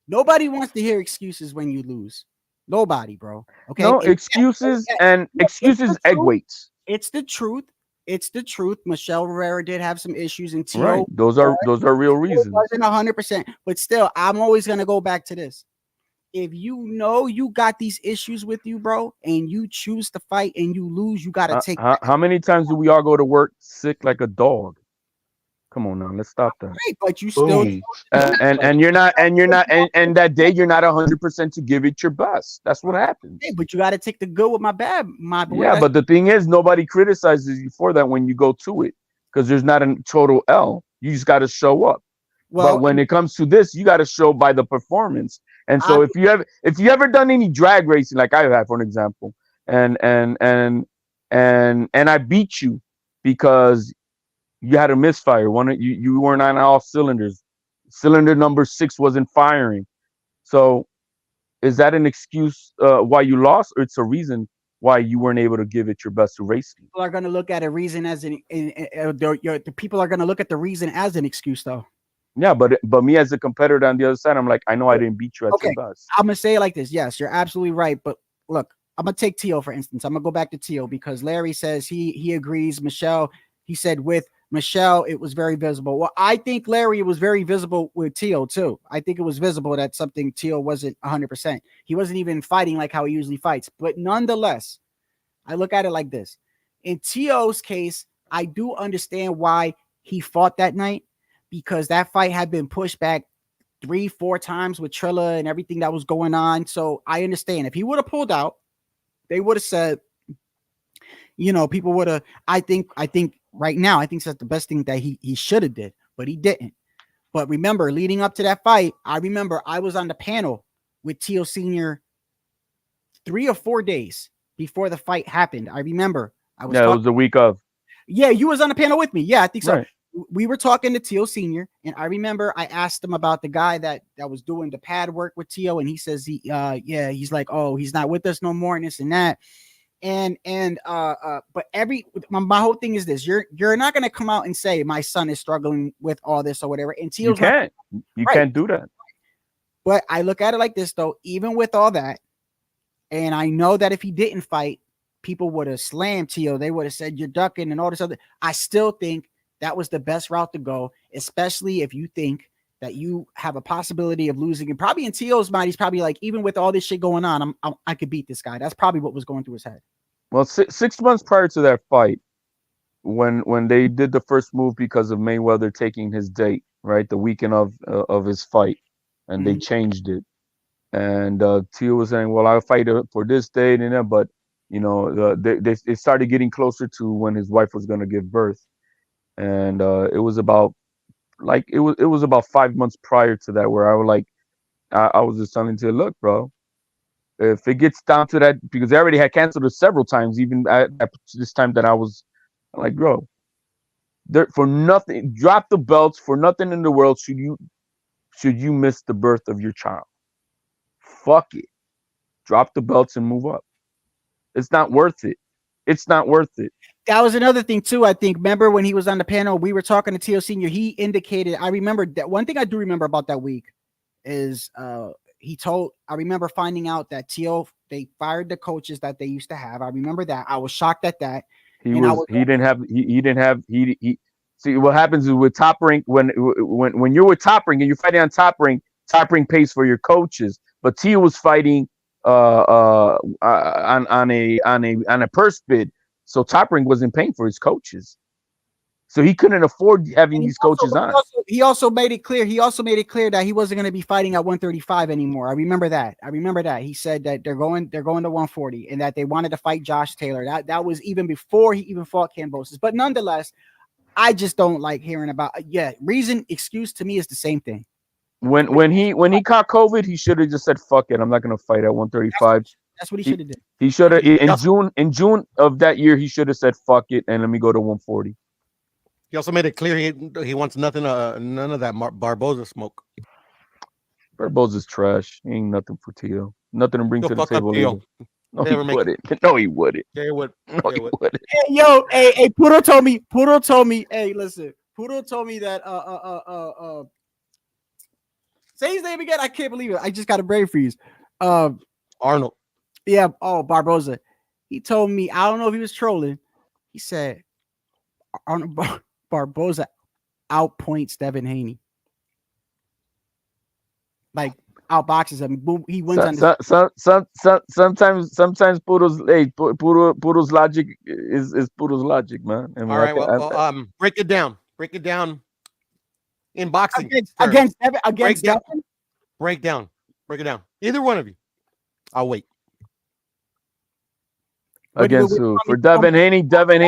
Nobody wants to hear excuses when you lose. Nobody, bro. Okay. No excuses and excuses egg weights. It's the truth. It's the truth. Michelle Rivera did have some issues, and Tio. Right. Those are real reasons. It wasn't 100%, but still, I'm always gonna go back to this. If you got these issues with you, bro, and you choose to fight and you lose, you gotta take. How many times do we all go to work sick like a dog? Come on now, let's stop that. Right, but you still and you're not and that day you're not 100% to give it your best. That's what happens. Hey, but you got to take the good with my bad, my boy. Yeah, but the thing is, nobody criticizes you for that when you go to it because there's not a total L. You just got to show up. Well, but when it comes to this, you got to show by the performance. And so if you ever done any drag racing like I have, for an example, and I beat you because you had a misfire. You weren't on all cylinders. Cylinder number 6 wasn't firing. So is that an excuse why you lost, or it's a reason why you weren't able to give it your best to race? People are going to look at a reason as the people are going to look at the reason as an excuse, though. Yeah, but me as a competitor on the other side, I'm like, I know I didn't beat you at your best. I'm gonna say it like this. Yes, you're absolutely right. But look, I'm gonna take Tio for instance. I'm gonna go back to Tio because Larry says he agrees. Michelle, he said with Michelle, it was very visible. Well, I think Larry was very visible with Tio too. I think it was visible that something Tio wasn't 100%. He wasn't even fighting like how he usually fights. But nonetheless, I look at it like this. In Tio's case, I do understand why he fought that night because that fight had been pushed back 3-4 times with Trilla and everything that was going on. So I understand if he would have pulled out, they would have said, people would have. I think right now, I think that's the best thing that he should have did, but he didn't. But remember, leading up to that fight, I remember I was on the panel with Tio Sr. 3 or 4 days before the fight happened. I remember I was. Yeah, it was the week of. Yeah, you was on the panel with me. Yeah, I think so. Right. We were talking to Tio Sr. and I remember I asked him about the guy that was doing the pad work with Tio, and he says he's like, oh, he's not with us no more, and this and that. But my whole thing is this: you're not gonna come out and say my son is struggling with all this or whatever. And Tio's you can't do that. But I look at it like this though: even with all that, and I know that if he didn't fight, people would have slammed Tio. They would have said you're ducking and all this other. I still think that was the best route to go, especially if you think that you have a possibility of losing. And probably in Tio's mind, he's probably like, even with all this shit going on, I could beat this guy. That's probably what was going through his head. Well, 6 months prior to that fight, when they did the first move because of Mayweather taking his date, right, the weekend of his fight, and they changed it, and Tio was saying, "Well, I'll fight for this date," and then, but they started getting closer to when his wife was going to give birth. And it was about it was about 5 months prior to that where I was just telling Tio, look, bro, if it gets down to that, because they already had canceled it several times, even at this time that I was like, bro, for nothing, drop the belts, for nothing in the world should you miss the birth of your child. Fuck it, drop the belts and move up. It's not worth it. It's not worth it. That was another thing too. I think, remember when he was on the panel, we were talking to Tio Sr. He indicated, I remember that one thing I do remember about that week is I remember finding out that Tio, they fired the coaches that they used to have. I remember that. I was shocked at that. He didn't have see what happens is with Top Rank, when you're with Top Rank and you're fighting on Top Rank pays for your coaches, but Tio was fighting on a purse bid. So Top Rank wasn't paying for his coaches. So he couldn't afford having these coaches on. He also made it clear. He also made it clear that he wasn't going to be fighting at 135 anymore. I remember that. He said that they're going to 140 and that they wanted to fight Josh Taylor. That was even before he even fought Kambosos. But nonetheless, I just don't like hearing about. Excuse to me is the same thing. When he caught COVID, he should have just said, "Fuck it, I'm not going to fight at 135." That's what he should have did. He should have in June of that year. He should have said, "Fuck it," and let me go to 140. He also made it clear he wants none of that Barboza smoke. Barboza's trash. He ain't nothing for Tio. Nothing to bring to the table. No, he wouldn't. No, he wouldn't. Hey, yo, hey, Puro told me, hey, listen, Puro told me that say his name again. I can't believe it. I just got a brain freeze. Arnold. Yeah, Barboza. He told me, I don't know if he was trolling. He said Arnold Barboza outpoints Devin Haney. Like outboxes him. Boom, he wins sometimes Puro's logic is Puro's logic, man. I mean, all right, break it down in boxing against Devin. Break it down. Either one of you. I'll wait. Against who? For Devin Haney. Devin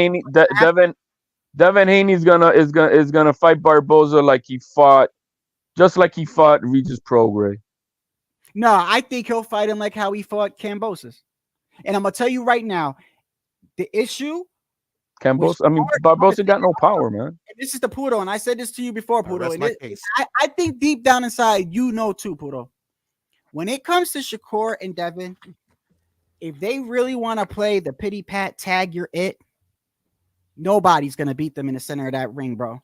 Haney's gonna fight Barboza like he fought Regis Prograis. No, I think he'll fight him like how he fought Kambosos. And I'm gonna tell you right now, the issue. Barboza got no power, man. And this is the Puro, and I said this to you before, Puro. I think deep down inside, you know too, Puro. When it comes to Shakur and Devin, if they really want to play the pity pat tag, you're it. Nobody's gonna beat them in the center of that ring, bro.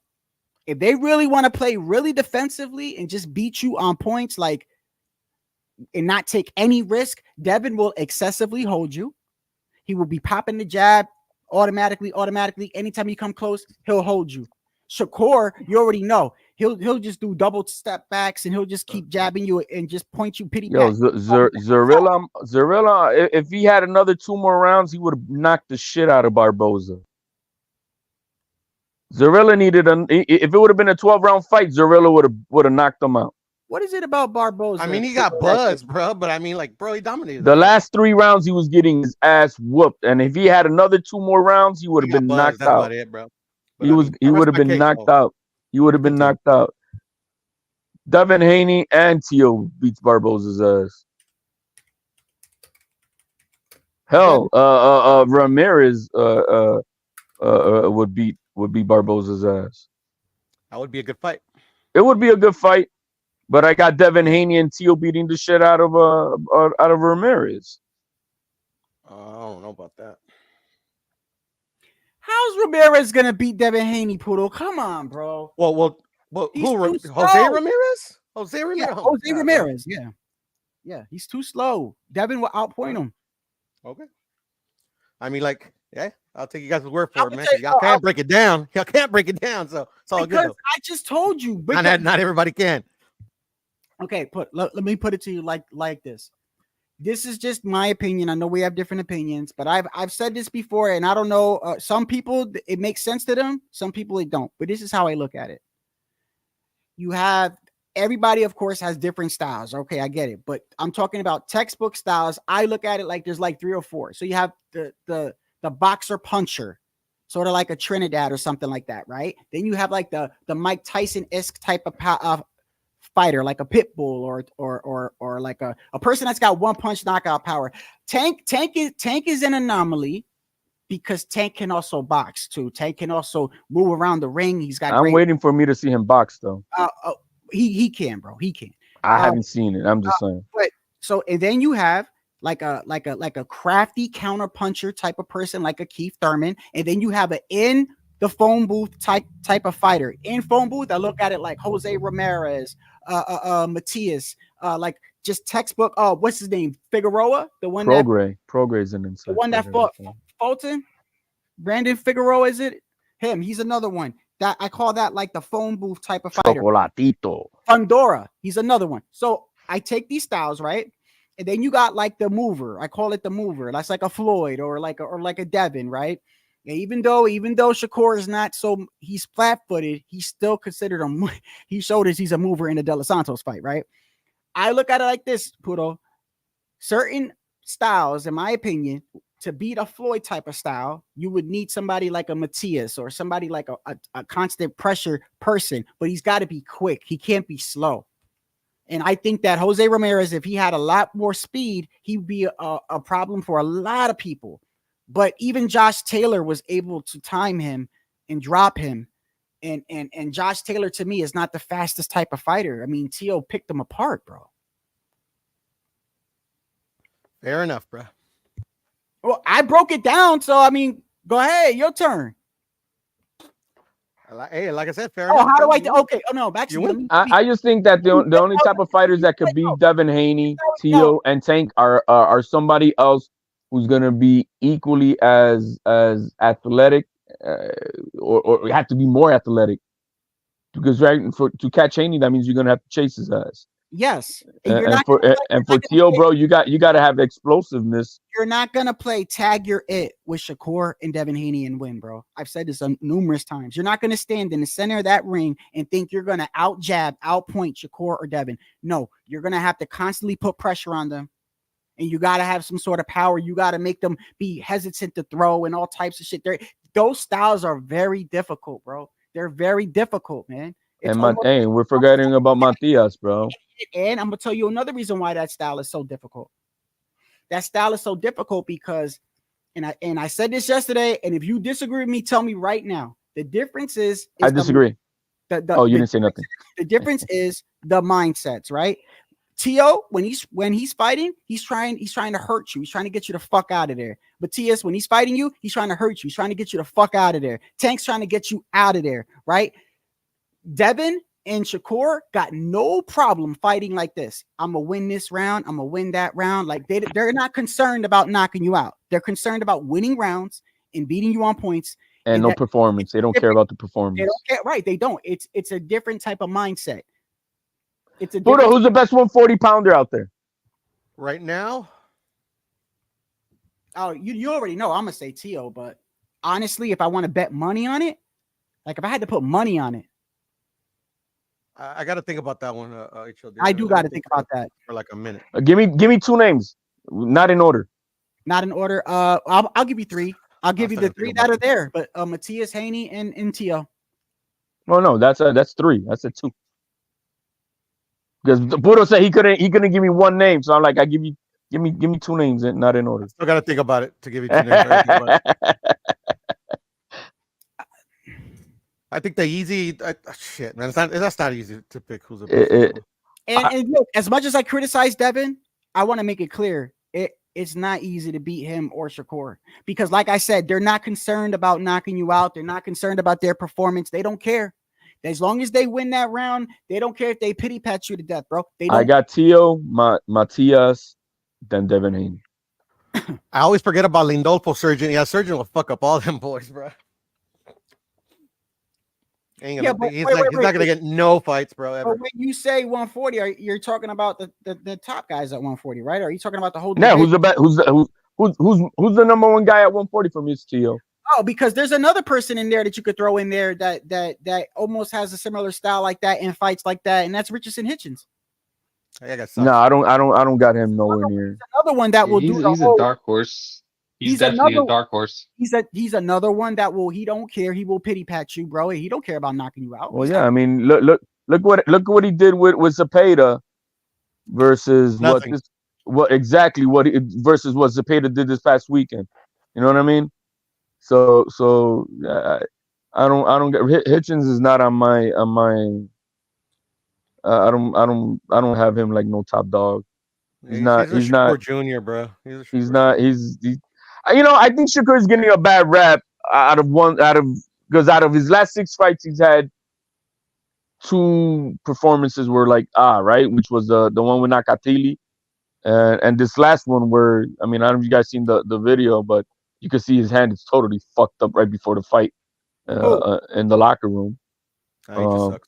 If they really want to play really defensively and just beat you on points, like, and not take any risk, Devin will excessively hold you. He will be popping the jab automatically. Anytime you come close, he'll hold you. Shakur, you already know. He'll just do double step backs and he'll just keep jabbing you and just point you pity pat. Zarilla, if he had another 2 more rounds, he would have knocked the shit out of Barboza. Zarilla needed if it would have been a 12-round fight, Zarilla would have knocked him out. What is it about Barboza? I mean, he got buzzed, bro, but I mean, like, bro, he dominated. The last 3 rounds, he was getting his ass whooped, and if he had another 2 more rounds, he would have been knocked out. That's about it, bro. He would have been knocked out. He would have been knocked out. Devin Haney and Tio beats Barboza's ass. Hell, Ramirez would beat Barboza's ass. That would be a good fight. It would be a good fight, but I got Devin Haney and Tio beating the shit out of Ramirez. I don't know about that. How's Ramirez gonna beat Devin Haney, Poodle? Come on, bro. Well, who? Jose Ramirez? Jose Ramirez. Yeah, Jose Ramirez. Yeah. He's too slow. Devin will outpoint him. Okay. I mean, like, yeah, I'll take you guys' word for it, man. Y'all can't break it down. Y'all can't break it down. So it's all good. I just told you. Not everybody can. Okay, let me put it to you like this. This is just my opinion. I know we have different opinions, but I've said this before, and I don't know. Some people it makes sense to them. Some people it don't. But this is how I look at it. You have everybody, of course, has different styles. Okay, I get it. But I'm talking about textbook styles. I look at it like there's like 3 or 4. So you have the boxer puncher, sort of like a Trinidad or something like that, right? Then you have like the Mike Tyson-esque type of fighter, like a pit bull or like a person that's got one punch knockout power. Tank is an anomaly because Tank can also box too. Tank can also move around the ring. He's got. I'm waiting for me to see him box though. He can, bro. He can. I haven't seen it. I'm just saying. But so and then you have like a crafty counter puncher type of person, like a Keith Thurman, and then you have an in the phone booth type of fighter. In phone booth, I look at it like Jose Ramirez, Matias, like just textbook. Oh, what's his name? Figueroa, the one Prograis an inside. The one that fought Fulton, Brandon Figueroa, is it him? He's another one that I call that like the phone booth type of fighter. Chocolatito. Pandora, he's another one. So I take these styles, right? And then you got like the mover. I call it the mover. That's like a Floyd or like a Devin, right? Yeah, even though Shakur is not so, he's flat-footed, he's still considered he showed us he's a mover in the De Los Santos fight, right? I look at it like this, Puto. Certain styles, in my opinion, to beat a Floyd type of style, you would need somebody like a Matias or somebody like a constant pressure person, but he's got to be quick. He can't be slow. And I think that Jose Ramirez, if he had a lot more speed, he'd be a problem for a lot of people. But even Josh Taylor was able to time him and drop him. And Josh Taylor, to me, is not the fastest type of fighter. I mean, T.O. picked him apart, bro. Fair enough, bro. Well, I broke it down, so I mean, go ahead, your turn. Hey, like I said, fair Oh, enough. how do bro. I do? Okay, oh no, back to You you. win. I just think that the only type of fighters that could beat Devin Haney, Tio, and Tank are somebody else who's gonna be equally as athletic, or have to be more athletic. Because to catch Haney, that means you're gonna have to chase his ass. Yes, And for Tio, bro, you got to have explosiveness. You're not gonna play tag your it with Shakur and Devin Haney and win, bro. I've said this numerous times. You're not gonna stand in the center of that ring and think you're gonna out jab, outpoint Shakur or Devin. No, you're gonna have to constantly put pressure on them, and you gotta have some sort of power. You gotta make them be hesitant to throw and all types of shit. Those styles are very difficult, bro. They're very difficult, man. And we're forgetting about Matias, bro. And I'm gonna tell you another reason why that style is so difficult. That style is so difficult because, and I said this yesterday, and if you disagree with me, tell me right now. The difference is I disagree. You didn't say nothing. The difference is the mindsets, right? T.O., when he's fighting, he's trying to hurt you. He's trying to get you the fuck out of there. But T.S., when he's fighting you, he's trying to hurt you. He's trying to get you the fuck out of there. Tank's trying to get you out of there, right? Devin and Shakur got no problem fighting like this. I'm gonna win this round. I'm gonna win that round. Like they're not concerned about knocking you out. They're concerned about winning rounds and beating you on points. And no performance. They don't care about the performance. They don't care, right? They don't. It's a different type of mindset. It's a Buddha, who's the best 140 pounder out there right now? Oh, you already know. I'm gonna say T.O., but honestly, if I want to bet money on it, like if I had to put money on it, I got to think about that one. HLD. I do got to think about that for like a minute. Give me two names, not in order. Not in order. I'll give you three. I'll give you the three that are there. But Matias, Haney, and T.O. No, that's three. That's a two. Because Budo said he couldn't give me one name, so I'm like, give me two names, not in order. Still got to think about it to give you two names. I think the easy shit, man. That's not easy to pick who's a best. And look, as much as I criticize Devin, I want to make it clear it's not easy to beat him or Shakur because, like I said, they're not concerned about knocking you out. They're not concerned about their performance. They don't care. As long as they win that round, they don't care if they pity pat you to death, bro. I got Tio, Matias, then Devin Haney. I always forget about Lindolfo Surgeon. Yeah, Surgeon will fuck up all them boys, bro. He's not gonna get no fights, bro. Ever. But when you say 140, you're talking about the top guys at 140, right? Or are you talking about the whole? Yeah, who's the best? Who's the number one guy at 140 from his Tio? Oh, because there's another person in there that you could throw in there that almost has a similar style like that and fights like that, and that's Richardson Hitchens. No, I don't got him nowhere near. Another one that will do. He's a dark horse. He's definitely a dark horse. He's another one that he don't care. He will pity pat you, bro. He don't care about knocking you out. Well, yeah, I mean, look what he did with Zepeda versus Nothing. versus what Zepeda did this past weekend. You know what I mean? So I don't get Hitchens is not on my I don't have him like no top dog. He's not junior, bro. He's not. I think Shakur is getting a bad rap because out of his last 6 fights, he's had 2 performances were like right, which was the one with Nakatili, and this last one where I don't know if you guys seen the video, but you can see his hand is totally fucked up right before the fight in the locker room. He just sucks.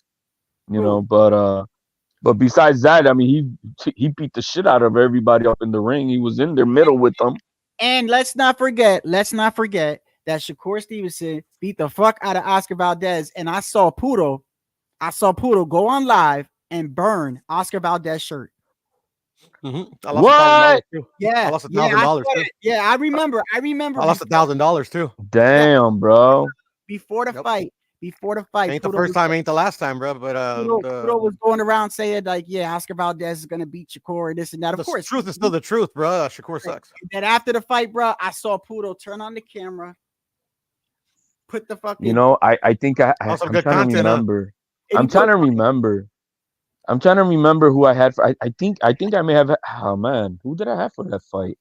But besides that, I mean, he beat the shit out of everybody up in the ring. He was in their middle with them. And let's not forget that Shakur Stevenson beat the fuck out of Oscar Valdez, and I saw Poodle go on live and burn Oscar Valdez shirt. I lost $1,000 too. Yeah, I lost $1,000 too. Yeah, I remember. I lost $1,000 too. Damn, bro. Before the fight. Ain't the first time, ain't the last time, bro. But Poodle was going around saying like, yeah, Oscar Valdez is gonna beat Shakur and this and that. Of course, truth is still the truth, bro. Shakur sucks. Then after the fight, bro, I saw Poodle turn on the camera, put the fucking. You know, I think I'm trying to remember. I'm trying to remember who I had for. I think I may have. Oh man, who did I have for that fight?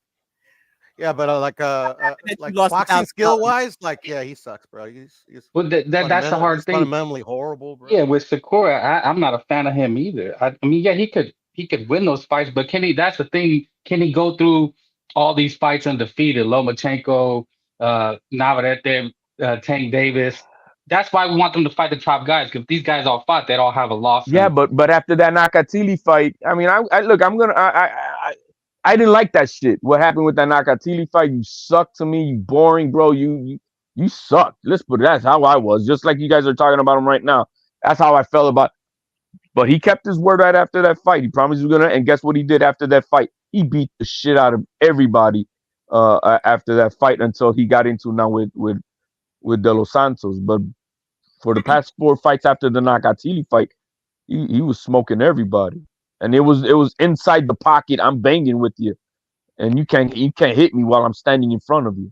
Yeah, but like boxing skill wise, like he sucks, bro. He's well, that's the hard thing. Fundamentally horrible, bro. Yeah, with Sakura, I'm not a fan of him either. I mean, yeah, he could win those fights, but can he? That's the thing. Can he go through all these fights undefeated? Lomachenko, Navarrete, Tank Davis. That's why we want them to fight the top guys. Because if these guys all fought, they'd all have a loss. Yeah, but after that Nakatili fight, I mean, I look, I didn't like that shit. What happened with that Nakatili fight? You suck to me. You boring, bro. You suck. Let's put it. That's how I was. Just like you guys are talking about him right now. That's how I felt about. But he kept his word right after that fight. He promised he was gonna. And guess what he did after that fight? He beat the shit out of everybody after that fight until he got into now with De Los Santos. But for the past 4 fights after the Nakatili fight, he was smoking everybody. And it was inside the pocket. I'm banging with you, and you can't hit me while I'm standing in front of you.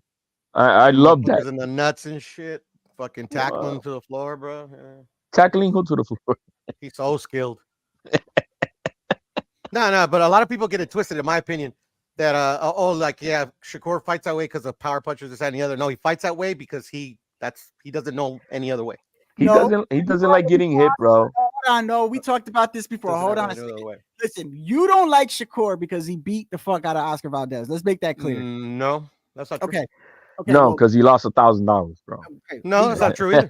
I love that. In the nuts and shit, fucking tackling to the floor, bro. Yeah. Tackling who to the floor? He's so skilled. No, but a lot of people get it twisted, in my opinion. That Shakur fights that way because of power punches, this and the other. No, he fights that way because he doesn't know any other way. He doesn't like getting hit, bro. Hold on, no, we talked about this before. Hold on a second. Listen, you don't like Shakur because he beat the fuck out of Oscar Valdez. Let's make that clear. No, that's not true. Okay. No, because he lost $1,000, bro. Okay. No, that's not true either.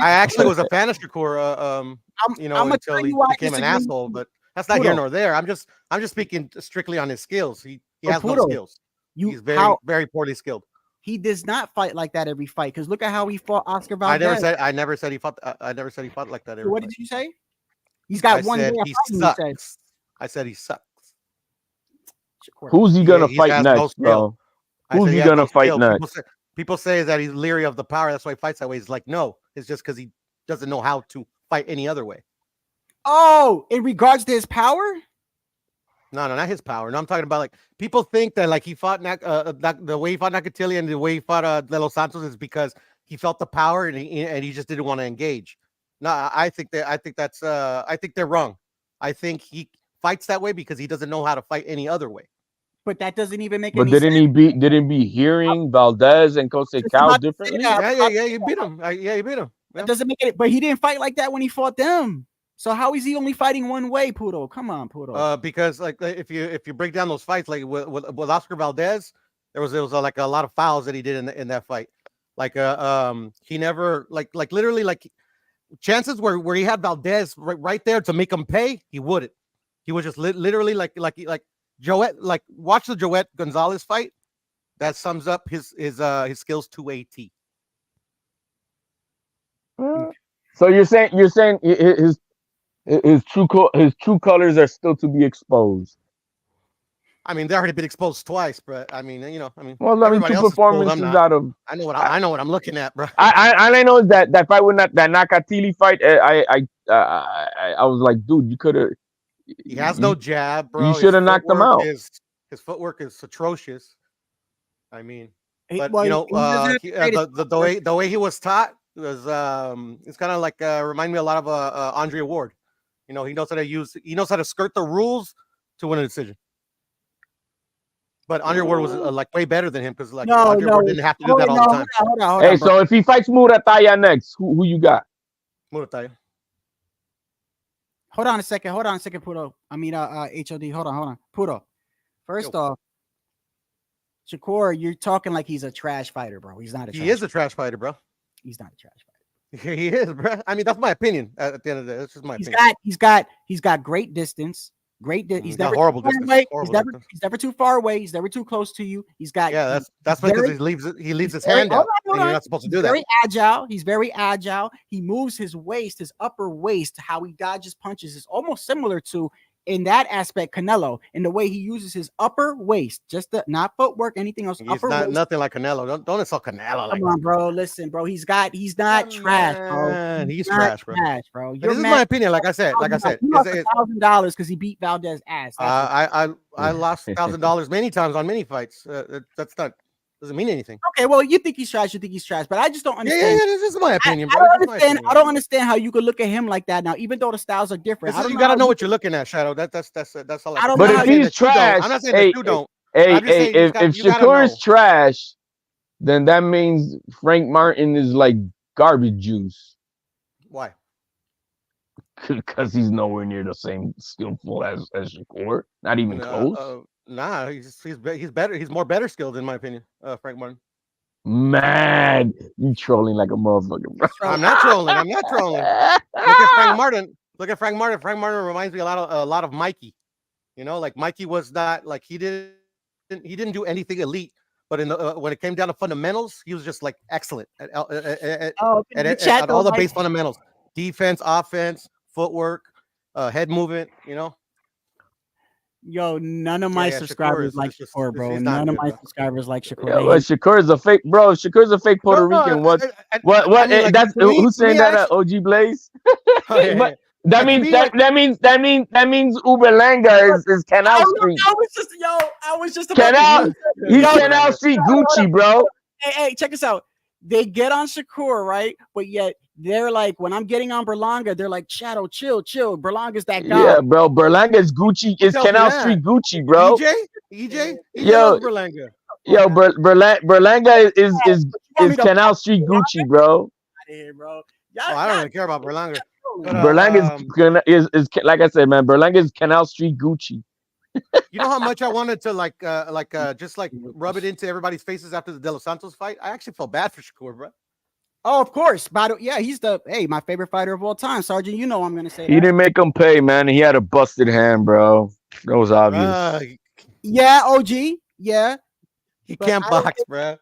I actually was a fan of Shakur, until he became an asshole. But that's not here nor there. I'm just speaking strictly on his skills. He has no skills. He's very poorly skilled. He does not fight like that every fight. Because look at how he fought Oscar Valdez. I never said he fought like that every What fight. Did you say? He's got one day he sucks. I said he sucks. Who's he gonna fight next, bro? Who's he gonna fight next? People say that he's leery of the power. That's why he fights that way. He's like, no, it's just because he doesn't know how to fight any other way. Oh, in regards to his power? No, not his power. No, I'm talking about like people think that like he fought the way he fought Nakatili and the way he fought De Los Santos is because he felt the power and he just didn't want to engage. No, I think they're wrong. I think he fights that way because he doesn't know how to fight any other way. But that doesn't even make any sense. But didn't he hearing Valdez and Cal differently? Yeah, he beat him. He beat him. Yeah. It doesn't make it, but he didn't fight like that when he fought them. So how is he only fighting one way, Poodle? Come on, Poodle. Because like if you break down those fights, like with Oscar Valdez, there was like a lot of fouls that he did in that fight. Like he never like literally like chances where he had Valdez right there to make him pay, he wouldn't. He was just literally like Joet, like watch the Joet Gonzalez fight. That sums up his skills to a T. So you're saying his true colors are still to be exposed. I mean, they already been exposed twice, but I mean, well, I mean, 2 performances out of. I know what I'm looking at, bro. I know that fight with that Nakatili fight. I was like, dude, you could have. He has no jab, bro. You should have knocked him out. His footwork is atrocious. I mean, but the way he was taught was it's kind of like remind me a lot of Andre Ward. He knows how to skirt the rules to win a decision. But Andre Ward was like way better than him because Andre Ward didn't have to do that all the time. Hold on, hey, so if he fights Murataya next, who you got? Murataya. Hold on a second, Pudo. I mean, HOD. Hold on, Pudo. First off, Shakur, you're talking like he's a trash fighter, bro. He's not a. He is a trash fighter, bro. He's not a trash fighter. He is, bro. I mean, that's my opinion. At the end of the day, that's just my opinion. He's got great distance, Great. He's got never horrible too far distance, away. horrible He's distance. never too far away. He's never too close to you. He's got that's because very- he leaves his very- hand hold out. on, hold And you're on. not supposed to He's do that. very agile. He's very agile. He moves his waist, his upper waist, how he dodges punches is almost similar to, in that aspect, Canelo, in the way he uses his upper waist, just not footwork, anything else. He's upper not waist. nothing like Canelo. Don't insult Canelo like Come on, bro. Listen, bro. He's not trash, bro. man, he's not trash, bro. You're But this is mad. my opinion. Like I said, He lost $1,000 because he beat Valdez ass. I lost $1,000 many times on many fights. That's not doesn't mean anything. Okay, well, you think he's trash, but I just don't understand. Yeah, this is my opinion, bro. I don't This is my understand. opinion. I don't understand how you could look at him like that now, even though the styles are different. You gotta know what you're looking at, Shadow. That's all. I don't But know if how he's trash, I'm not saying that you don't. Hey, I'm just saying if you gotta Shakur is know. trash, then that means Frank Martin is like garbage juice Why? because he's nowhere near the same skillful as Shakur. Not even close. Nah, he's better. He's more better skilled in my opinion. Frank Martin. Man, you trolling like a motherfucker, bro. I'm not trolling. Look at Frank Martin. Frank Martin reminds me a lot of Mikey. You know, like Mikey was not like he didn't do anything elite, but in the when it came down to fundamentals, he was just like excellent at all the base fundamentals: defense, offense, footwork, head movement. You know. Yo, none of my subscribers like Shakur, bro. None of my subscribers like Shakur. Yeah, well, Shakur's a fake, bro. Shakur's a fake Puerto Rican. What? I mean, that's who's saying that? OG Blaze. But that means Uberlanga is Canal Street. I was just about he's Canal Street Gucci, bro. Hey, check this out. They get on Shakur, right? But yet they're like, when I'm getting on Berlanga, they're like, Shadow, chill. Berlanga's that guy. Yeah, bro. Berlanga is Gucci. Is Canal Street Gucci, bro. EJ, yo, Berlanga. Yo, Berlanga is Canal Street Gucci, bro. Bro. I don't really care about Berlanga. Berlanga is like I said, man. Berlanga is Canal Street Gucci. You know how much I wanted to just rub it into everybody's faces after the De Los Santos fight? I actually felt bad for Shakur, bro. Oh, of course. Yeah, he's my favorite fighter of all time. Sergeant, you know I'm gonna say he didn't make him pay, man. He had a busted hand, bro. That was obvious. Yeah, OG. Yeah. He can't box, bro.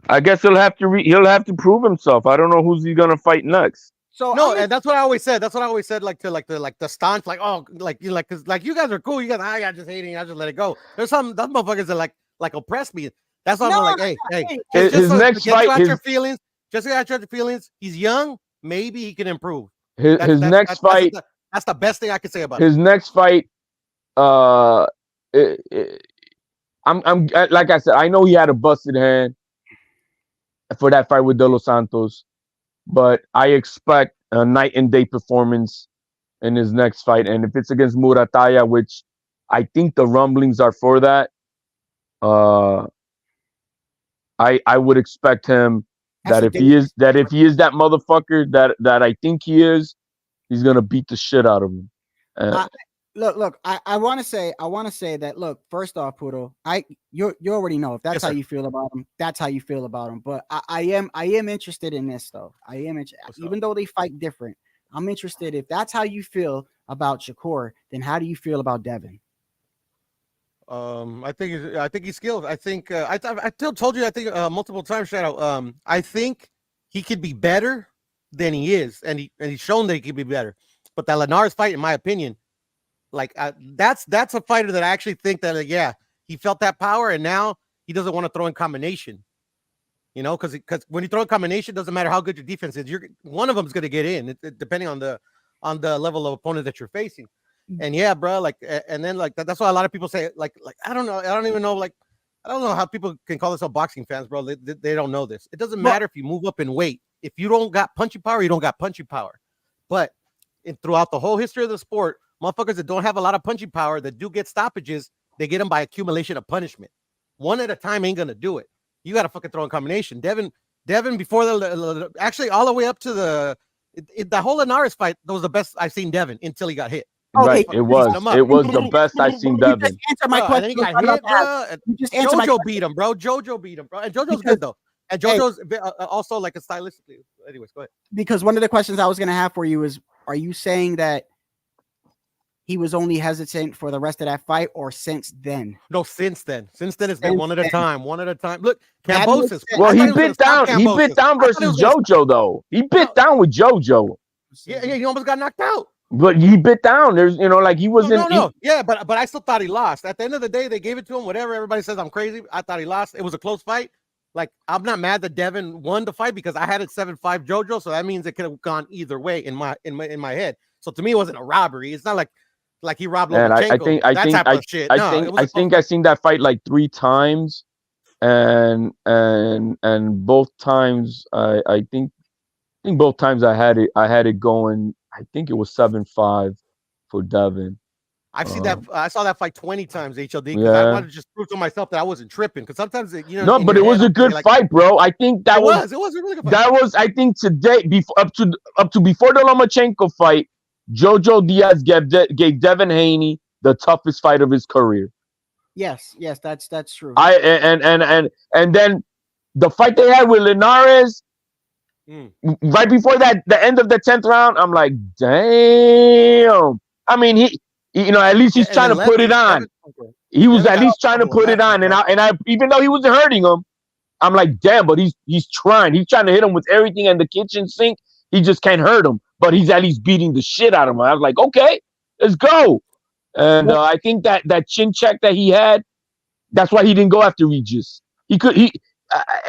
I guess he'll have to prove himself. I don't know who's he gonna fight next. So no, and that's what I always said. That's what I always said, like the staunch, because you guys are cool. You guys, I just hating. I just let it go. There's some motherfuckers that like oppress me. That's why I'm like, hey. His next fight, just to out your feelings. He's young. Maybe he can improve. His next fight. That's the best thing I can say about his him. next fight. I'm like I said, I know he had a busted hand for that fight with De Los Santos, but I expect a night and day performance in his next fight. And if it's against Murataya, which I think the rumblings are for that, I would expect him if he is that motherfucker that I think he is, he's gonna beat the shit out of him. Look, I want to say that. Look, first off, Pudo, you already know if that's how you feel about him. That's how you feel about him. But I am interested in this though. I am interested, even though they fight different. I'm interested if that's how you feel about Shakur. Then how do you feel about Devin? I think he's skilled. I think I still told you. I think multiple times, Shadow. I think he could be better than he is, and he's shown that he could be better. But that Linares fight, in my opinion. That's a fighter that I actually think that he felt that power and now he doesn't want to throw in combination, you know, because when you throw in combination, it doesn't matter how good your defense is. One of them is going to get in, depending on the level of opponent that you're facing. And bro, and then that's why a lot of people say I don't know, I don't even know, I don't know how people can call themselves boxing fans, bro. They don't know this. It doesn't matter if you move up in weight. If you don't got punching power, you don't got punching power. But throughout the whole history of the sport, motherfuckers that don't have a lot of punching power that do get stoppages, they get them by accumulation of punishment. One at a time ain't gonna do it. You got to fucking throw in combination. Devin before actually all the way up to the whole Linares fight, that was the best I've seen Devin until he got hit. Right, it was the best I've seen Devin. Just answer my question. And he got hit, bro. Jojo beat him, bro. Jojo beat him, bro. And Jojo's good though. And Jojo's also like a stylistically. Anyways, go ahead. Because one of the questions I was gonna have for you is, are you saying that he was only hesitant for the rest of that fight, or since then? No, since then. Since then, it's been Since one at a then. time. One at a time. Look, That makes Kambosos. sense. Well, I he thought was gonna bit stop down. He Kambosos. bit down I thought he versus was gonna JoJo though. He bit down with JoJo, Yeah, he almost got knocked out. but he bit down. There's, like he wasn't. No. Yeah, but I still thought he lost. At the end of the day, they gave it to him. Whatever. Everybody says I'm crazy. I thought he lost. It was a close fight. Like, I'm not mad that Devin won the fight because I had it 7-5 JoJo, so that means it could have gone either way in my head. So to me, it wasn't a robbery. It's not like he robbed And Lomachenko. I think I seen that fight like 3 times, and both times I think both times I had it going. I think it was 7-5 for Devin. I've seen that. I saw that fight 20 times, HLD, because Yeah. I wanted to just prove to myself that I wasn't tripping. Because sometimes, No, in but your it was head, a good fight, bro. I think that it was a really good fight. that was, I think, today, up to before the Lomachenko fight, Jojo Diaz gave Devin Haney the toughest fight of his career. Yes, that's true. And then the fight they had with Linares, right before that, the end of the 10th round, I'm like, damn. I mean, he at least he's trying to put it on. He was at least trying to put it on, and I even though he wasn't hurting him, I'm like, damn, but he's trying. He's trying to hit him with everything in the kitchen sink. He just can't hurt him, but he's at least beating the shit out of him. I was like, okay, let's go. And I think that chin check that he had, that's why he didn't go after Regis.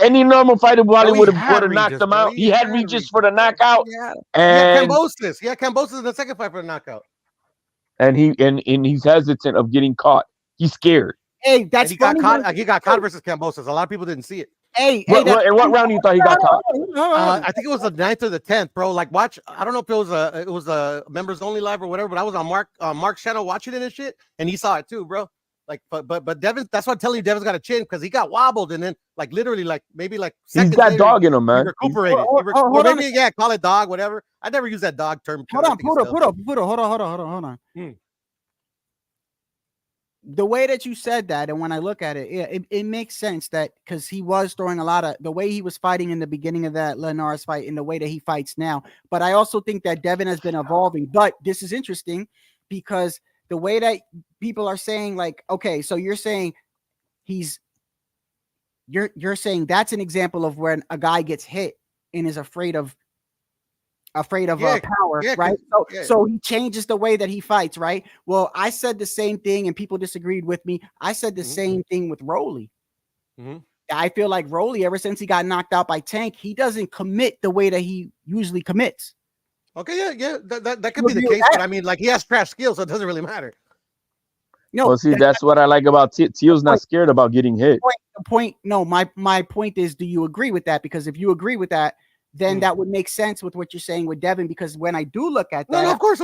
Any normal fighter probably would have knocked him out. He had Regis for the knockout. Yeah. And Kambosos. Yeah, Kambosos in the second fight for the knockout. and he's hesitant of getting caught. He's scared. Hey, that's He got funny. caught. He got caught versus Kambosos. A lot of people didn't see it. Hey, In what round you thought he got caught? I think it was the 9th or the 10th, bro. Like, watch. I don't know if it was a members only live or whatever, but I was on Mark's channel watching it and shit, and he saw it too, bro. Like, but Devin, that's what I'm telling you, Devin's got a chin because he got wobbled, and then like literally maybe He's got dog in him, man. He recuperated. Hold on. Yeah, call it dog, whatever. I never use that dog term. Hold on. Hold on. The way that you said that, and when I look at it, yeah, it makes sense that because he was throwing a lot of the way he was fighting in the beginning of that Linares fight and the way that he fights now. But I also think that Devin has been evolving. But this is interesting because the way that people are saying, like, okay, so you're saying you're saying that's an example of when a guy gets hit and is afraid of power, right? So he changes the way that he fights, right? Well, I said the same thing and people disagreed with me. I said the same thing with Rolly. I feel like Rolly, ever since he got knocked out by Tank, he doesn't commit the way that he usually commits. Okay, yeah, that could be the case, but I mean, like, he has trash skills, so it doesn't really matter. No, well, see, that's what I like about Teal's not scared about getting hit. My point is, do you agree with that? Because if you agree with that, then that would make sense with what you're saying with Devin. Because when I do look at that, no, of course.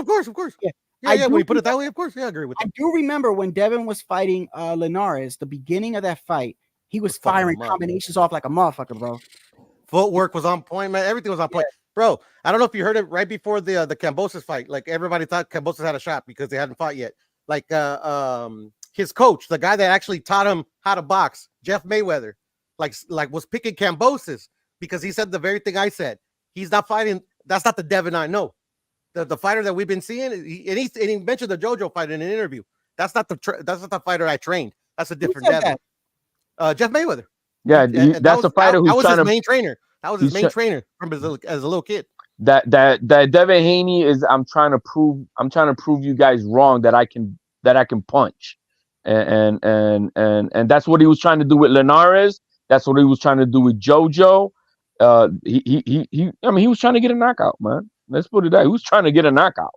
Yeah, when you put it that way, of course, yeah, I agree with that. I do remember when Devin was fighting Linares, the beginning of that fight, he was firing combinations off like a motherfucker, bro. Footwork was on point, man. Everything was on point. Bro, I don't know if you heard it right before the Kambosos fight. Like, everybody thought Kambosos had a shot because they hadn't fought yet. Like, his coach, the guy that actually taught him how to box, Jeff Mayweather, like was picking Kambosos because he said the very thing I said. He's not fighting. That's not the Devin I know. The fighter that we've been seeing, he mentioned the JoJo fight in an interview. That's not the fighter I trained. That's a different Devin. Jeff Mayweather. Yeah, that's a fighter who's trying to. Main trainer. That was his main trainer from as a little kid. That Devin Haney is. I'm trying to prove you guys wrong that I can punch, and that's what he was trying to do with Linares. That's what he was trying to do with JoJo. He was trying to get a knockout, man. Let's put it that. He was trying to get a knockout.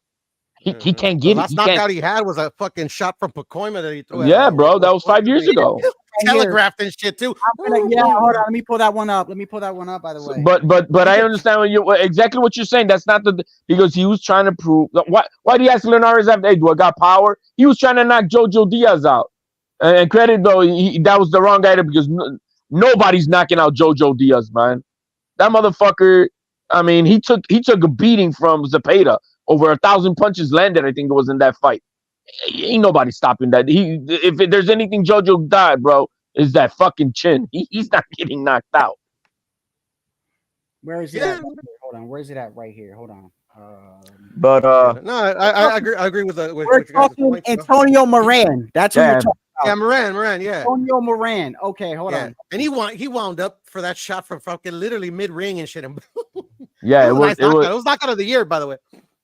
He can't get it. The last knockout he had was a fucking shot from Pacoima that he threw. Yeah, bro, that was 5 years ago. Telegraphed and shit too. Hold on. Let me pull that one up. By the way. But I understand exactly what you're saying. That's not because he was trying to prove. Why do you ask Linares after? Hey, do I got power? He was trying to knock Jojo Diaz out. And credit though, that was the wrong guy because nobody's knocking out Jojo Diaz, man. That motherfucker. I mean, he took a beating from Zepeda. Over 1,000 punches landed, I think it was in that fight. Ain't nobody stopping that. If there's anything JoJo died, bro, is that fucking chin. He's not getting knocked out. Where is it at? Hold on. Where is it at? Right here. Hold on. But No, I agree with We're what you guys' talking point. Antonio Moran. That's who Yeah. we're talking Yeah, about. Moran, yeah. Antonio Moran. Okay, hold Yeah. on. And he wound up for that shot from fucking literally mid ring and shit. yeah, it was a knockout of the year, by the way.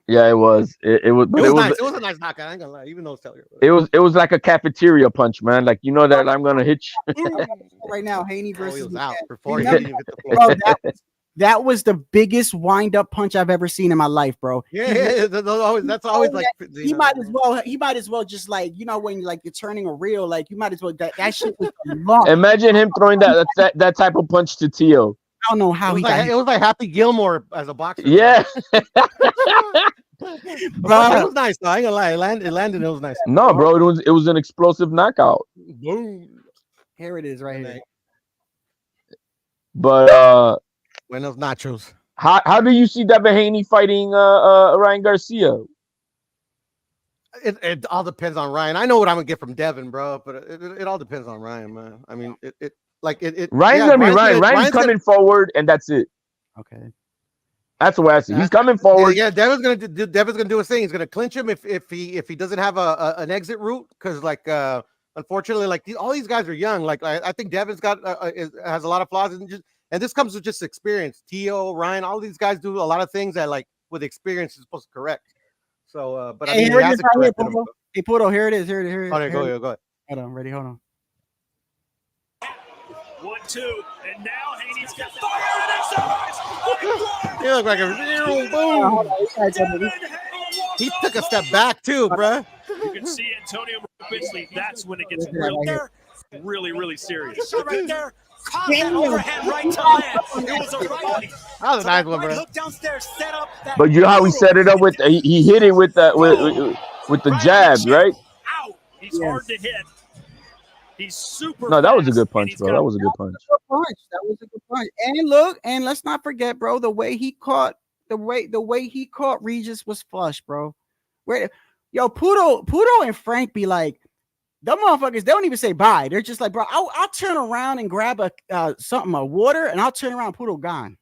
Yeah, it was. It was. But It was nice. It was a nice knockout. I ain't gonna lie, even though it's Taylor. It was like a cafeteria punch, man. Like, you know that I'm gonna hit you. Right now, Haney He versus was out McCann. before he Remember, even hit the floor. bro, that was the biggest wind up punch I've ever seen in my life, bro. Yeah. That's always like he might as well just like, you know, when like you're turning a reel, like you might as well that shit was long. Imagine him throwing that type of punch to Tio. I don't know how it was like Happy Gilmore as a boxer. Yeah. Bro, it was nice though. I ain't gonna lie. It landed. It was nice. No, bro, it was an explosive knockout. Boom. Here it is, right here. But Buenos nachos. how do you see Devin Haney fighting Ryan Garcia? It all depends on Ryan. I know what I'm gonna get from Devin, bro, but it all depends on Ryan, man. I mean, Ryan's gonna be Ryan. Ryan's coming forward, and that's it. Okay. That's the way I see. He's coming forward. Yeah, Devin's gonna do his thing. He's gonna clinch him if he doesn't have an exit route, because like unfortunately, like all these guys are young. Like I think Devin's got has a lot of flaws, and this comes with just experience. Tio, Ryan, all these guys do a lot of things that like with experience is supposed to correct. So, but I mean, here he it has is to correct right here, Hey, Puto, here it is. Here it is. Okay, go ahead. Hold on, ready? Hold on. 1-2, and now Haney's got fire in his eyes. He looked like a boom. He took a step back too, bro. You can see Antonio eventually. That's when it gets really, really serious. So right there, caught that overhand right to land. It was a right. That was a nice one, bro. Hook downstairs, set up that. But you know how we set it up with he hit it with the jab, right? Out. He's hard to hit. He's super. No, that was a good punch, bro. That was a good punch. That was a good punch. And look, and let's not forget, bro, the way he caught Regis was flush, bro. Yo, Puto and Frank be like, them motherfuckers, they don't even say bye. They're just like, bro, I'll turn around and grab a water, and I'll turn around, Puto gone.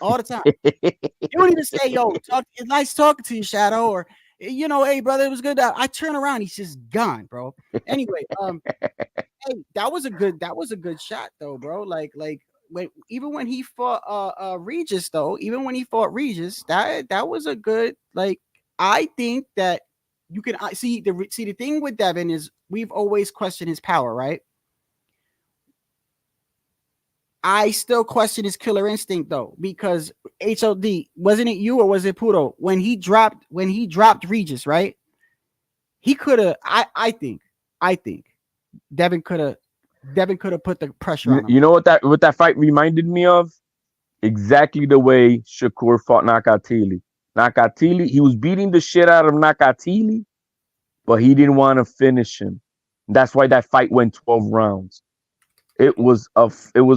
All the time. You don't even say, yo, it's nice talking to you, Shadow, or you know, hey brother, it was good. I turn around, he's just gone, bro. Anyway, hey, that was a good shot though, bro. Like even when he fought Regis, that was a good, like, I think that you can see the thing with Devin is we've always questioned his power, right? I still question his killer instinct though, because HOD, wasn't it you or was it Puto when he dropped Regis, right? He could have. I think Devin could have put the pressure on him. You know what that fight reminded me of? Exactly the way Shakur fought Nakatili. Nakatili, he was beating the shit out of Nakatili, but he didn't want to finish him. That's why that fight went 12 rounds. It was a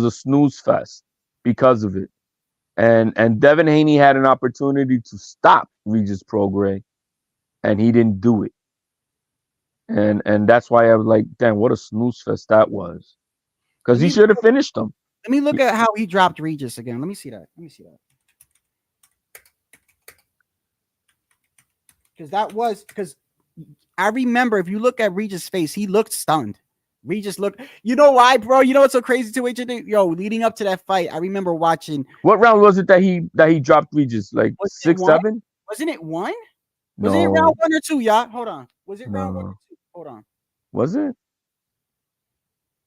snooze fest because of it. And Devin Haney had an opportunity to stop Regis Prograis, and he didn't do it. And that's why I was like, damn, what a snooze fest that was. Because he should have finished him. Let me look at how he dropped Regis again. Let me see that. Because I remember, if you look at Regis' face, he looked stunned. Regis looked, you know why, bro? You know what's so crazy to HOD? Yo, leading up to that fight, I remember watching. What round was it that he dropped Regis? Like 6, 7? Wasn't it 1? No. Was it round 1 or 2, y'all? Hold on. Was it round 1 or 2? Hold on. Was it?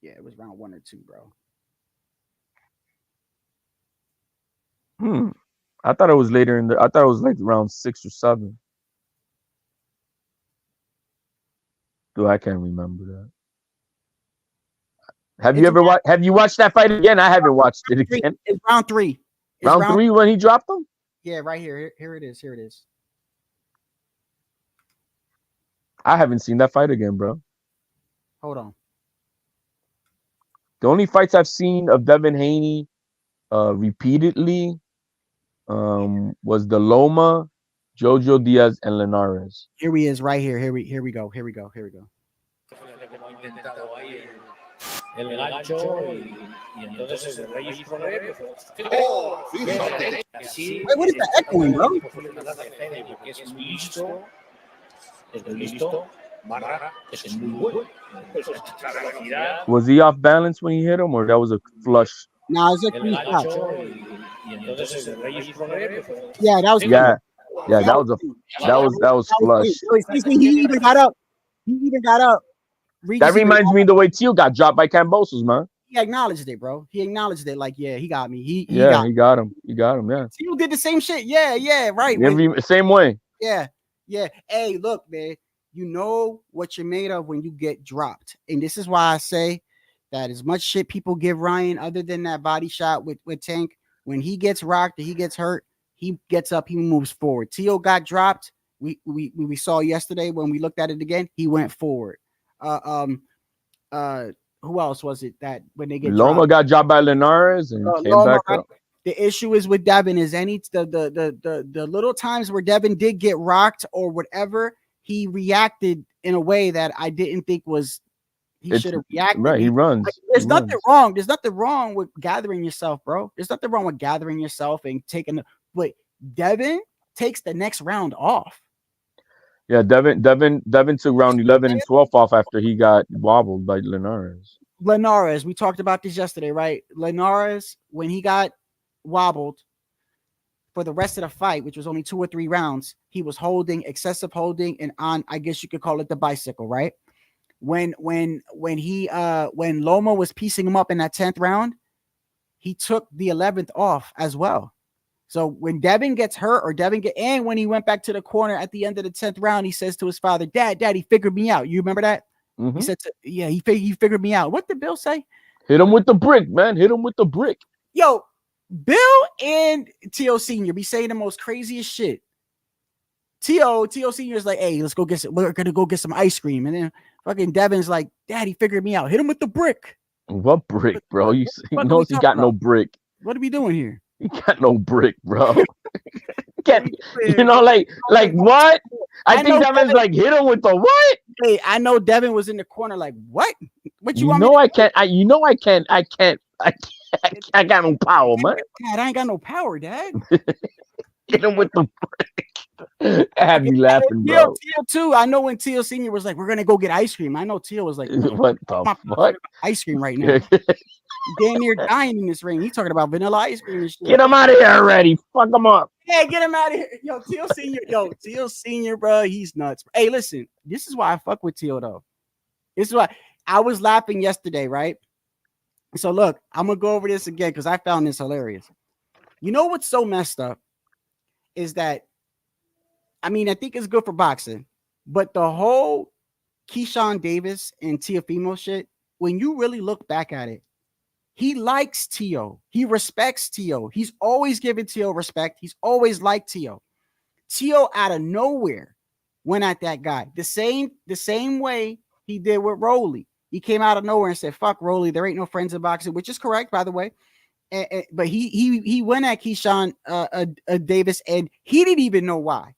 Yeah, it was round 1 or 2, bro. I thought it was later I thought it was like round 6 or 7. Dude, I can't remember that. Have you watched that fight again? I haven't watched it again. It's round 3. Round 3 when he dropped him? Yeah, right here. Here it is. I haven't seen that fight again, bro. Hold on. The only fights I've seen of Devin Haney repeatedly was the Loma, Jojo Diaz, and Linares. Here he is right here. Here we go. el gancho y entonces el rey corre. Wait, what is that echoing, bro? Porque es muy listo, barra, es muy bueno. Was he off balance when he hit him, or that was a flush? Nah, it's a El clean shot. gancho y entonces el rey corre. Yeah, that was clean. Yeah, that was flush. Clean. He even got up. That reminds me of the way Teal got dropped by Cambosos, man. He acknowledged it, bro. He acknowledged it. Like, yeah, he got me. He got him. Yeah. Teal did the same shit. Yeah, right. Same way. Yeah. Hey, look, man. You know what you're made of when you get dropped, and this is why I say that as much shit people give Ryan, other than that body shot with Tank, when he gets rocked or he gets hurt, he gets up, he moves forward. Tio got dropped. We saw yesterday when we looked at it again, he went forward. Who else was it that when they get Loma dropped? got dropped by Linares and came Loma, back up. The issue is with Devin is the little times where Devin did get rocked or whatever, he reacted in a way that I didn't think was he should have reacted. Right, he runs. Like, there's nothing wrong. There's nothing wrong with gathering yourself, bro. There's nothing wrong with gathering yourself and taking but Devin takes the next round off. Yeah, Devin took round 11 and 12 off after he got wobbled by Linares. Linares, we talked about this yesterday, right? Linares, when he got wobbled for the rest of the fight, which was only 2 or 3 rounds, he was holding, excessive holding, and on, I guess you could call it the bicycle, right? When Loma was piecing him up in that 10th round, he took the 11th off as well. So when Devin gets hurt and when he went back to the corner at the end of the 10th round, he says to his father, Dad, he figured me out. You remember that? Mm-hmm. He said, he figured me out. What did Bill say? Hit him with the brick, man. Hit him with the brick. Yo, Bill and T.O. Sr. be saying the most craziest shit. T.O. Sr. is like, hey, we're going to go get some ice cream. And then fucking Devin's like, Dad, he figured me out. Hit him with the brick. What brick, bro? He knows he got no brick. What are we doing here? He got no brick, bro. like what? I think Devin's like, hit him with the what? Hey, I know Devin was in the corner like, what? What you want me? I can't. I got no power, man. Dad, I ain't got no power, Dad. Hit him with the brick. I have you laughing, bro. Teal too. I know when Teal Sr. was like, we're gonna go get ice cream. I know Teal was like, what the fuck? Ice cream right now. Damn near dying in this ring. He's talking about vanilla ice cream and shit. Get him out of here already. Fuck him up. Yeah, get him out of here. Yo, Teal Sr. Teal Sr., bro, he's nuts. Hey, listen, this is why I fuck with Teal, though. This is why I was laughing yesterday, right? So look, I'm gonna go over this again because I found this hilarious. You know what's so messed up is that, I mean, I think it's good for boxing, but the whole Keyshawn Davis and Teofimo shit, when you really look back at it, he likes Tio. He respects Tio. He's always given Tio respect. He's always liked Tio. Tio out of nowhere went at that guy. The same way he did with Rolly. He came out of nowhere and said, fuck Rolly. There ain't no friends in boxing, which is correct, by the way. But he went at Keyshawn Davis, and he didn't even know why.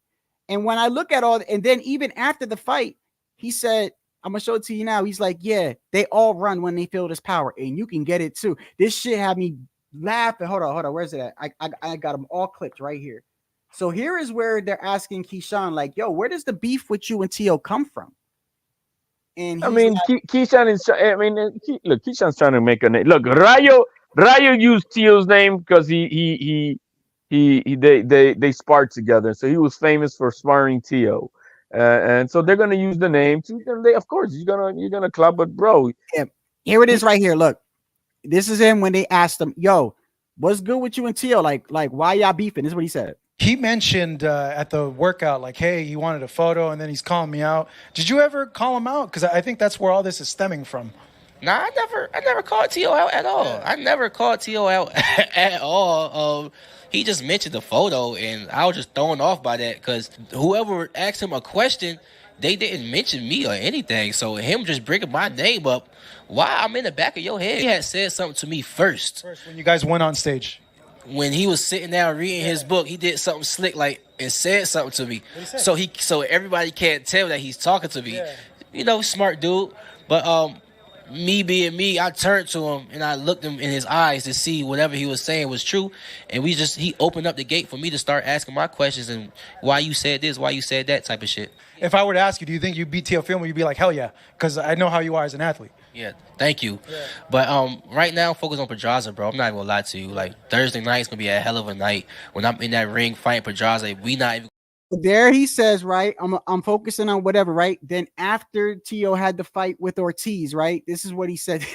And when I look at all, and then even after the fight, he said, I'm gonna show it to you now. He's like, yeah, they all run when they feel this power, and you can get it too. This shit had me laughing. Hold on. Where's it at? I got them all clipped right here. So here is where they're asking Keyshawn, like, yo, where does the beef with you and Tio come from? And I mean, like, Keyshawn is. I mean, look, Keyshawn's trying to make a name. Look, Rayo used Tio's name because they sparred together, so he was famous for sparring Tio. And so they're gonna use the name. Of course, you're gonna club, but bro, yeah. Here it is, right here. Look, this is him when they asked him, "Yo, what's good with you and Tio? Like why y'all beefing?" This is what he said. He mentioned at the workout, like, "Hey, he wanted a photo," and then he's calling me out. Did you ever call him out? Because I think that's where all this is stemming from. Nah, I never called Tio out at all. Yeah. I never called Tio out at all. He just mentioned the photo, and I was just thrown off by that because whoever asked him a question, they didn't mention me or anything. So him just bringing my name up, why I'm in the back of your head. He had said something to me first. When you guys went on stage. When he was sitting down reading his book, he did something slick and said something to me. So everybody can't tell that he's talking to me. Yeah. You know, smart dude. But me being me, I turned to him and I looked him in his eyes to see whatever he was saying was true. And he opened up the gate for me to start asking my questions and why you said this, why you said that type of shit. If I were to ask you, do you think you beat Teofimo? You'd be like, hell yeah, because I know how you are as an athlete. Yeah, thank you. Yeah. But right now, focus on Pedraza, bro. I'm not even gonna lie to you. Like Thursday night's gonna be a hell of a night when I'm in that ring fighting Pedraza. We not even. There he says, right? I'm focusing on whatever, right? Then after Tio had the fight with Ortiz, right? This is what he said.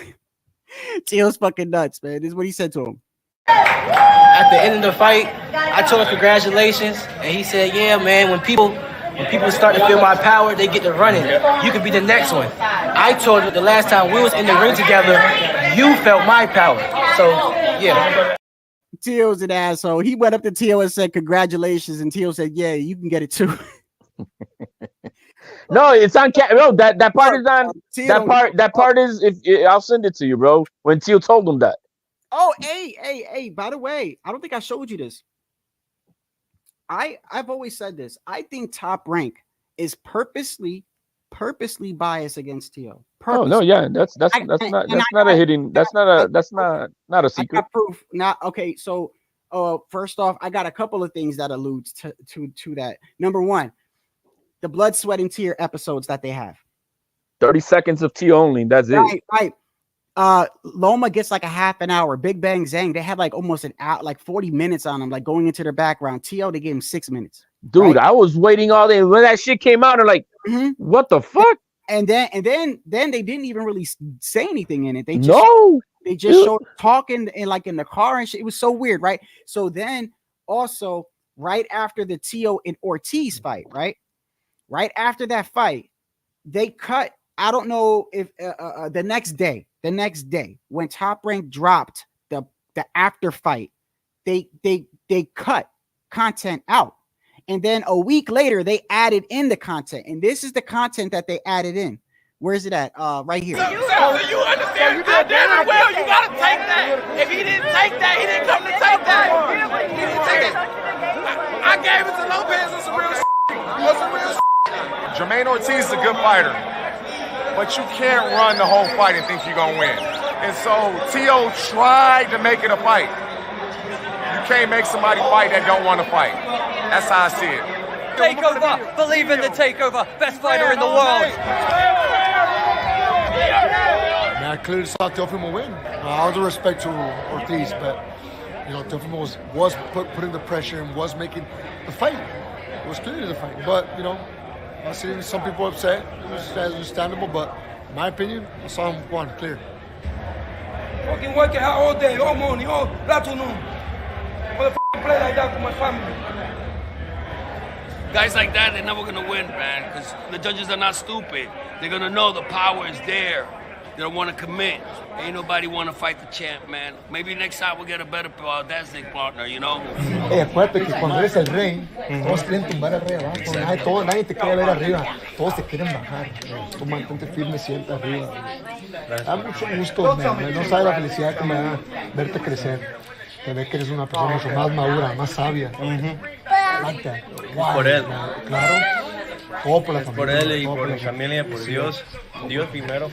Tio's fucking nuts, man. This is what he said to him. At the end of the fight, I told him congratulations, and he said, "Yeah, man. When people start to feel my power, they get to running. You could be the next one." I told him the last time we was in the ring together, you felt my power. So yeah. Tio's an asshole. He went up to Tio and said, "Congratulations," and Tio said, "Yeah, you can get it too." No, it's on camera. No, that part is on. That part is. I'll send it to you, bro. When Tio told him that. Oh, hey. By the way, I don't think I showed you this. I've always said this. I think Top Rank is purposely biased against Tio. Oh no, yeah, that's not a secret. I got proof. Not okay. So, first off, I got a couple of things that alludes to that. Number one, the blood, sweat, and tear episodes that they have. 30 seconds of Tio only. That's it. Right. Loma gets like a half an hour. Big Bang Zang, they had like almost an hour, like 40 minutes on them, like going into their background. Tio, they gave him 6 minutes. Dude, right? I was waiting all day when that shit came out. And like, what the fuck? And then they didn't even really say anything in it. They just showed talking and like in the car and shit. It was so weird, right? So then also right after the Tio and Ortiz fight, right after that fight, they cut. I don't know if the next day when Top Rank dropped the after fight, they cut content out. And then a week later, they added in the content. And this is the content that they added in. Where is it at? Right here. So you understand? I damn well you gotta take that. If he didn't take that, he didn't come to take that. He didn't take it. I gave it to Lopez on some real shit. Jermaine Ortiz is a good fighter, but you can't run the whole fight and think you're gonna win. And so Tio tried to make it a fight. You can't make somebody fight that don't want to fight. That's how I see it. Takeover. Believe in the takeover. Best fighter in the world. I clearly saw Teofimo win. All due respect to Ortiz, but Teofimo was putting the pressure and was making the fight. It was clearly the fight. But I see some people upset. It was understandable, but in my opinion, I saw him won clear. Fucking working hard all day, all morning, all afternoon. Motherfucking play like that with my family. Guys like that, they're never gonna win, man, because the judges are not stupid. They're gonna know the power is there. They don't want to commit. Ain't nobody want to fight the champ, man. Maybe next time we'll get a better dancing partner, Acuérdate que cuando eres el rey, todos quieren tumbar al rey abajo. Nadie te quiere ver arriba. Todos te quieren bajar. Tú mantente firme siempre arriba. Da mucho gusto, no sabes la felicidad que me da verte crecer. Te ve que eres una persona mucho más madura, más sabia. Por él. Claro. Todo por la familia. Por él y por mi familia, por Dios. Dios primero.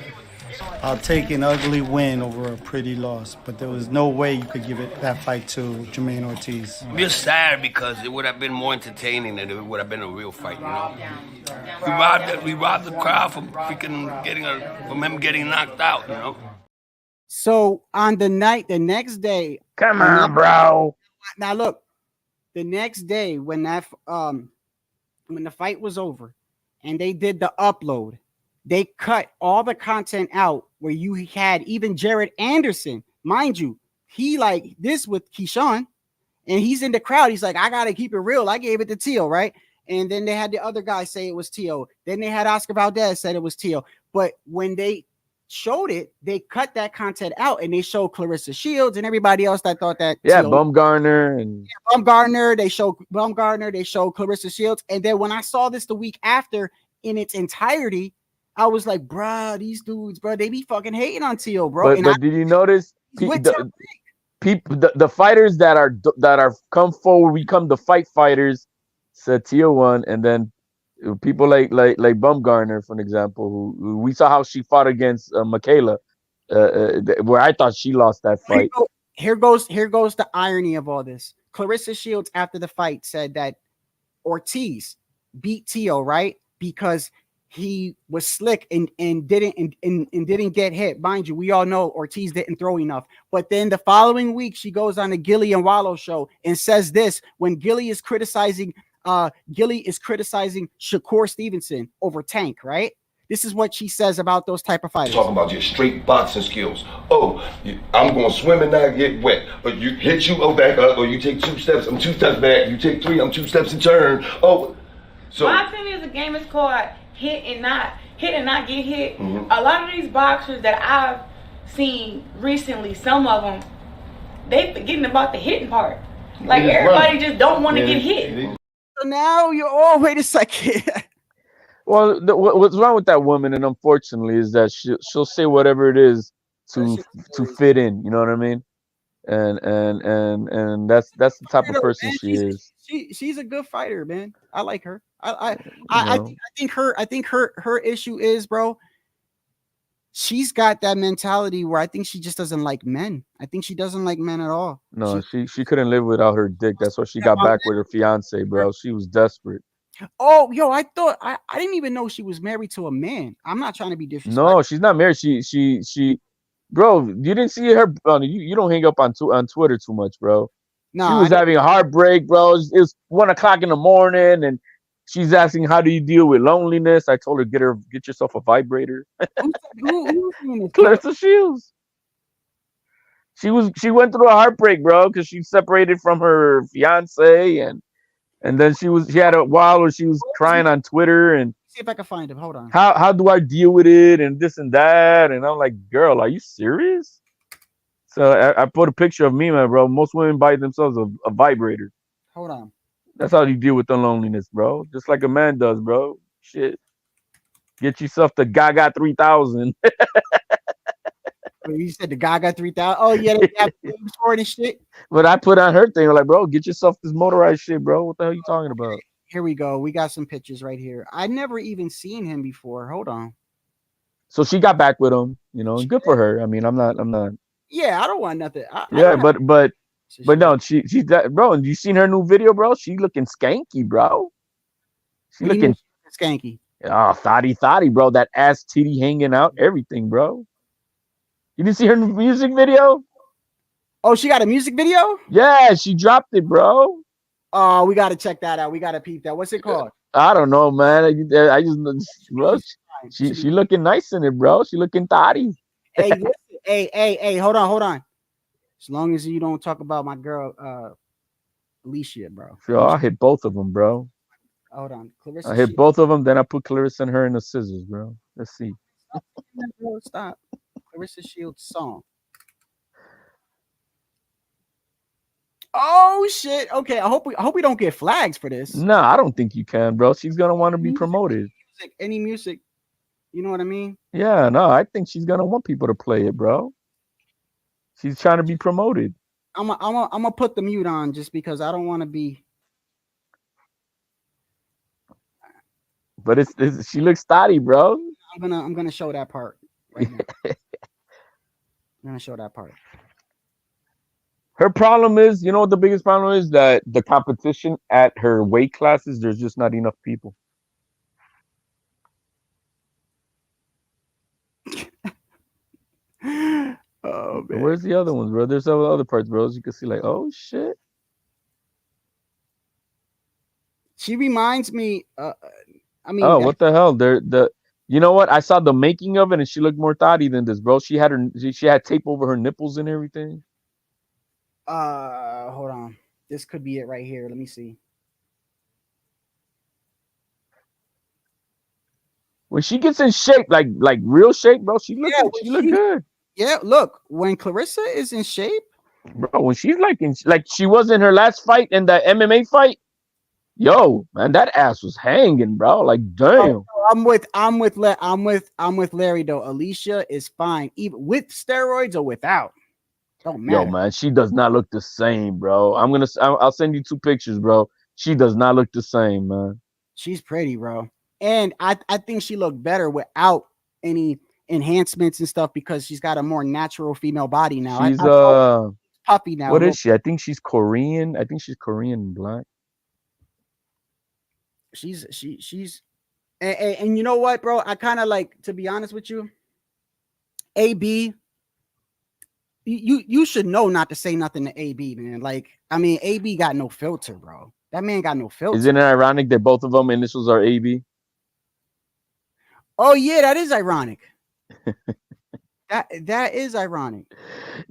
I'll take an ugly win over a pretty loss, but there was no way you could give that fight to Jermaine Ortiz. We're sad because it would have been more entertaining and it would have been a real fight, We robbed the crowd from from him getting knocked out, So on the next day. Come on, bro. Now look, the next day when when the fight was over and they did the upload, they cut all the content out where you had even Jared Anderson, mind you, he like this with Keyshawn, and he's in the crowd. He's like, I gotta keep it real. I gave it to Tio, right? And then they had the other guy say it was Tio. Then they had Oscar Valdez said it was Tio. But when they showed it, they cut that content out and they showed Clarissa Shields and everybody else that thought that. Yeah, Tio, Bumgarner and Bumgarner. They showed Bumgarner. They showed Clarissa Shields. And then when I saw this the week after in its entirety, I was like, bruh, these dudes, bro, they be fucking hating on Tio, bro. But did you notice the fighters that are come forward, become the fight fighters, said Tio won, and then people like Bumgarner, for example, who we saw how she fought against Michaela. where I thought she lost that fight. Here goes the irony of all this. Clarissa Shields after the fight said that Ortiz beat Tio, right? Because he was slick and didn't get hit. Mind you, we all know Ortiz didn't throw enough. But then the following week, she goes on the Gilly and Wallow show and says this when Gilly is criticizing Shakur Stevenson over Tank, right? This is what she says about those type of fighters. Talking about just straight boxing skills. Oh, I'm going to swim and not get wet. But you hit you, oh, back up. Or you take 2 steps, I'm 2 steps back. You take 3, I'm 2 steps and turn. Oh, so boxing is a game. It's called hit and not get hit. Mm-hmm. A lot of these boxers that I've seen recently, some of them, they forgetting about the hitting part. Like everybody just don't want to get hit. So now you're wait a second. Well, what's wrong with that woman, and unfortunately, is that she'll say whatever it is to fit in. You know what I mean? And that's the type of person she is. She's a good fighter, man. I like her. I think her issue is, bro. She's got that mentality where I think she just doesn't like men. I think she doesn't like men at all. No, she couldn't live without her dick. That's why she got back with her fiance, bro. She was desperate. Oh, yo, I thought I didn't even know she was married to a man. I'm not trying to be disrespectful. No, she's not married. She bro, you didn't see her. You don't hang up on Twitter too much, bro. No, she was having a heartbreak, bro. It was 1 o'clock in the morning, and she's asking, "How do you deal with loneliness?" I told her, get yourself a vibrator. Clarissa Shields. She went through a heartbreak, bro, because she separated from her fiance, and then she had a while where she was crying on Twitter and see if I can find him. Hold on. How do I deal with it and this and that? And I'm like, girl, are you serious? So I put a picture of me, man, bro. Most women buy themselves a vibrator. Hold on. That's how you deal with the loneliness, bro. Just like a man does, bro. Shit. Get yourself the Gaga 3000. You said the Gaga 3000. Oh yeah, they have for it and shit. But I put on her thing, like, bro, get yourself this motorized shit, bro. What the hell are you talking about? Here we go. We got some pictures right here. I never even seen him before. Hold on. So she got back with him, and good for her. I mean, I'm not. Yeah, I don't want nothing. But no, she's that, bro. And you seen her new video, bro? She looking skanky, bro. She looking skanky. Oh, thotty, bro. That ass titty hanging out, everything, bro. You didn't see her music video? Oh, she got a music video? Yeah, she dropped it, bro. Oh, we got to check that out. We got to peep that. What's it called? I don't know, man. I just, bro, she looking nice in it, bro. She looking thotty. Hey, listen, hey, hold on. As long as you don't talk about my girl, Alicia, bro. Sure, I hit both of them, bro. Hold on. Clarissa I hit both of them, then I put Clarissa and her in the scissors, bro. Let's see. Stop. Clarissa Shields song. Oh shit. Okay, I hope we don't get flags for this. No, I don't think you can, bro. She's gonna want to be promoted. Any music, you know what I mean? Yeah, no, I think she's gonna want people to play it, bro. She's trying to be promoted. I'm gonna put the mute on just because I don't want to be. But it's she looks thotty, bro. I'm gonna show that part right now. I'm gonna show that part. Her problem is, you know what the biggest problem is? That the competition at her weight classes, there's just not enough people. Oh man. Where's the other ones, bro? There's some other parts, bro. As you can see, like, oh shit. She reminds me. Oh, what the hell? You know what? I saw the making of it, and she looked more thotty than this, bro. She had tape over her nipples and everything. Hold on. This could be it right here. Let me see. When she gets in shape, like real shape, bro, she look good. Yeah, look, when Clarissa is in shape, bro, when she's like she was in her last fight in the MMA fight. Yo, man, that ass was hanging, bro. Like, damn. I'm with Larry though. Alicia is fine, even with steroids or without. Don't matter. Yo, man, she does not look the same, bro. I'll send you 2 pictures, bro. She does not look the same, man. She's pretty, bro, and I think she looked better without any enhancements and stuff because she's got a more natural female body now. She's puffy now. What is she? I think she's Korean. I think she's Korean and black. She's and you know what, bro? I kind of like, to be honest with you, AB. You should know not to say nothing to AB, man. Like, I mean, AB got no filter, bro. That man got no filter. Isn't it ironic that both of them initials are AB? Oh yeah, that is ironic. that is ironic.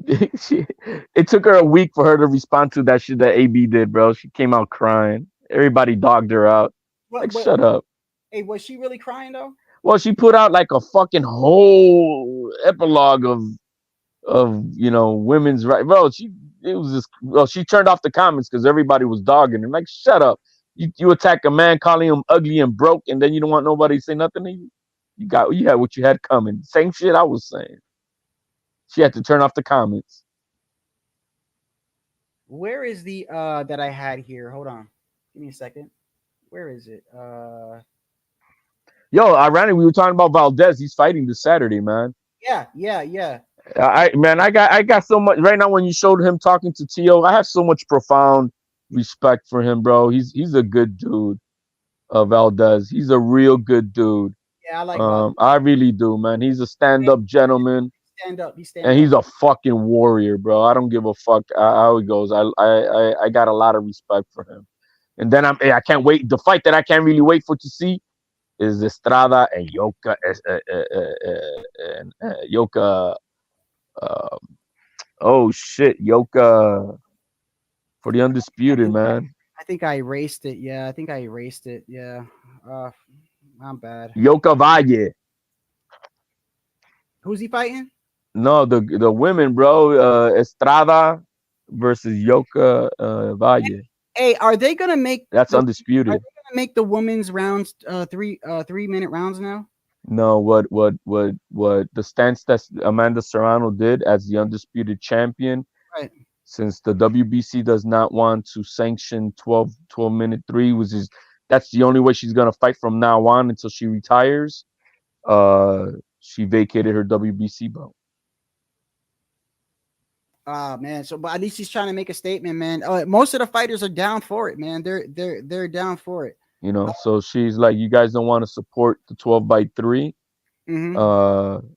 It took her a week for her to respond to that shit that AB did, bro. She came out crying. Everybody dogged her out. Shut up. Hey, was she really crying though? Well, she put out like a fucking whole epilogue of women's right, bro. She turned off the comments because everybody was dogging her. Like, shut up. You attack a man, calling him ugly and broke, and then you don't want nobody to say nothing to you. You had what you had coming. Same shit I was saying. She had to turn off the comments. Where is the that I had here? Hold on. Give me a second. Where is it? Yo, ironic, we were talking about Valdez. He's fighting this Saturday, man. Yeah. I got so much right now. When you showed him talking to Tio, I have so much profound respect for him, bro. He's a good dude. Valdez, he's a real good dude. Yeah, I like Valdez. I really do, man. He's a stand-up gentleman. And he's a fucking warrior, bro. I don't give a fuck how he goes. I got a lot of respect for him. And then I can't wait. The fight that I can't really wait for to see is Estrada and Yoka. Oh shit, Yoka for the undisputed, man. I think I erased it. Yeah, I think I erased it. Yeah, I'm bad. Yoka Valle. Who's he fighting? No, the women, bro. Estrada versus Yoka Valle. Hey, are they gonna make that's undisputed? Are they gonna make the women's rounds 3-minute rounds now? No, what the stance that Amanda Serrano did as the undisputed champion, right? Since the WBC does not want to sanction 12-minute 3, that's the only way she's gonna fight from now on until she retires. She vacated her WBC belt. Man, so but at least he's trying to make a statement, man. Most of the fighters are down for it, man. They're down for it. You know, so she's like, you guys don't want to support the 12x3. Mm-hmm.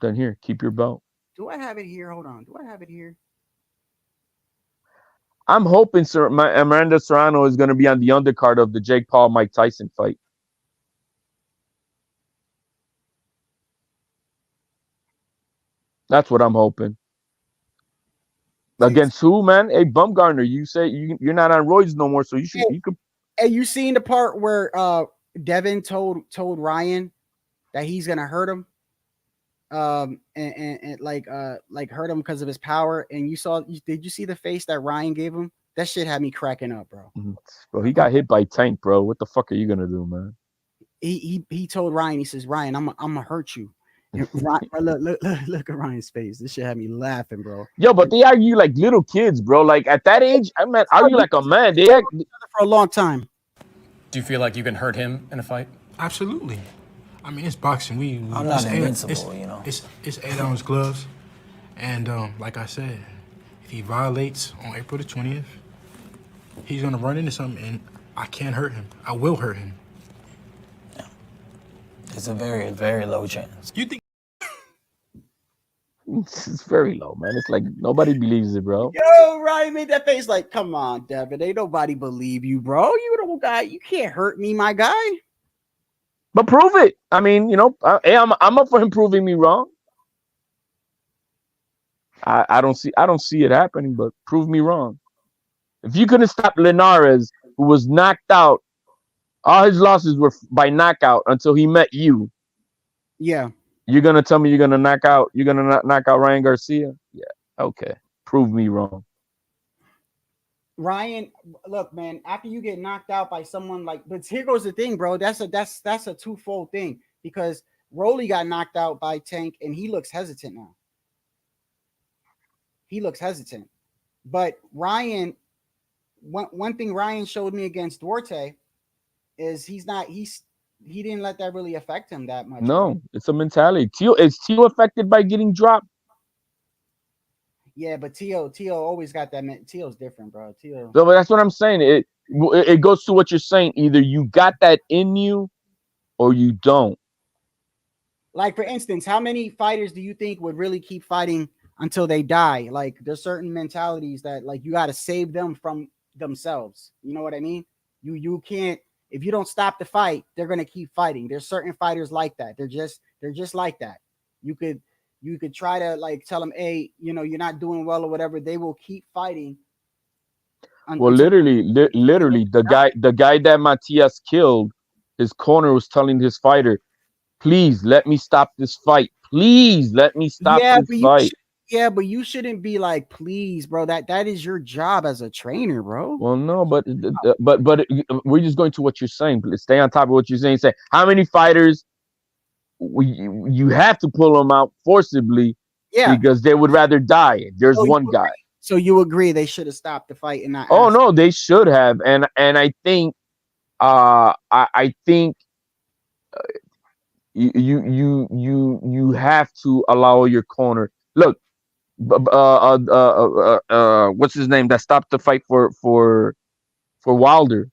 Then here, keep your belt. Do I have it here? Hold on. Do I have it here? I'm hoping Amanda Serrano is going to be on the undercard of the Jake Paul Mike Tyson fight. That's what I'm hoping. Against who, man? Hey, Bumgarner, you say you're not on roids no more, so you could. Hey, you seen the part where Devin told Ryan that he's gonna hurt him, and like hurt him because of his power. And did you see the face that Ryan gave him? That shit had me cracking up, bro. Bro, he got hit by Tank, bro. What the fuck are you gonna do, man? He told Ryan, he says, Ryan, I'm gonna hurt you. Look at Ryan's face. This shit had me laughing, bro. Yo, but they argue like little kids, bro. Like at that age, I mean, argue like a man. They act for a long time. Do you feel like you can hurt him in a fight? Absolutely. I mean, it's boxing. I'm not invincible, you know. It's 8-ounce gloves, and like I said, if he violates on April the 20th, he's gonna run into something, and I can't hurt him. I will hurt him. It's a very, very low chance. You think? It's very low, man. It's like nobody believes it, bro. Yo, Ryan made that face like, come on, Devin. Ain't nobody believe you, bro. You the guy. You can't hurt me, my guy. But prove it. I mean, you know, I'm up for him proving me wrong. I don't see it happening, but prove me wrong. If you couldn't stop Linares, who was knocked out, all his losses were by knockout until he met you. Yeah. You're gonna tell me you're gonna knock out Ryan Garcia? Yeah. Okay. Prove me wrong. Ryan, look, man, after you get knocked out by someone like, but here goes the thing, bro. That's a twofold thing, because Rolly got knocked out by Tank and he looks hesitant now. He looks hesitant. But Ryan, one thing Ryan showed me against Duarte is he's he didn't let that really affect him that much. No, bro. it's a mentality. Is Tio affected by getting dropped? Yeah, but Tio always got that. Tio's different, bro. Tio. No, but that's what I'm saying. It goes to what you're saying. Either you got that in you, or you don't. Like, for instance, how many fighters do you think would really keep fighting until they die? Like, there's certain mentalities that, like, you got to save them from themselves. You know what I mean? You can't, if you don't stop the fight, they're gonna keep fighting. There's certain fighters like that. They're just like that. You could try to like tell them, hey, you know, you're not doing well or whatever. They will keep fighting. Well, literally, the guy that Matias killed, his corner was telling his fighter, "Please let me stop this fight. Please let me stop this fight." But you shouldn't be like, please, bro. That is your job as a trainer, bro. Well, no, but we're just going to what you're saying. Stay on top of what you're saying. Say how many fighters you have to pull them out forcibly, because they would rather die. There's one guy. So you agree they should have stopped the fight and not? Oh no, they should have, and I think, I think you have to allow your corner. Look, what's his name that stopped the fight for Wilder?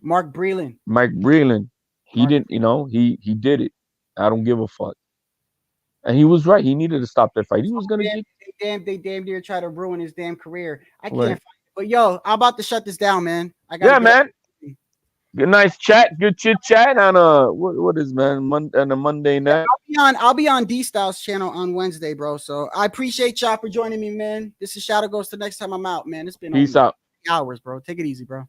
Mark Breland. Mike Breland. He didn't, he did it. I don't give a fuck. And he was right. He needed to stop that fight. He was gonna get. They damn near try to ruin his damn career. I can't. Right. But yo, I'm about to shut this down, man. I got man. Good nice chat. Good chit chat on what is, man, on a Monday night. I'll be on D Styles channel on Wednesday, bro. So I appreciate y'all for joining me, man. This is Shadow Ghost. The next time I'm out, man. It's been Peace out. hours, bro. Take it easy, bro.